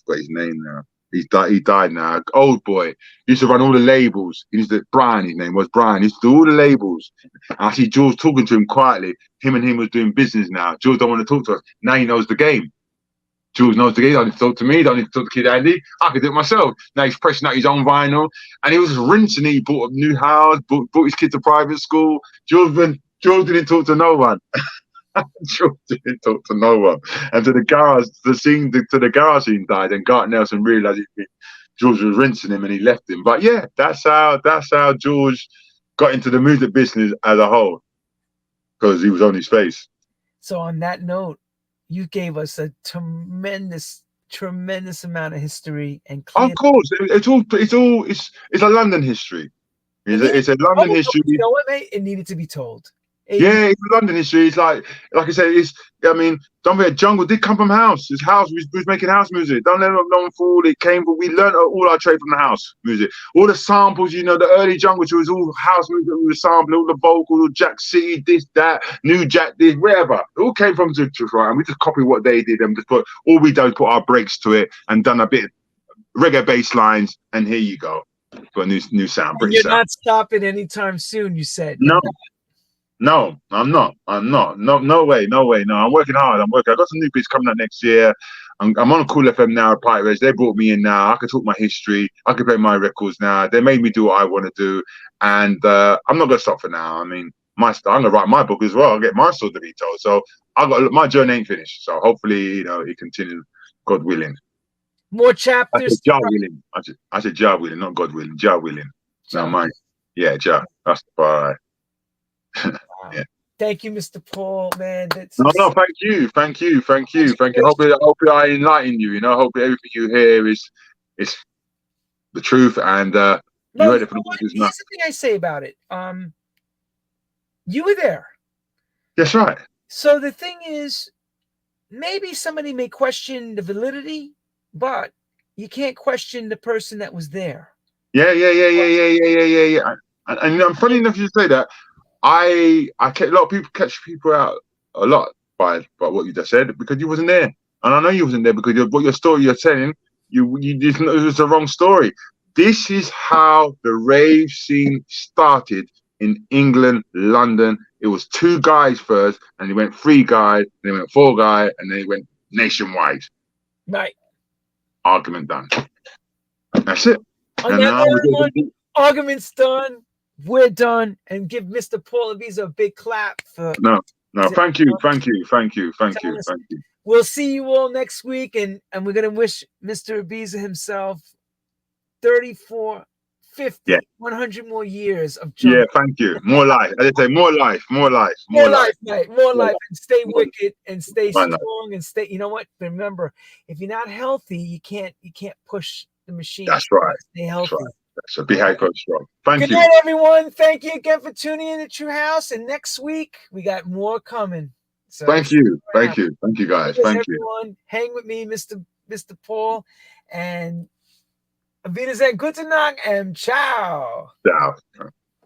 [SPEAKER 2] forgot his name now. He died now. Old boy. He used to run all the labels. Brian, his name was Brian. He used to do all the labels. And I see George talking to him quietly. Him and him was doing business now. George don't want to talk to us. Now he knows the game. George knows the game. Don't need to talk to me. Don't need to talk to Kid Andy. I could do it myself. Now he's pressing out his own vinyl. And he was rinsing it. He bought a new house, bought his kids to private school. George didn't talk to no one. George didn't talk to no one. And to the garage scene died, and Garth Nelson realized George was rinsing him, and he left him. But yeah, that's how George got into the music business as a whole, because he was on his face.
[SPEAKER 1] So on that note, you gave us a tremendous amount of history and
[SPEAKER 2] of course, it's a London history. It's a London history.
[SPEAKER 1] You know what, mate? It needed to be told.
[SPEAKER 2] Yeah, it's London history. It's like I said, don't forget, jungle did come from house. His house, we was making house music. Don't let no one fool. We learned all our trade from the house music. All the samples, the early jungle, which was all house music. We were sampling all the vocals, Jack City, this, that, New Jack, this, wherever. It all came from Citrus, right? And we just copied what they did, and just put our breaks to it, and done a bit of reggae bass lines, and here you go. Got a new sound.
[SPEAKER 1] You're not stopping anytime soon, you said.
[SPEAKER 2] No, I'm not. No way. No, I'm working hard. I got some new beats coming out next year. I'm on Cool FM now, Pirate Race. They brought me in now. I can talk my history. I can play my records now. They made me do what I want to do. And I'm not going to stop for now. I mean, I'm going to write my book as well. I'll get my story to be told. So my journey ain't finished. So hopefully, it continues, God willing.
[SPEAKER 1] More chapters.
[SPEAKER 2] I said Jah willing, not God willing. Jah willing. Now mine. Yeah, Jah. That's the bar.
[SPEAKER 1] Wow. Yeah. Thank you, Mr. Paul, man.
[SPEAKER 2] No, thank you. Hopefully I enlighten you. Hope everything you hear is the truth, and you heard it from the
[SPEAKER 1] Here's the thing I say about it. You were there.
[SPEAKER 2] That's right.
[SPEAKER 1] So the thing is, maybe somebody may question the validity, but you can't question the person that was there.
[SPEAKER 2] Yeah. And funny enough, you say that. I a lot of people catch people out a lot by what you just said because you wasn't there, and I know you wasn't there because what your story you're telling you just it was the wrong story. This is how the rave scene started in England, London. It was 2 guys first, and it went 3 guys, then it went 4 guys, and then it went nationwide.
[SPEAKER 1] Right.
[SPEAKER 2] Argument done. That's it.
[SPEAKER 1] On that note, argument's done. We're done, and give Mr. Paul Ibiza a big clap for.
[SPEAKER 2] No. Thank you.
[SPEAKER 1] We'll see you all next week, and we're gonna wish Mr. Ibiza himself 34, 50, 100 more years of jungle.
[SPEAKER 2] Yeah, thank you. More life. As I say, more life, mate. More life,
[SPEAKER 1] and stay wicked and stay strong and stay. You know what? Remember, if you're not healthy, you can't push the machine.
[SPEAKER 2] That's right.
[SPEAKER 1] Stay healthy.
[SPEAKER 2] That's right. So be hyper strong. Thank you.
[SPEAKER 1] Good night, everyone. Thank you again for tuning in to True House. And next week we got more coming. So
[SPEAKER 2] thank you, guys. Thank
[SPEAKER 1] everyone.
[SPEAKER 2] you.
[SPEAKER 1] Hang with me, Mr. Paul, and Auf Wiedersehen, guten Tag, and ciao.
[SPEAKER 2] Ciao.